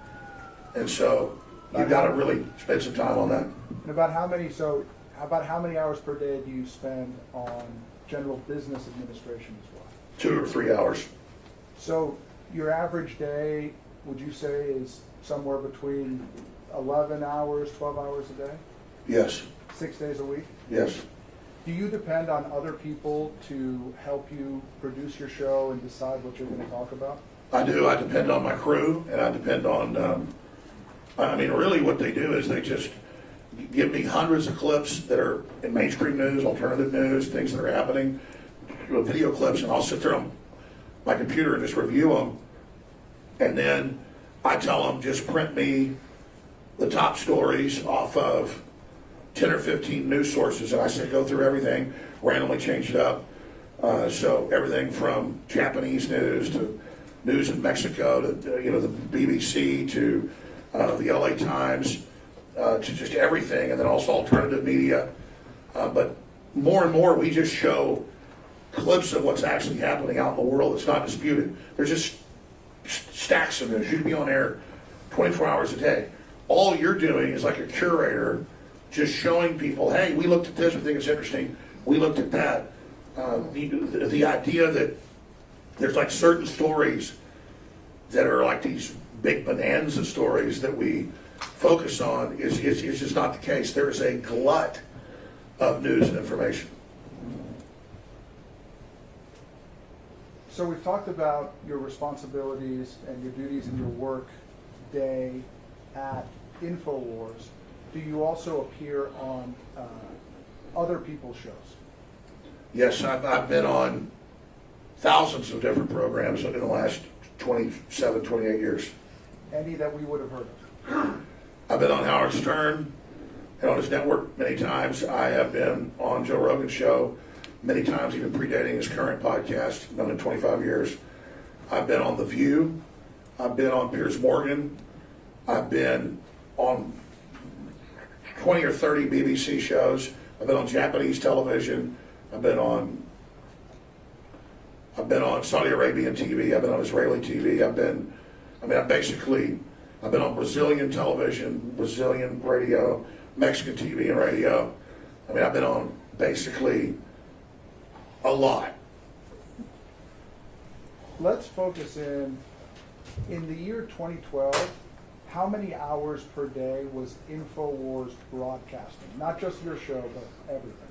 And so you've got to really spend some time on that. And about how many hours per day do you spend on general business administration as well? 2 or 3 hours. So your average day, would you say, is somewhere between 11 hours, 12 hours a day? Yes. 6 days a week? Yes. Do you depend on other people to help you produce your show and decide what you're going to talk about? I do. I depend on my crew, and I depend on, really what they do is they just give me hundreds of clips that are in mainstream news, alternative news, things that are happening, video clips, and I'll sit there on my computer and just review them. And then I tell them, just print me the top stories off of 10 or 15 news sources. And I say, go through everything, randomly change it up. So everything from Japanese news to news in Mexico to, the BBC to the LA Times to just everything. And then also alternative media. But more and more, we just show clips of what's actually happening out in the world. It's not disputed. There's just stacks of news. You can be on air 24 hours a day. All you're doing is like a curator, just showing people, hey, we looked at this, we think it's interesting. We looked at that. The idea that there's like certain stories that are like these big bonanza stories that we focus on is just not the case. There is a glut of news and information. So we've talked about your responsibilities and your duties in your work day at InfoWars. Do you also appear on other people's shows? Yes, I've been on thousands of different programs in the last 27, 28 years. Any that we would have heard of? I've been on Howard Stern and on his network many times. I have been on Joe Rogan's show many times, even predating his current podcast, done in 25 years. I've been on The View. I've been on Piers Morgan. I've been on 20 or 30 BBC shows. I've been on Japanese television. I've been on Saudi Arabian TV. I've been on Israeli TV. I've been on Brazilian television, Brazilian radio, Mexican TV and radio. I've been on basically a lot. Let's focus in the year 2012, how many hours per day was InfoWars broadcasting? Not just your show, but everything.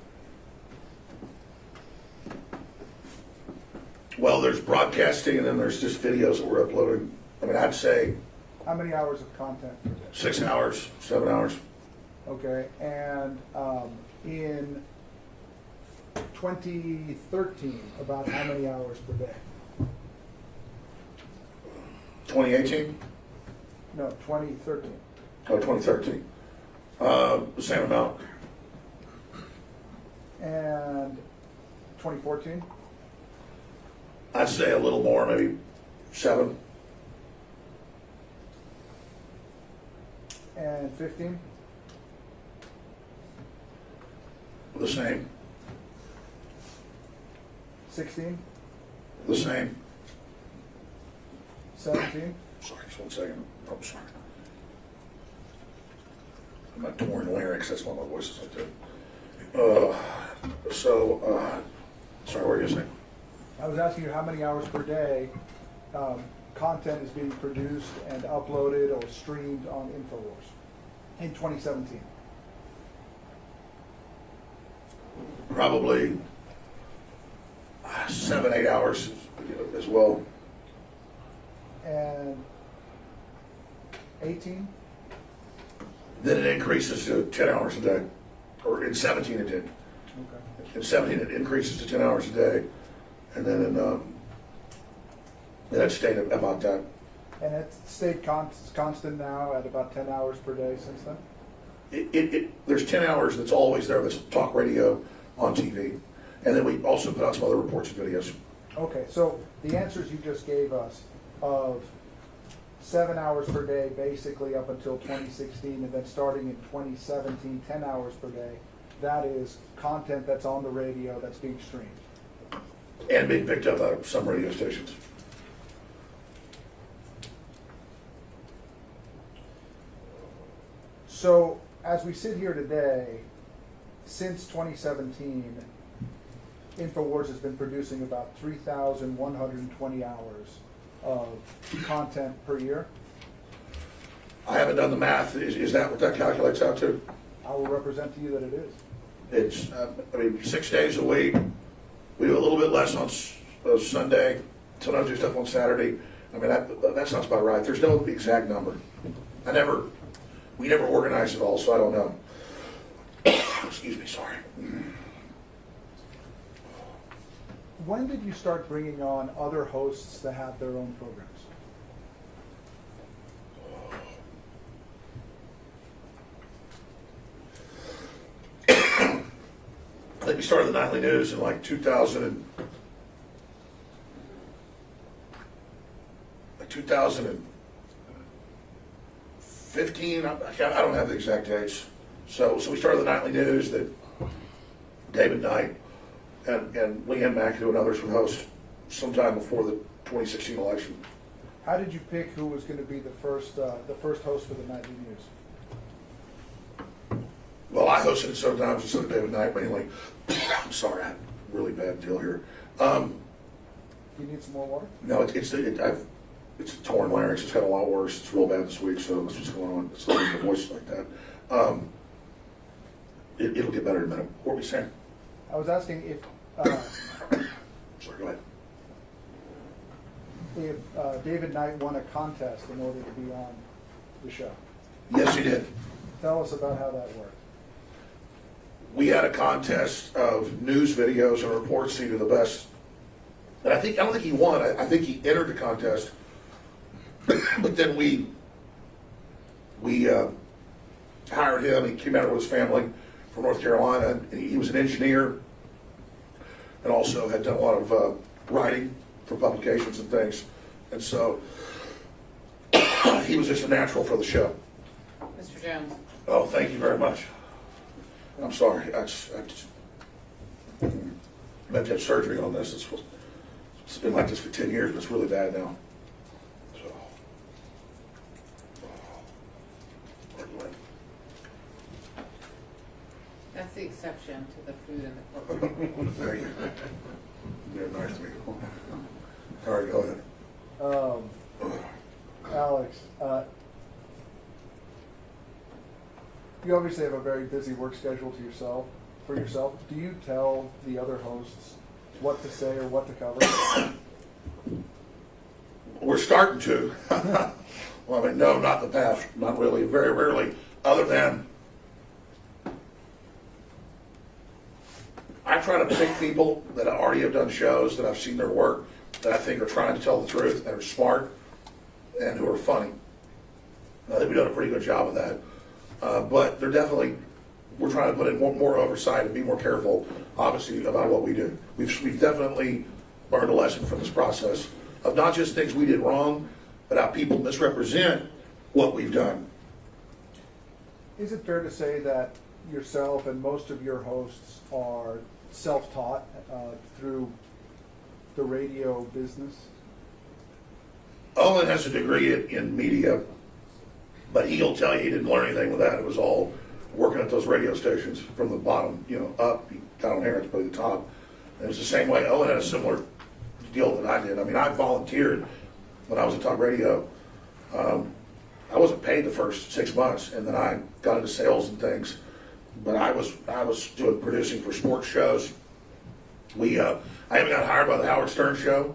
Well, there's broadcasting and then there's just videos that we're uploading. I'd say... How many hours of content per day? 6 hours, 7 hours. Okay, and in 2013, about how many hours per day? 2018? No, 2013. Oh, 2013. The same amount. And 2014? I'd say a little more, maybe 7. And 15? The same. 16? The same. 17? Sorry, just 1 second. Oh, sorry. My torn larynx, that's why my voice is like that. Sorry, what were you saying? I was asking you how many hours per day content is being produced and uploaded or streamed on InfoWars in 2017. Probably 7, 8 hours as well. And 18? Then it increases to 10 hours a day. Or in 17 it did. Okay. In 17 it increases to 10 hours a day. And then it stayed about that. And it's stayed constant now at about 10 hours per day since then? There's 10 hours that's always there, that's talk radio on TV. And then we also put out some other reports and videos. Okay, so the answers you just gave us of 7 hours per day basically up until 2016, and then starting in 2017, 10 hours per day, that is content that's on the radio that's being streamed. And being picked up at some radio stations. So as we sit here today, since 2017, InfoWars has been producing about 3,120 hours of content per year. I haven't done the math. Is that what that calculates out to? I will represent to you that it is. It's, 6 days a week. We do a little bit less on Sunday. Sometimes do stuff on Saturday. I mean, that sounds about right. There's no exact number. We never organize it all, so I don't know. Excuse me, sorry. When did you start bringing on other hosts to have their own programs? I think we started the nightly news in like 2015. I don't have the exact dates. So we started the nightly news that David Knight and Leanne McAdoo and others would host sometime before the 2016 election. How did you pick who was going to be the first host for the nightly news? Well, I hosted it sometimes instead of David Knight mainly. I'm sorry, I had a really bad deal here. Do you need some more water? No, it's a torn larynx. It's got a lot worse. It's real bad this week, so that's what's going on. It's not even the voice like that. It'll get better in a minute. What were we saying? I was asking if Sorry, go ahead. if David Knight won a contest in order to be on the show. Yes, he did. Tell us about how that worked. We had a contest of news videos and reports to the best. And I don't think he won. I think he entered the contest. But then we hired him. He came out with his family from North Carolina. And he was an engineer and also had done a lot of writing for publications and things. And so he was just a natural for the show. Mr. Jones. Oh, thank you very much. I'm sorry. I had to have surgery on this. It's been like this for 10 years, but it's really bad now. So, anyway. That's the exception to the food in the courtroom. There you go. You're nice to me. All right, go ahead. Alex, you obviously have a very busy work schedule for yourself. Do you tell the other hosts what to say or what to cover? We're starting to. Well, I mean, no, not the past. Not really. Very rarely. Other than I try to pick people that already have done shows, that I've seen their work, that I think are trying to tell the truth, that are smart, and who are funny. I think we've done a pretty good job of that. But we're trying to put in more oversight and be more careful, obviously, about what we do. We've definitely learned a lesson from this process of not just things we did wrong, but how people misrepresent what we've done. Is it fair to say that yourself and most of your hosts are self-taught through the radio business? Owen has a degree in media, but he'll tell you he didn't learn anything with that. It was all working at those radio stations from the bottom, up. He got on air to the top. And it was the same way. Owen had a similar deal that I did. I mean, I volunteered when I was at talk radio. I wasn't paid the first 6 months, and then I got into sales and things. But I was doing producing for sports shows. I even got hired by the Howard Stern show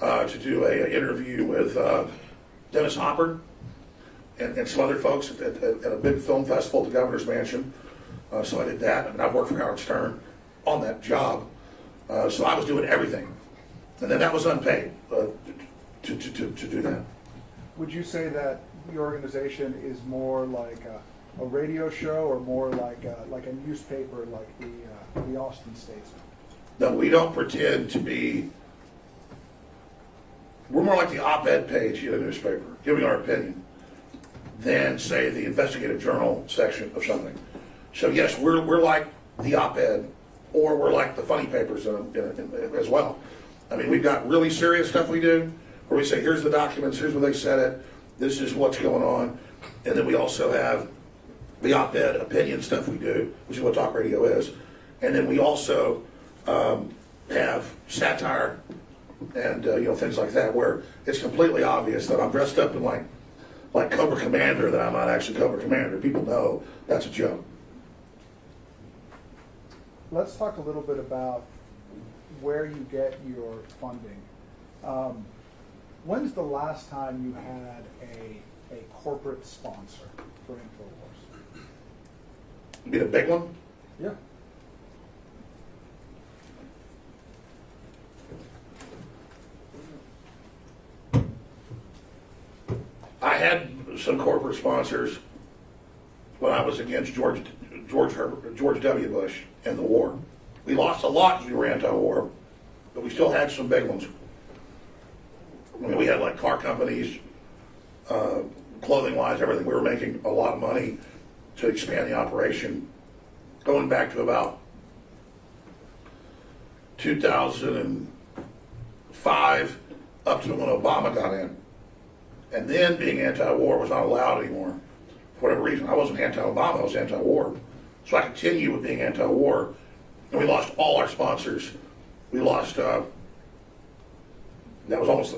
to do an interview with Dennis Hopper and some other folks at a big film festival at the Governor's Mansion. So I did that, and I've worked for Howard Stern on that job. So I was doing everything, and then that was unpaid to do that. would you say that the organization is more like a radio show or more like a newspaper like the Austin Statesman? No, we don't pretend to be. We're more like the op-ed page in a newspaper, giving our opinion, than, say, the investigative journal section of something. So yes, we're like the op-ed, or we're like the funny papers as well. I mean, we've got really serious stuff we do, where we say, here's the documents, here's where they said it, this is what's going on. And then we also have the op-ed opinion stuff we do, which is what talk radio is. And then we also have satire and things like that, where it's completely obvious that I'm dressed up in like Cobra Commander, that I'm not actually Cobra Commander. People know that's a joke. Let's talk a little bit about where you get your funding. When's the last time you had a corporate sponsor for InfoWars? You mean a big one? Yeah. I had some corporate sponsors when I was against George W. Bush and the war. We lost a lot because we were anti-war, but we still had some big ones. I mean, we had like car companies, clothing lines, everything. We were making a lot of money to expand the operation, going back to about 2005 up to when Obama got in. And then being anti-war was not allowed anymore. For whatever reason, I wasn't anti-Obama, I was anti-war. So I continued with being anti-war, and we lost all our sponsors. We lost, that was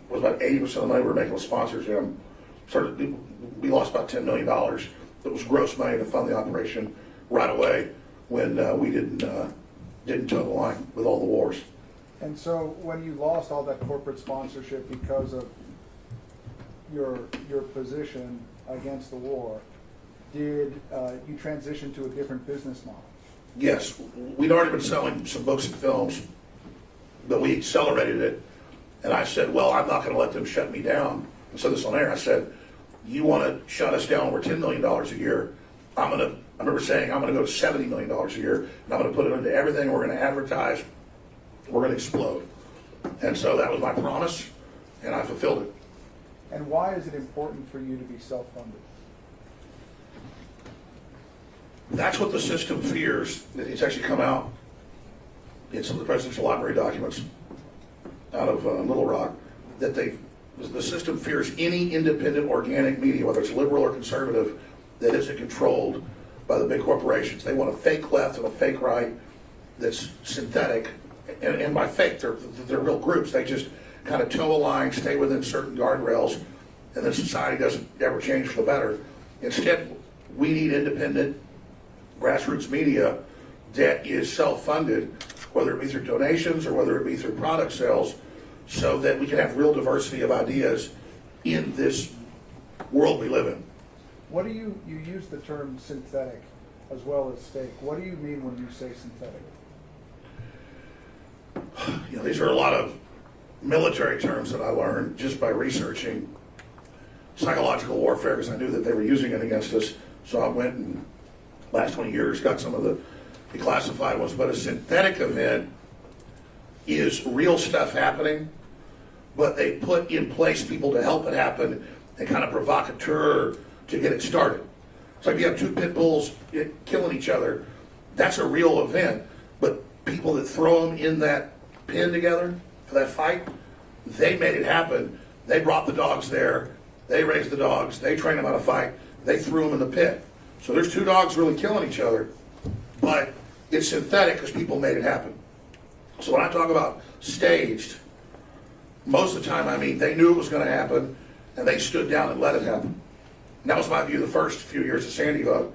about 80% of the money we were making with sponsors. We lost about $10 million. That was gross money to fund the operation right away when we didn't toe the line with all the wars. And so when you lost all that corporate sponsorship because of your position against the war, did you transition to a different business model? Yes, we'd already been selling some books and films, but we accelerated it. And I said, well, I'm not going to let them shut me down. I said this on air. I said, you want to shut us down over $10 million a year? I remember saying, I'm going to go to $70 million a year, and I'm going to put it into everything. We're going to advertise. We're going to explode. And so that was my promise, and I fulfilled it. And why is it important for you to be self-funded? That's what the system fears. It's actually come out in some of the presidential library documents out of Little Rock, that the system fears any independent organic media, whether it's liberal or conservative, that isn't controlled by the big corporations. They want a fake left and a fake right that's synthetic. And by fake, they're real groups. They just kind of toe a line, stay within certain guardrails, and then society doesn't ever change for the better. Instead, we need independent grassroots media that is self-funded, whether it be through donations or whether it be through product sales, so that we can have real diversity of ideas in this world we live in. What do you use the term synthetic as well as fake? What do you mean when you say synthetic? These are a lot of military terms that I learned just by researching psychological warfare, because I knew that they were using it against us. So I went and last 20 years got some of the classified ones. But a synthetic event is real stuff happening, but they put in place people to help it happen and kind of provocateur to get it started. It's like if you have two pit bulls killing each other, that's a real event, but people that throw them in that pen together for that fight, they made it happen. They brought the dogs there, they raised the dogs, they trained them how to fight, they threw them in the pit. So there's two dogs really killing each other, but it's synthetic because people made it happen. So when I talk about staged, most of the time I mean they knew it was going to happen and they stood down and let it happen. And that was my view the first few years of Sandy Hook.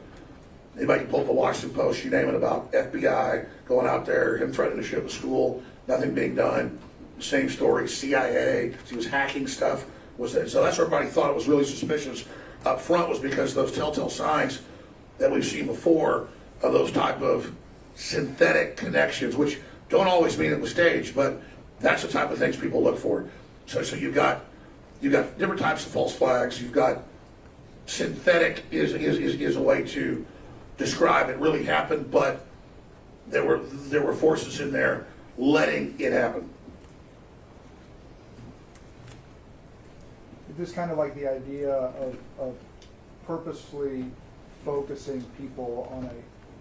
Anybody can pull up the Washington Post, you name it, about FBI going out there, him threatening to ship a school, nothing being done. Same story, CIA, he was hacking stuff. So that's where everybody thought it was really suspicious up front, was because those telltale signs that we've seen before of those type of synthetic connections, which don't always mean it was staged, but that's the type of things people look for. So you've got you've got different types of false flags. You've got synthetic is a way to describe it really happened, but there were forces in there letting it happen. It is kind of like the idea of purposefully focusing people on a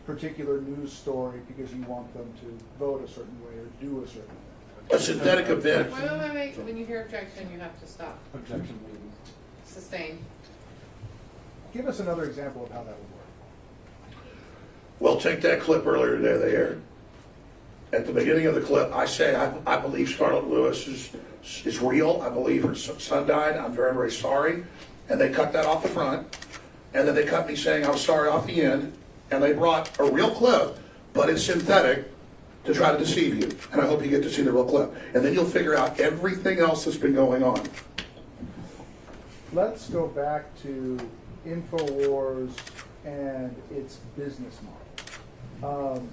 particular news story because you want them to vote a certain way or do a certain thing. A synthetic event. Wait. When you hear objection, you have to stop. Objection. Sustain. Give us another example of how that would work. Well, take that clip earlier today they aired. At the beginning of the clip, I say I believe Scarlett Lewis is real. I believe her son died. I'm very, very sorry. And they cut that off the front. And then they cut me saying I was sorry off the end. And they brought a real clip, but it's synthetic, to try to deceive you. And I hope you get to see the real clip. And then you'll figure out everything else that's been going on. Let's go back to InfoWars and its business model.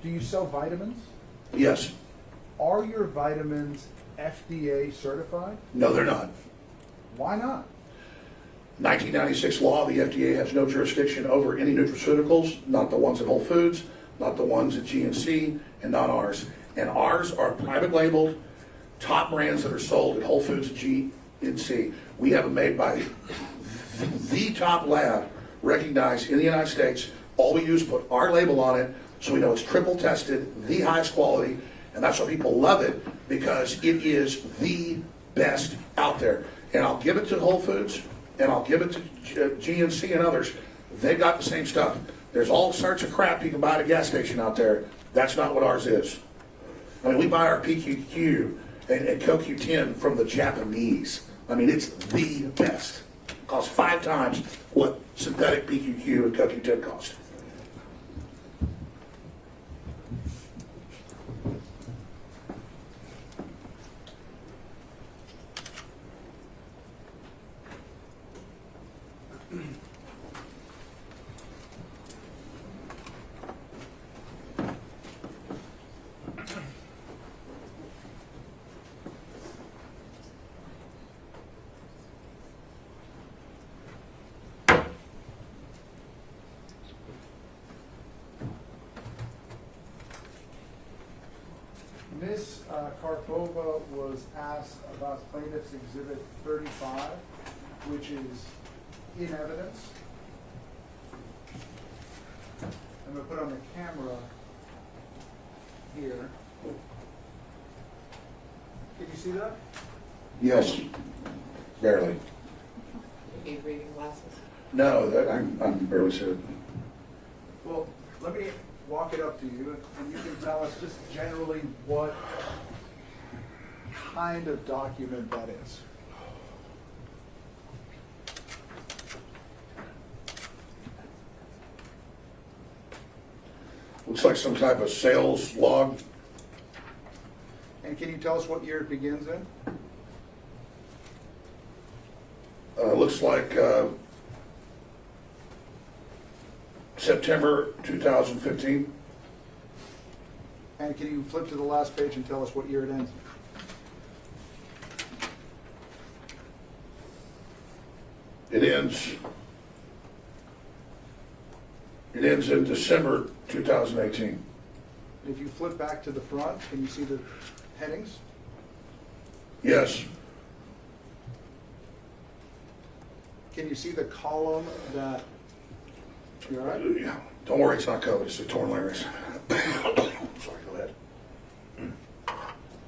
Do you sell vitamins? Yes. Are your vitamins FDA certified? No, they're not. Why not? 1996 law, the FDA has no jurisdiction over any nutraceuticals, not the ones at Whole Foods, not the ones at GNC, and not ours. And ours are private labeled, top brands that are sold at Whole Foods and GNC. We have them made by the top lab recognized in the United States. All we do is put our label on it so we know it's triple tested, the highest quality, and that's why people love it, because it is the best out there. And I'll give it to Whole Foods, and I'll give it to GNC and others. They've got the same stuff. There's all sorts of crap you can buy at a gas station out there. That's not what ours is. I mean, we buy our PQQ and CoQ10 from the Japanese. I mean, it's the best. It costs 5 times what synthetic PQQ and CoQ10 cost. Ms. Karpova was asked about Plaintiff's Exhibit 35, which is in evidence. I'm going to put on the camera here. Can you see that? Yes, barely. You need reading glasses. No, I'm barely sure. Well, let me walk it up to you, and you can tell us just generally what kind of document that is. Looks like some type of sales log. And can you tell us what year it begins in? Looks like September 2015. And can you flip to the last page and tell us what year it ends? It ends in December 2018. If you flip back to the front, can you see the headings? Yes. Can you see the column that, you all right? Yeah. Don't worry, it's not COVID, it's the torn larynx. Sorry, go ahead.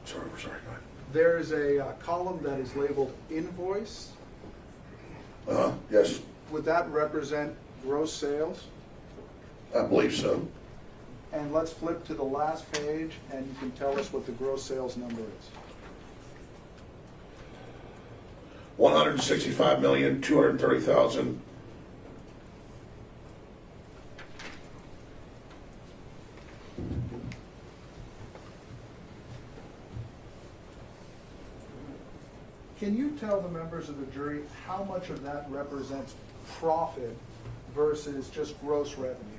Sorry, go ahead. There is a column that is labeled invoice. Yes. Would that represent gross sales? I believe so. And let's flip to the last page and you can tell us what the gross sales number is. $165,230,000. Can you tell the members of the jury how much of that represents profit versus just gross revenue?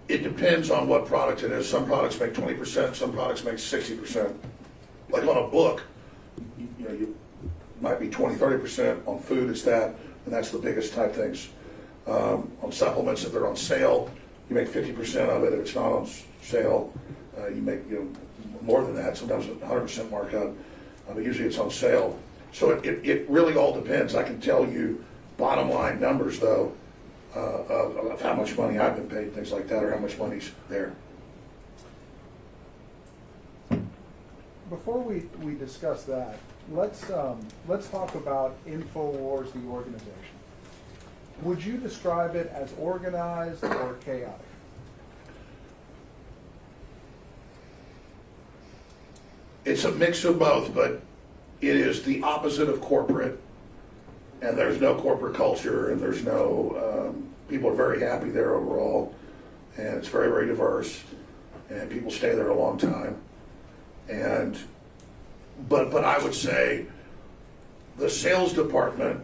It depends on what product it is. Some products make 20%, some products make 60%. like on a book, you know, you might be 20-30% on food, it's that, and that's the biggest type things. On supplements, if they're on sale, you make 50% of it. If it's not on sale, you make more than that, sometimes a 100% markup, but usually it's on sale. So it really all depends. I can tell you bottom line numbers, though, of how much money I've been paid, things like that, or how much money's there. Before we discuss that, let's talk about InfoWars, the organization. Would you describe it as organized or chaotic? It's a mix of both, but it is the opposite of corporate, and there's no corporate culture, and there's no, people are very happy there overall, and it's very, very diverse, and people stay there a long time. But I would say the sales department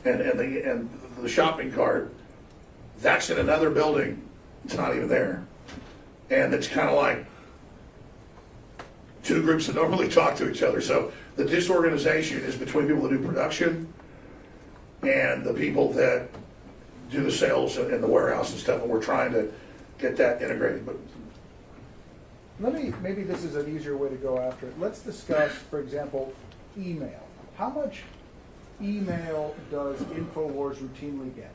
and the shopping cart, that's in another building. It's not even there. And it's kind of like two groups that don't really talk to each other. So the disorganization is between people that do production and the people that do the sales in the warehouse and stuff, and we're trying to get that integrated. But maybe this is an easier way to go after it. Let's discuss, for example, email. How much email does InfoWars routinely get?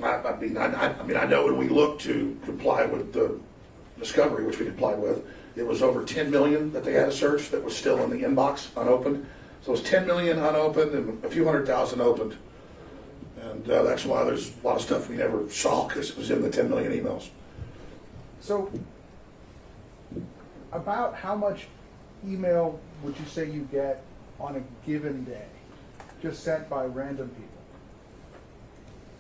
I mean, I know when we looked to comply with the discovery, which we complied with, it was over 10 million that they had to search that was still in the inbox unopened. So it was 10 million unopened and a few 100,000 opened. And that's why there's a lot of stuff we never saw, because it was in the 10 million emails. So about how much email would you say you get on a given day, just sent by random people?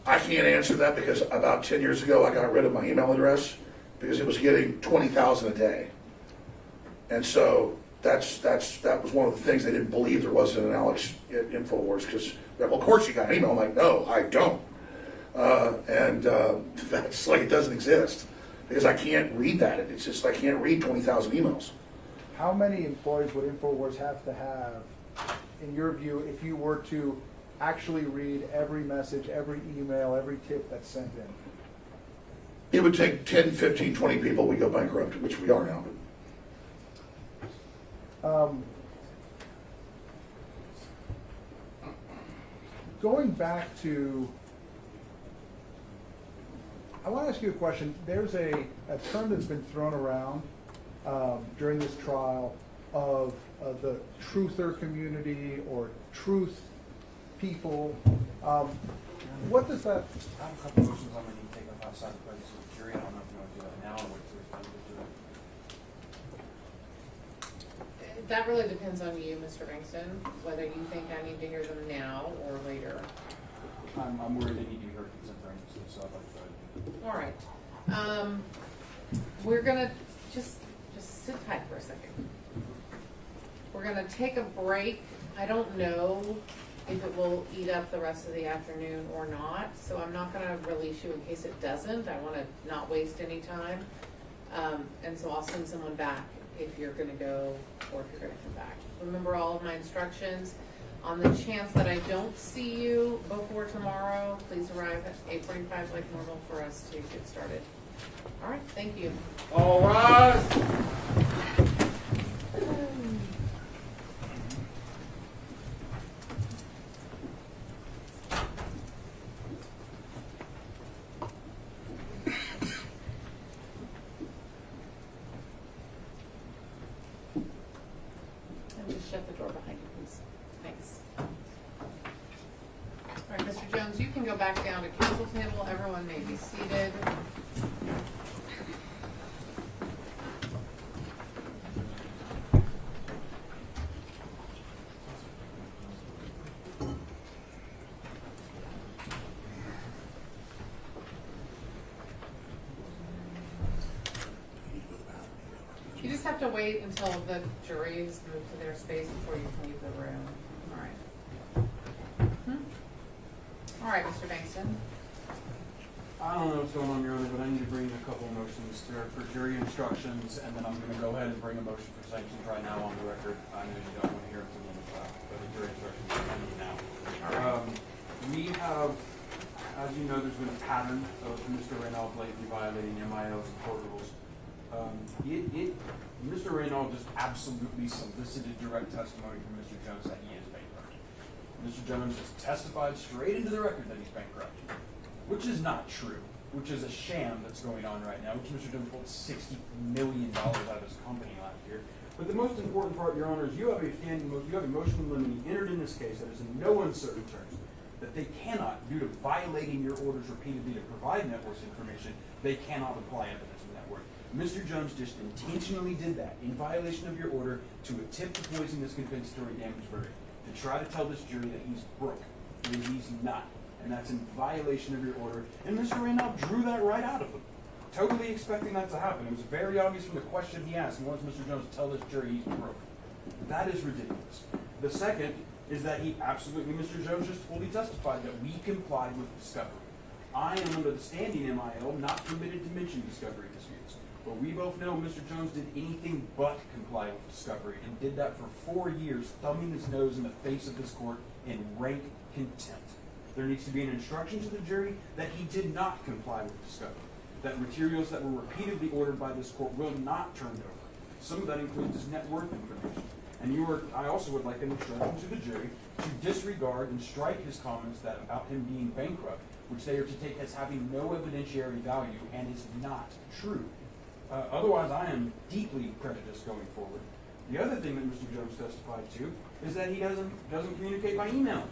I can't answer that because about 10 years ago I got rid of my email address because it was getting 20,000 a day. And so that was one of the things they didn't believe there wasn't an Alex at InfoWars, because, well, of course you got an email. I'm like, no, I don't. That's like, it doesn't exist because I can't read that. It's just, I can't read 20,000 emails. How many employees would InfoWars have to have, in your view, if you were to actually read every message, every email, every tip that's sent in? It would take 10, 15, 20 people. We go bankrupt, which we are now. Going back to, I want to ask you a question. There's a term that's been thrown around during this trial of the truther community or truth people. What does that? I have a couple of questions I'm going to need to take up outside the presence of the jury. I don't know if you want to do that now or wait till we're done to do it. That really depends on you, Mr. Bankston, whether you think I need to hear them now or later. I'm worried they need to be heard contemporaneously, so I'd like to. All right. We're gonna just sit tight for a second. We're gonna take a break. I don't know if it will eat up the rest of the afternoon or not, so I'm not gonna release you in case it doesn't. I wanna not waste any time. And so I'll send someone back if you're gonna go or if you're gonna come back. Remember all of my instructions. On the chance that I don't see you before tomorrow, please arrive at 8:45 like normal for us to get started. All right, thank you. All rise. And just shut the door behind you, please. Thanks. All right, Mr. Jones, you can go back down to council table. Everyone may be seated. You just have to wait until the jury's moved to their space before you can leave the room. All right. All right, Mr. Bankston. I don't know what's going on, Your Honor, but I need to bring a couple of motions there for jury instructions, and then I'm going to go ahead and bring a motion for sanctions right now on the record. I know you don't want to hear it from the trial, but the jury instructions are pending now. We have, as you know, there's been a pattern of Mr. Reynolds blatantly violating MILs and court rules. Mr. Reynolds just absolutely solicited direct testimony from Mr. Jones that he is bankrupt. Mr. Jones has testified straight into the record that he's bankrupt, which is not true, which is a sham that's going on right now, which Mr. Jones pulled $60 million out of his company last year. But the most important part, Your Honor, is you have a motion in limine entered in this case that is in no uncertain terms that they cannot, due to violating your orders repeatedly to provide networks information, they cannot apply evidence in that work. Mr. Jones just intentionally did that in violation of your order to attempt to poison this compensatory damage verdict, to try to tell this jury that he's broke, when he's not. And that's in violation of your order. And Mr. Reynolds drew that right out of them, totally expecting that to happen. It was very obvious from the question he asked, and wants Mr. Jones to tell this jury he's broke. That is ridiculous. The second is that he absolutely, Mr. Jones just fully testified that we complied with discovery. I am under the standing MIL not permitted to mention discovery disputes. But we both know Mr. Jones did anything but comply with discovery and did that for 4 years, thumbing his nose in the face of this court in rank contempt. There needs to be an instruction to the jury that he did not comply with discovery, that materials that were repeatedly ordered by this court will not turn over. Some of that includes his net worth information. And I also would like an instruction to the jury to disregard and strike his comments that about him being bankrupt, which they are to take as having no evidentiary value and is not true. Otherwise, I am deeply prejudiced going forward. The other thing that Mr. Jones testified to is that he doesn't communicate by email,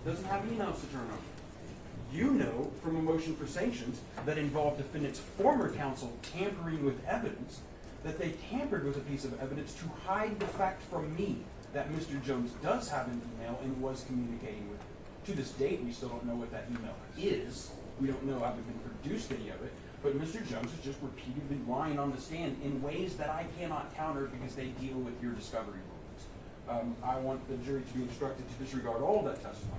doesn't have emails to turn over. You know from a motion for sanctions that involved defendant's former counsel tampering with evidence that they tampered with a piece of evidence to hide the fact from me that Mr. Jones does have an email and was communicating with it. To this date, we still don't know what that email is. We don't know, haven't been produced any of it. But Mr. Jones is just repeatedly lying on the stand in ways that I cannot counter because they deal with your discovery rulings. I want the jury to be instructed to disregard all that testimony,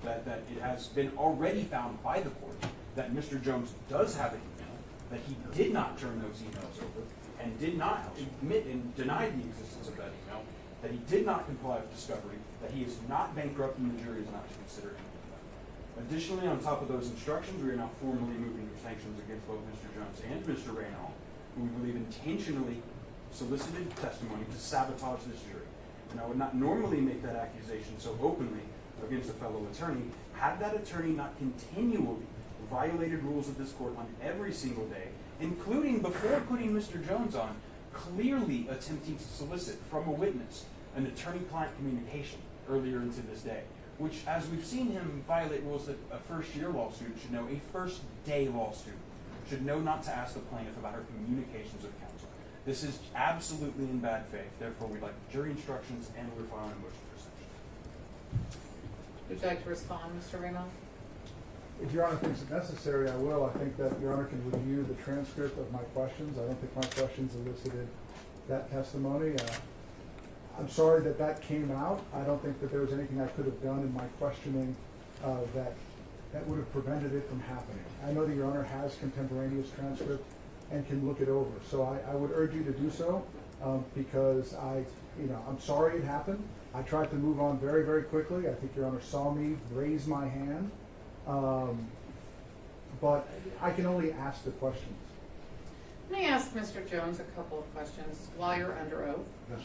that it has been already found by the court that Mr. Jones does have an email, that he did not turn those emails over, and did not admit and deny the existence of that email, that he did not comply with discovery, that he is not bankrupt and the jury is not to consider any of that. Additionally, on top of those instructions, we are now formally moving for sanctions against both Mr. Jones and Mr. Reynolds, who we believe intentionally solicited testimony to sabotage this jury. And I would not normally make that accusation so openly against a fellow attorney had that attorney not continually violated rules of this court on every single day, including before putting Mr. Jones on, clearly attempting to solicit from a witness an attorney-client communication earlier into this day, which, as we've seen him violate rules that a first-year law student should know, a first-day law student should know not to ask the plaintiff about her communications with counsel. This is absolutely in bad faith. Therefore, we'd like jury instructions and we're filing a motion for sanctions. Would you like to respond, Mr. Reynolds? If Your Honor thinks it necessary, I will. I think that Your Honor can review the transcript of my questions. I don't think my questions elicited that testimony. I'm sorry that that came out. I don't think that there was anything I could have done in my questioning that would have prevented it from happening. I know that Your Honor has contemporaneous transcript and can look it over. So I would urge you to do so because I'm sorry it happened. I tried to move on very, very quickly. I think Your Honor saw me raise my hand. But I can only ask the questions. Let me ask Mr. Jones a couple of questions while you're under oath. Yes.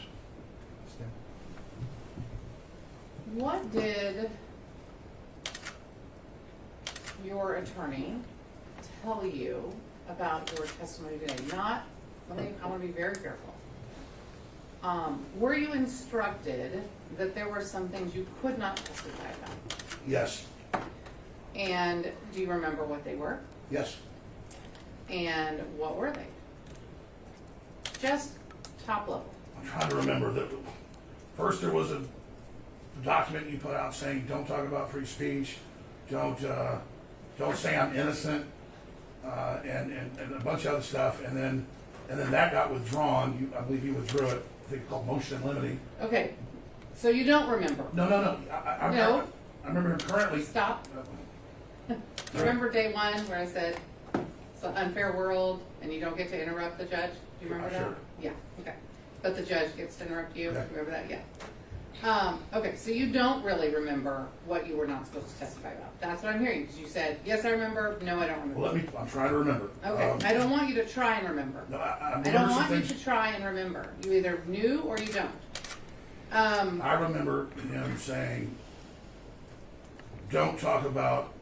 What did your attorney tell you about your testimony today? I want to be very careful. Were you instructed that there were some things you could not testify about? Yes. And do you remember what they were? Yes. And what were they? Just top level. I'm trying to remember that. First, there was a document you put out saying, "Don't talk about free speech, don't say I'm innocent," and a bunch of other stuff. And then that got withdrawn. I believe you withdrew it. I think it's called motion in limine. Okay, so you don't remember? No. I remember currently. Stop. Remember day one where I said it's an unfair world and you don't get to interrupt the judge? Do you remember that? Sure. Yeah, okay. But the judge gets to interrupt you? Okay. Remember that? Yeah. Okay, so you don't really remember what you were not supposed to testify about. That's what I'm hearing, because you said, yes, I remember, no, I don't remember. Well, I'm trying to remember. Okay, I don't want you to try and remember. No, I don't want you to try and remember. You either knew or you don't. I remember him saying, don't talk about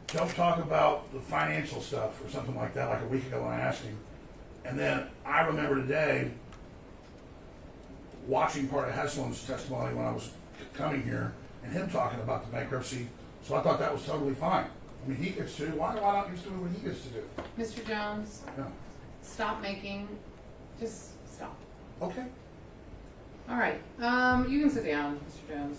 the financial stuff or something like that, like a week ago when I asked him. And then I remember today watching part of Heslin's testimony when I was coming here and him talking about the bankruptcy. So I thought that was totally fine. I mean, he gets to. Why not just do what he gets to do? Mr. Jones, Yeah. stop making, just stop. Okay. All right, you can sit down, Mr. Jones.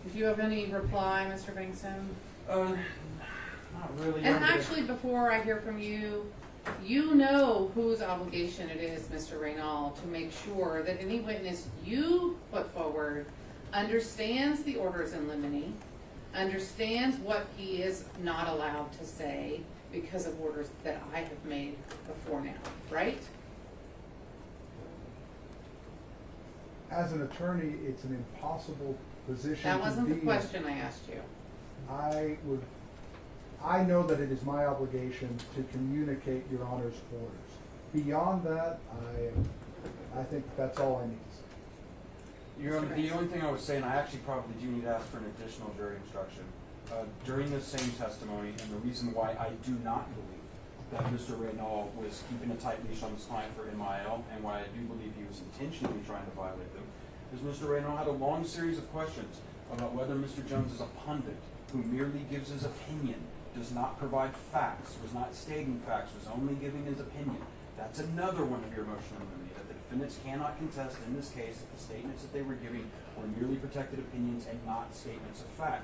If you have any reply, Mr. Bengtson. Not really. And actually, before I hear from you, you know whose obligation it is, Mr. Reynal, to make sure that any witness you put forward understands the orders in limine, understands what he is not allowed to say because of orders that I have made before now, right? As an attorney, it's an impossible position That to wasn't the be in. question I asked you. I know that it is my obligation to communicate Your Honor's orders. Beyond that, I think that's all I need to say. Your Honor, the only thing I would say, and I actually probably do need to ask for an additional jury instruction, during this same testimony, and the reason why I do not believe that Mr. Reynal was keeping a tight leash on his client for MIL, and why I do believe he was intentionally trying to violate them, is Mr. Reynal had a long series of questions about whether Mr. Jones is a pundit who merely gives his opinion, does not provide facts, was not stating facts, was only giving his opinion. That's another one of your motion in limine, that the defendants cannot contest in this case that the statements that they were giving were merely protected opinions and not statements of fact.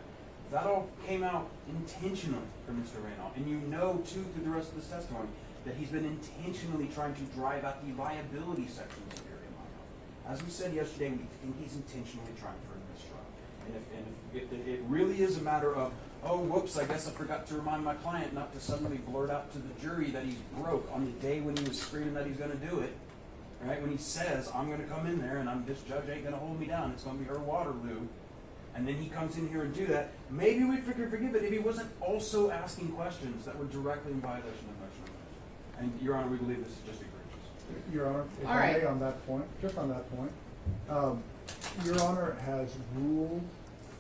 That all came out intentionally from Mr. Reynal, and you know too through the rest of this testimony that he's been intentionally trying to drive out the liability sections of your MIL. As we said yesterday, we think he's intentionally trying for a mistrial. And if it really is a matter of, oh, whoops, I guess I forgot to remind my client not to suddenly blurt out to the jury that he's broke on the day when he was screaming that he's going to do it, right? When he says, I'm going to come in there and this judge ain't going to hold me down. It's going to be her Waterloo. And then he comes in here and do that. Maybe we'd forgive it if he wasn't also asking questions that were directly in violation of motion of limine. And, Your Honor, we believe this is just egregious. Your Honor, if All I right. may on that point, just on that point, Your Honor has ruled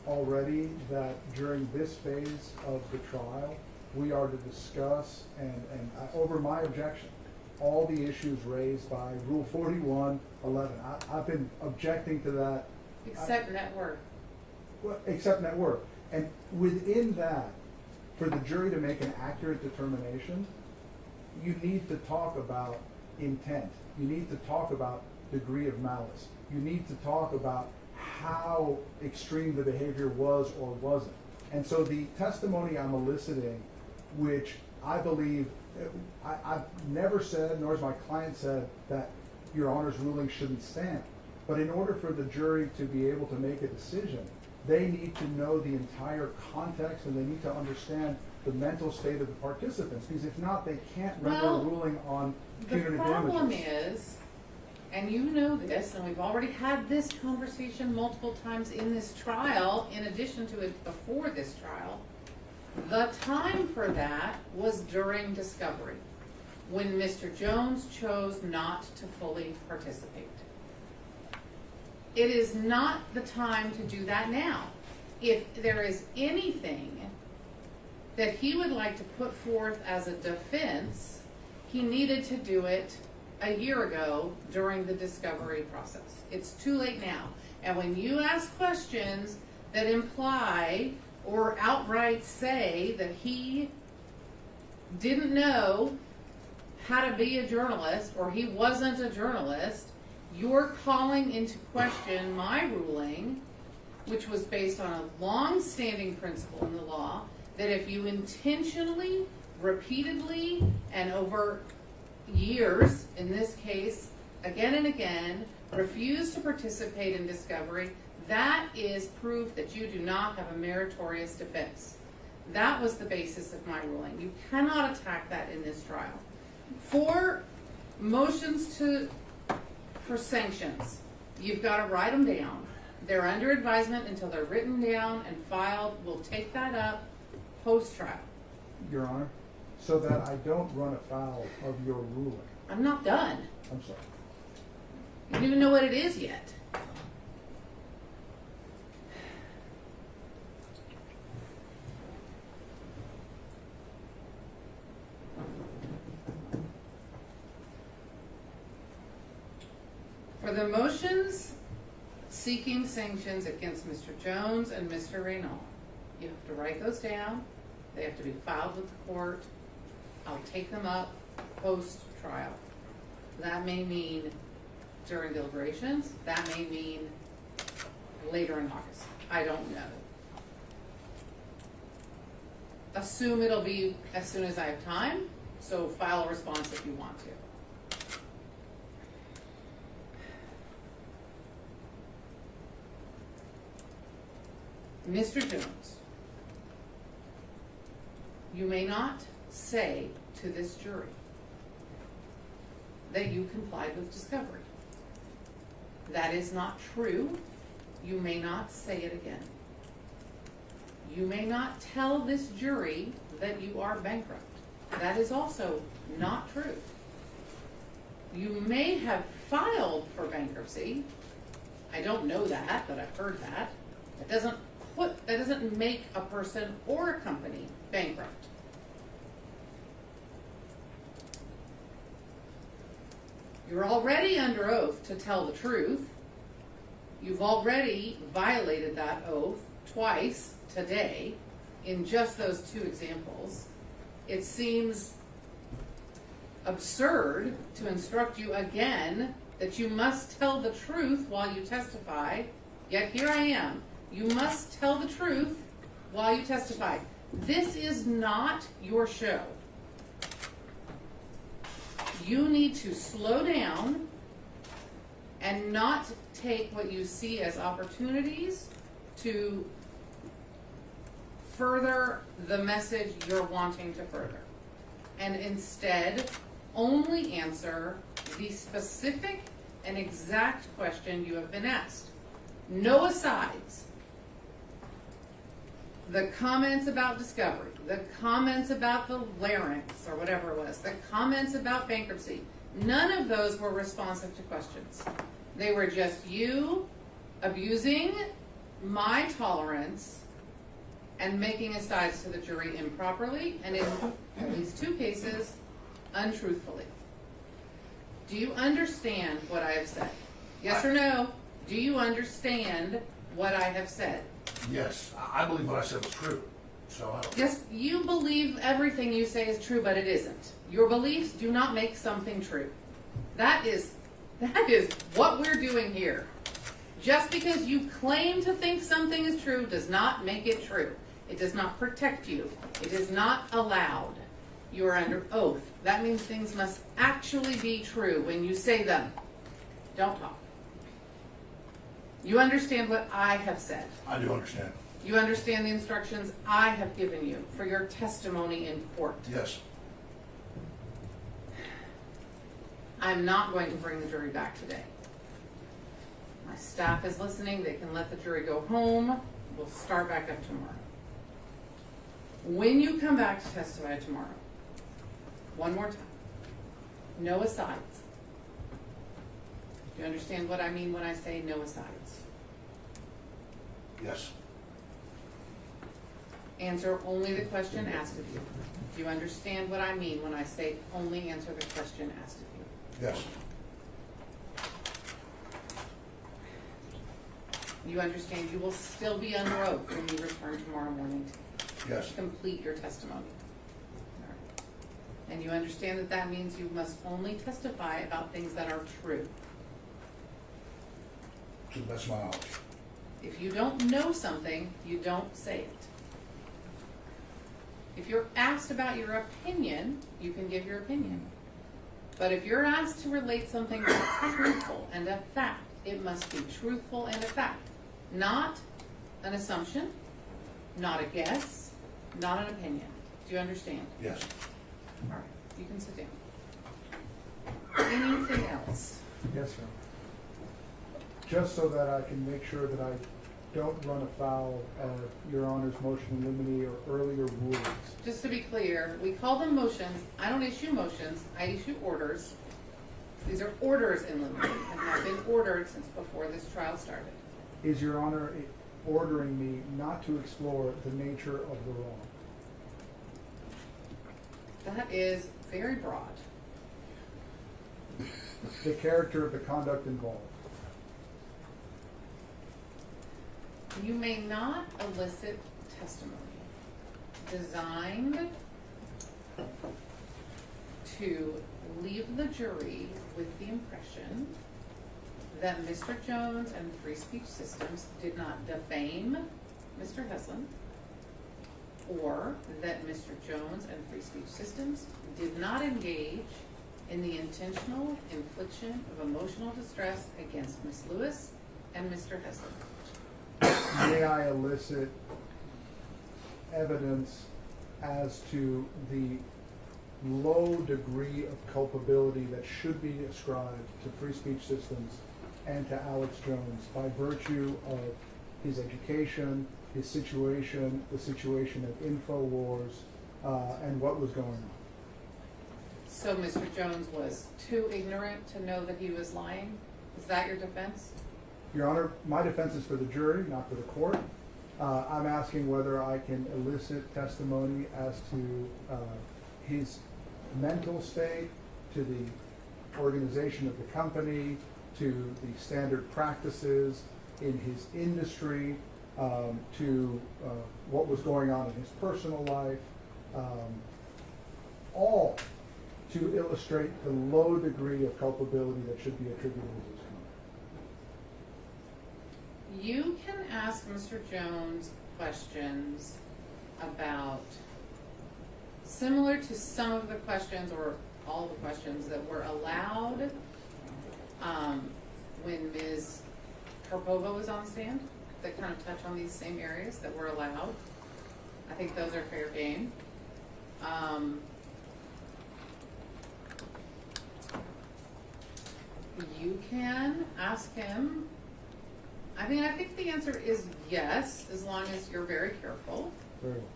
already that during this phase of the trial, we are to discuss and over my objection, all the issues raised by Rule 41-11. I've been objecting to that. Except net worth. Well, except net worth. And within that, for the jury to make an accurate determination, you need to talk about intent. You need to talk about degree of malice. You need to talk about how extreme the behavior was or wasn't. And so the testimony I'm eliciting, which I believe, I've never said, nor has my client said, that Your Honor's ruling shouldn't stand. But in order for the jury to be able to make a decision, they need to know the entire context and they need to understand the mental state of the participants. Because if not, they can't render a ruling on punitive damages. The problem is, and you know this, and we've already had this conversation multiple times in this trial, in addition to it before this trial, the time for that was during discovery, when Mr. Jones chose not to fully participate. It is not the time to do that now. If there is anything that he would like to put forth as a defense, he needed to do it a year ago during the discovery process. It's too late now. And when you ask questions that imply or outright say that he didn't know how to be a journalist or he wasn't a journalist, you're calling into question my ruling, which was based on a long-standing principle in the law, that if you intentionally, repeatedly, and over years, in this case, again and again, refuse to participate in discovery, that is proof that you do not have a meritorious defense. That was the basis of my ruling. You cannot attack that in this trial. For motions for sanctions, you've got to write them down. They're under advisement until they're written down and filed. We'll take that up post-trial. Your Honor, so that I don't run afoul of your ruling. I'm not done. I'm sorry. You don't even know what it is yet. For the motions seeking sanctions against Mr. Jones and Mr. Reynal, you have to write those down. They have to be filed with the court. I'll take them up post-trial. That may mean during deliberations. That may mean later in August. I don't know. Assume it'll be as soon as I have time, so file a response if you want to. Mr. Jones, you may not say to this jury that you complied with discovery. That is not true. You may not say it again. You may not tell this jury that you are bankrupt. That is also not true. You may have filed for bankruptcy. I don't know that, but I've heard that. That doesn't make a person or a company bankrupt. You're already under oath to tell the truth. You've already violated that oath twice today in just those two examples. It seems absurd to instruct you again that you must tell the truth while you testify, yet here I am. You must tell the truth while you testify. This is not your show. You need to slow down and not take what you see as opportunities to further the message you're wanting to further. And instead, only answer the specific and exact question you have been asked. No asides. The comments about discovery, the comments about the larynx or whatever it was, the comments about bankruptcy, none of those were responsive to questions. They were just you abusing my tolerance and making asides to the jury improperly, and in at least two cases, untruthfully. Do you understand what I have said? Yes or no? Do you understand what I have said? Yes, I believe what I said was true, so I don't. Yes, you believe everything you say is true, but it isn't. Your beliefs do not make something true. That is what we're doing here. Just because you claim to think something is true does not make it true. It does not protect you. It is not allowed. You are under oath. That means things must actually be true when you say them. Don't talk. You understand what I have said. I do understand. You understand the instructions I have given you for your testimony in court. Yes. I'm not going to bring the jury back today. My staff is listening. They can let the jury go home. We'll start back up tomorrow. When you come back to testify tomorrow, one more time, no asides. Do you understand what I mean when I say no asides? Yes. Answer only the question asked of you. Do you understand what I mean when I say only answer the question asked of you? Yes. You understand you will still be under oath when you return tomorrow morning Yes. to complete your testimony. All right. And you understand that that means you must only testify about things that are true. To the best of my knowledge. If you don't know something, you don't say it. If you're asked about your opinion, you can give your opinion. But if you're asked to relate something that's truthful and a fact, it must be truthful and a fact. Not an assumption, not a guess, not an opinion. Do you understand? Yes. All right, you can sit down. Anything else? Yes, sir. Just so that I can make sure that I don't run afoul of Your Honor's motion in limine or earlier rulings. Just to be clear, we call them motions. I don't issue motions, I issue orders. These are orders in limine and have been ordered since before this trial started. Is Your Honor ordering me not to explore the nature of the wrong? That is very broad. The character of the conduct involved. You may not elicit testimony designed to leave the jury with the impression that Mr. Jones and Free Speech Systems did not defame Mr. Heslin, or that Mr. Jones and Free Speech Systems did not engage in the intentional infliction of emotional distress against Ms. Lewis and Mr. Heslin. May I elicit evidence as to the low degree of culpability that should be ascribed to Free Speech Systems and to Alex Jones by virtue of his education, his situation, the situation at InfoWars, and what was going on? So Mr. Jones was too ignorant to know that he was lying? Is that your defense? Your Honor, my defense is for the jury, not for the court. I'm asking whether I can elicit testimony as to his mental state, to the organization of the company, to the standard practices in his industry, to what was going on in his personal life, all to illustrate the low degree of culpability that should be attributed to his conduct. You can ask Mr. Jones questions about, similar to some of the questions or all the questions that were allowed when Ms. Karpova was on stand, that kind of touch on these same areas that were allowed. I think those are fair game. You can ask him. I mean, I think the answer is yes, as long as you're very careful. Very well.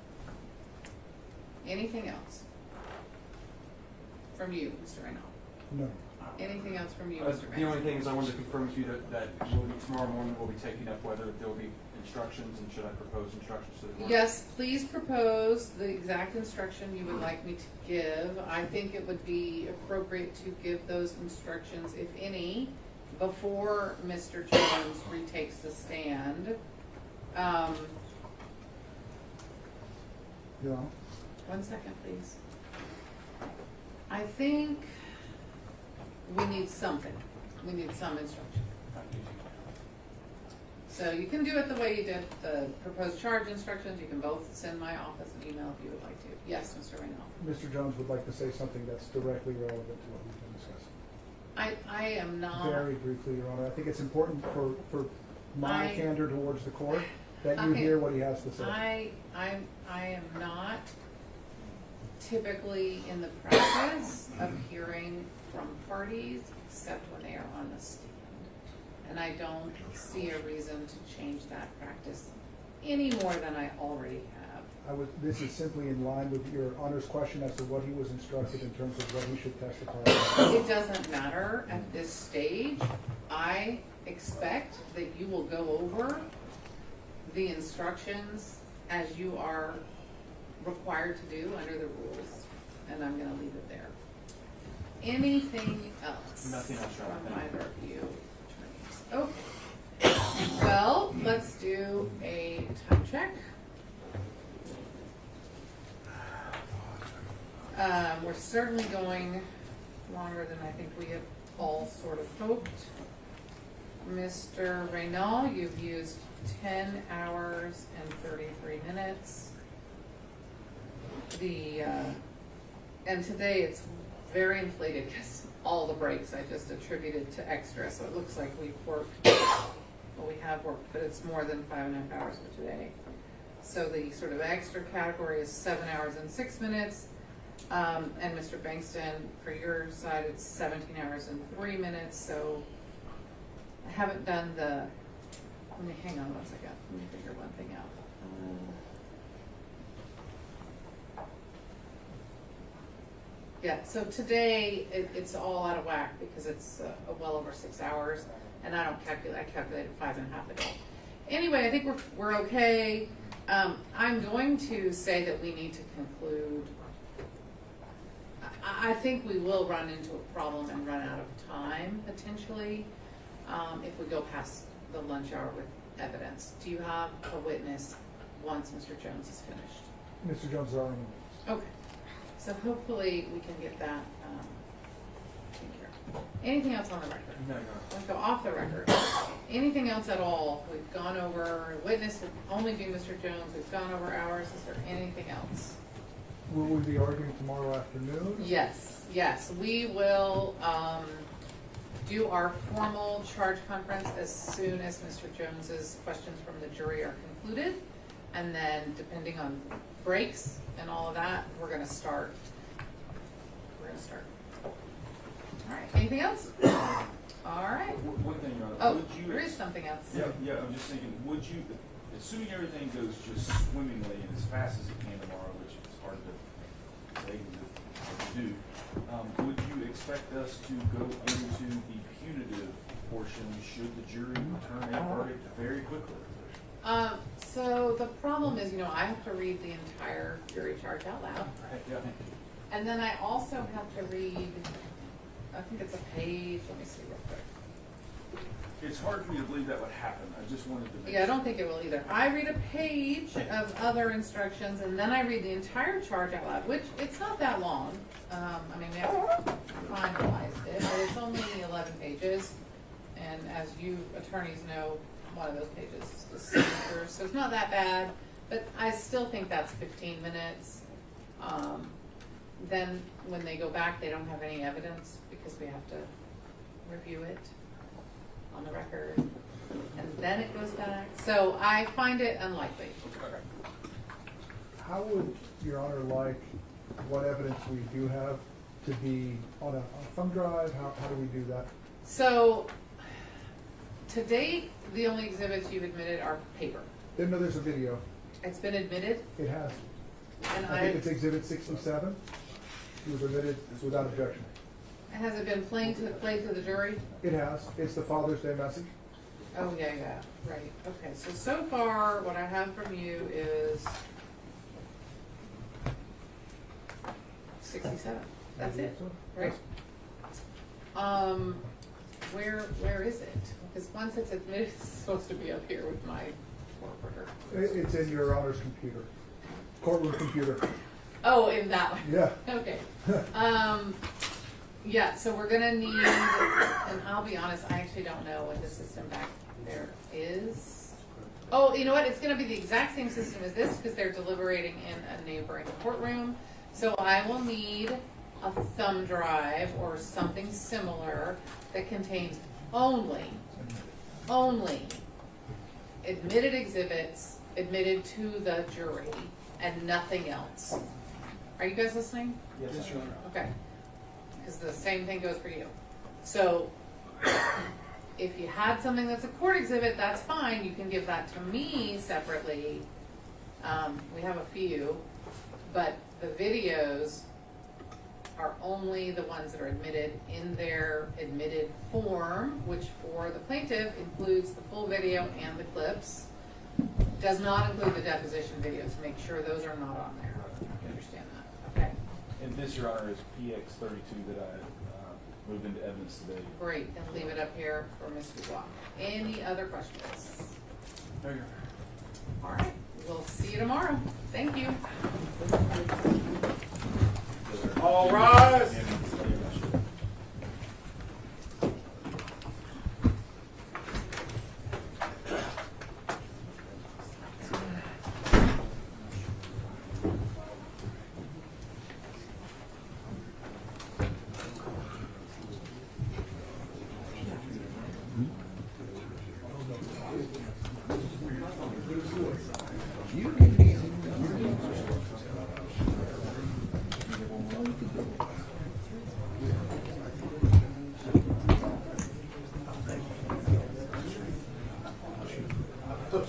Anything else from you, Mr. Reynolds? No. Anything else from you, Mr. The only Reynolds? thing is I wanted to confirm with you that tomorrow morning we'll be taking up whether there will be instructions, and should I propose instructions to the court? Yes, please propose the exact instruction you would like me to give. I think it would be appropriate to give those instructions, if any, before Mr. Jones retakes the stand. Yeah. 1 second, please. I think we need something. We need some instruction. So you can do it the way you did the proposed charge instructions. You can both send my office an email if you would like to. Yes, Mr. Reynolds. Mr. Jones would like to say something that's directly relevant to what we've been discussing. I am not. Very briefly, Your Honor. I think it's important for my candor towards the court that you Okay. hear what he has to say. I am not typically in the practice of hearing from parties except when they are on the stand. And I don't see a reason to change that practice any more than I already have. This is simply in line with Your Honor's question as to what he was instructed in terms of what he should testify about. It doesn't matter at this stage. I expect that you will go over the instructions as you are required to do under the rules, and I'm going to leave it there. Anything else? Nothing else, Your Honor. From either of you attorneys? Okay. Well, let's do a time check. We're certainly going longer than I think we have all sort of hoped. Mr. Reynal, you've used 10 hours and 33 minutes. And today it's very inflated because all the breaks I just attributed to extra, so it looks like we've worked, well, we have worked, but it's more than 5.5 hours for today. So the sort of extra category is 7 hours and 6 minutes. And Mr. Bankston, for your side, it's 17 hours and 3 minutes. So I haven't done the, let me hang on 1 second. Let me figure one thing out. Yeah, so today it's all out of whack because it's well over 6 hours, and I don't calculate. I calculated 5.5 a day. Anyway, I think we're okay. I'm going to say that we need to conclude. I think we will run into a problem and run out of time potentially if we go past the lunch hour with evidence. Do you have a witness once Mr. Jones is finished? Mr. Jones is already. Okay. So hopefully we can get that taken care of. Anything else on the record? No, Let's go off the record. Anything else at all? We've gone over, witness would only be Mr. Jones. We've gone over hours. Is there anything else? Will we be arguing tomorrow afternoon? Yes, yes. We will do our formal charge conference as soon as Mr. Jones's questions from the jury are concluded. And then depending on breaks and all of that, we're gonna start. All right, anything else? All right. One thing, Oh, would you? there is something else. Yeah, I'm just thinking, would you, assuming everything goes just swimmingly and as fast as it can tomorrow, which is hard to say to do, would you expect us to go into the punitive portion should the jury return a verdict very quickly? So the problem is, I have to read the entire jury charge out loud. Right, yeah. And then I also have to read, I think it's a page, let me see real quick. It's hard for me to believe that would happen. I just wanted to make Yeah, I don't think it will either. I read a page of other instructions and then I read the entire charge out loud, which it's not that long. I mean, we haven't finalized it, but it's only 11 pages. And as you attorneys know, one of those pages is the signature, so it's not that bad, but I still think that's 15 minutes. Then when they go back, they don't have any evidence because we have to review it on the record, and then it goes back. So I find it unlikely. How would Your Honor like what evidence we do have to be on a thumb drive? How do we do that? So to date, the only exhibits you've admitted are paper. Didn't know there's a video. It's been admitted, It has. and I think it's Exhibit 67. It was admitted without objection. has it been played to the jury? It has. It's the Father's Day message. Oh, yeah, right, okay, so far, what I have from you is 67, that's it, right? Where is it? Because once it's admitted, it's supposed to be up here with my court recorder. It's in Your Honor's computer. Courtroom computer. Oh, in that one? Yeah. Okay. Yeah, so we're gonna need, and I'll be honest, I actually don't know what the system back there is. Oh, you know what, it's gonna be the exact same system as this because they're deliberating in a neighboring courtroom. So I will need a thumb drive or something similar that contains only admitted exhibits admitted to the jury and nothing else. Are you guys listening? Yes, Your Honor. Okay. Because the same thing goes for you. So if you had something that's a court exhibit, that's fine. You can give that to me separately. We have a few, but the videos are only the ones that are admitted in their admitted form, which for the plaintiff includes the full video and the clips. Does not include the deposition videos. Make sure those are not on there. You understand that? Okay. And this, Your Honor, is PX32 that I moved into evidence today. Great, then leave it up here for Ms. Dubois. Any other questions? No, Your Honor. All right, we'll see you tomorrow. Thank you. All rise. You can And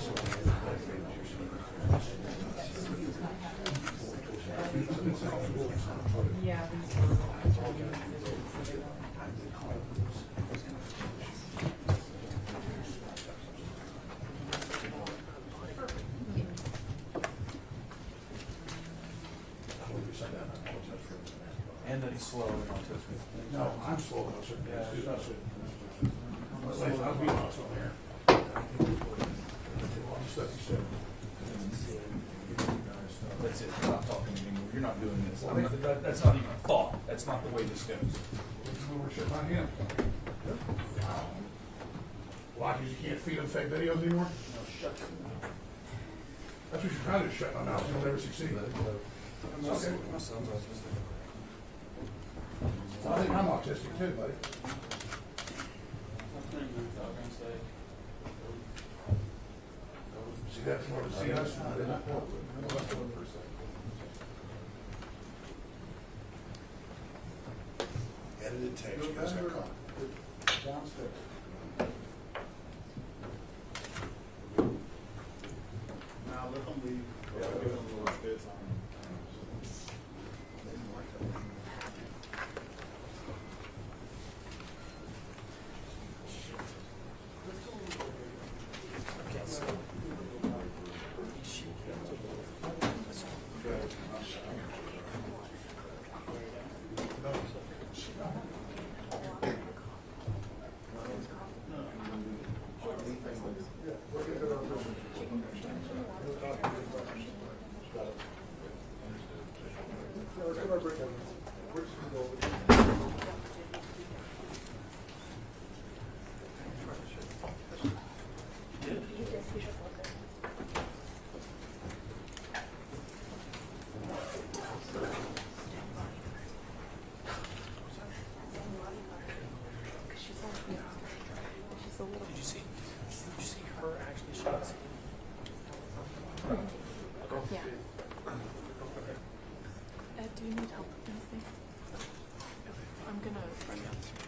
that he's slow and autistic. No, I'm slow on certain things too. I'll be honest on there. Stuff you said. That's it, we're not talking anymore, you're not doing this. That's not even a thought, that's not the way this goes. We're shitting on him. Why, because you can't feed him fake videos anymore? That's what you're trying to shut on now, you'll never succeed. Okay. Well, I think I'm autistic too, buddy. See, that's more to see us. Edited text, you guys got caught. Downstairs. Now let them leave. Give them a little bit of time. Did you see her actually shots? Yeah. Ed, do you need help with anything? I'm gonna run downstairs.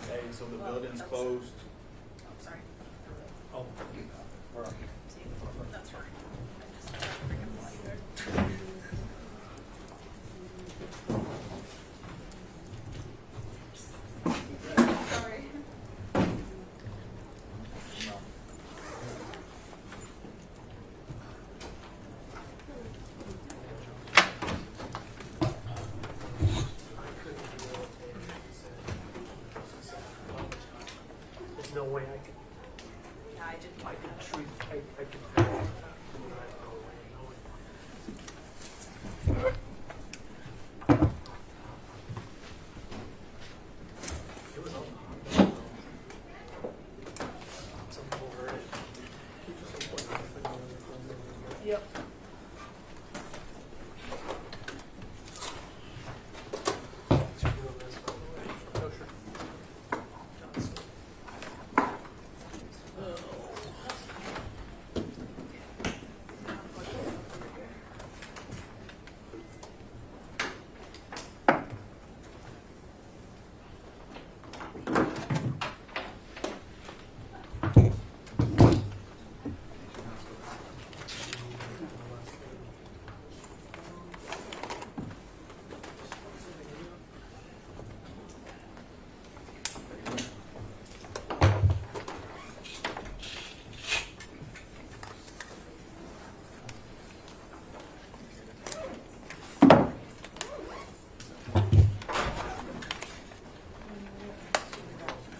Hey, so the building's closed. I'm sorry. Oh, we're up. That's right. I just freaking like it. Sorry. There's no way I could. Yeah, I didn't. I could treat. I could. It was a lot. Some people heard it. Yep.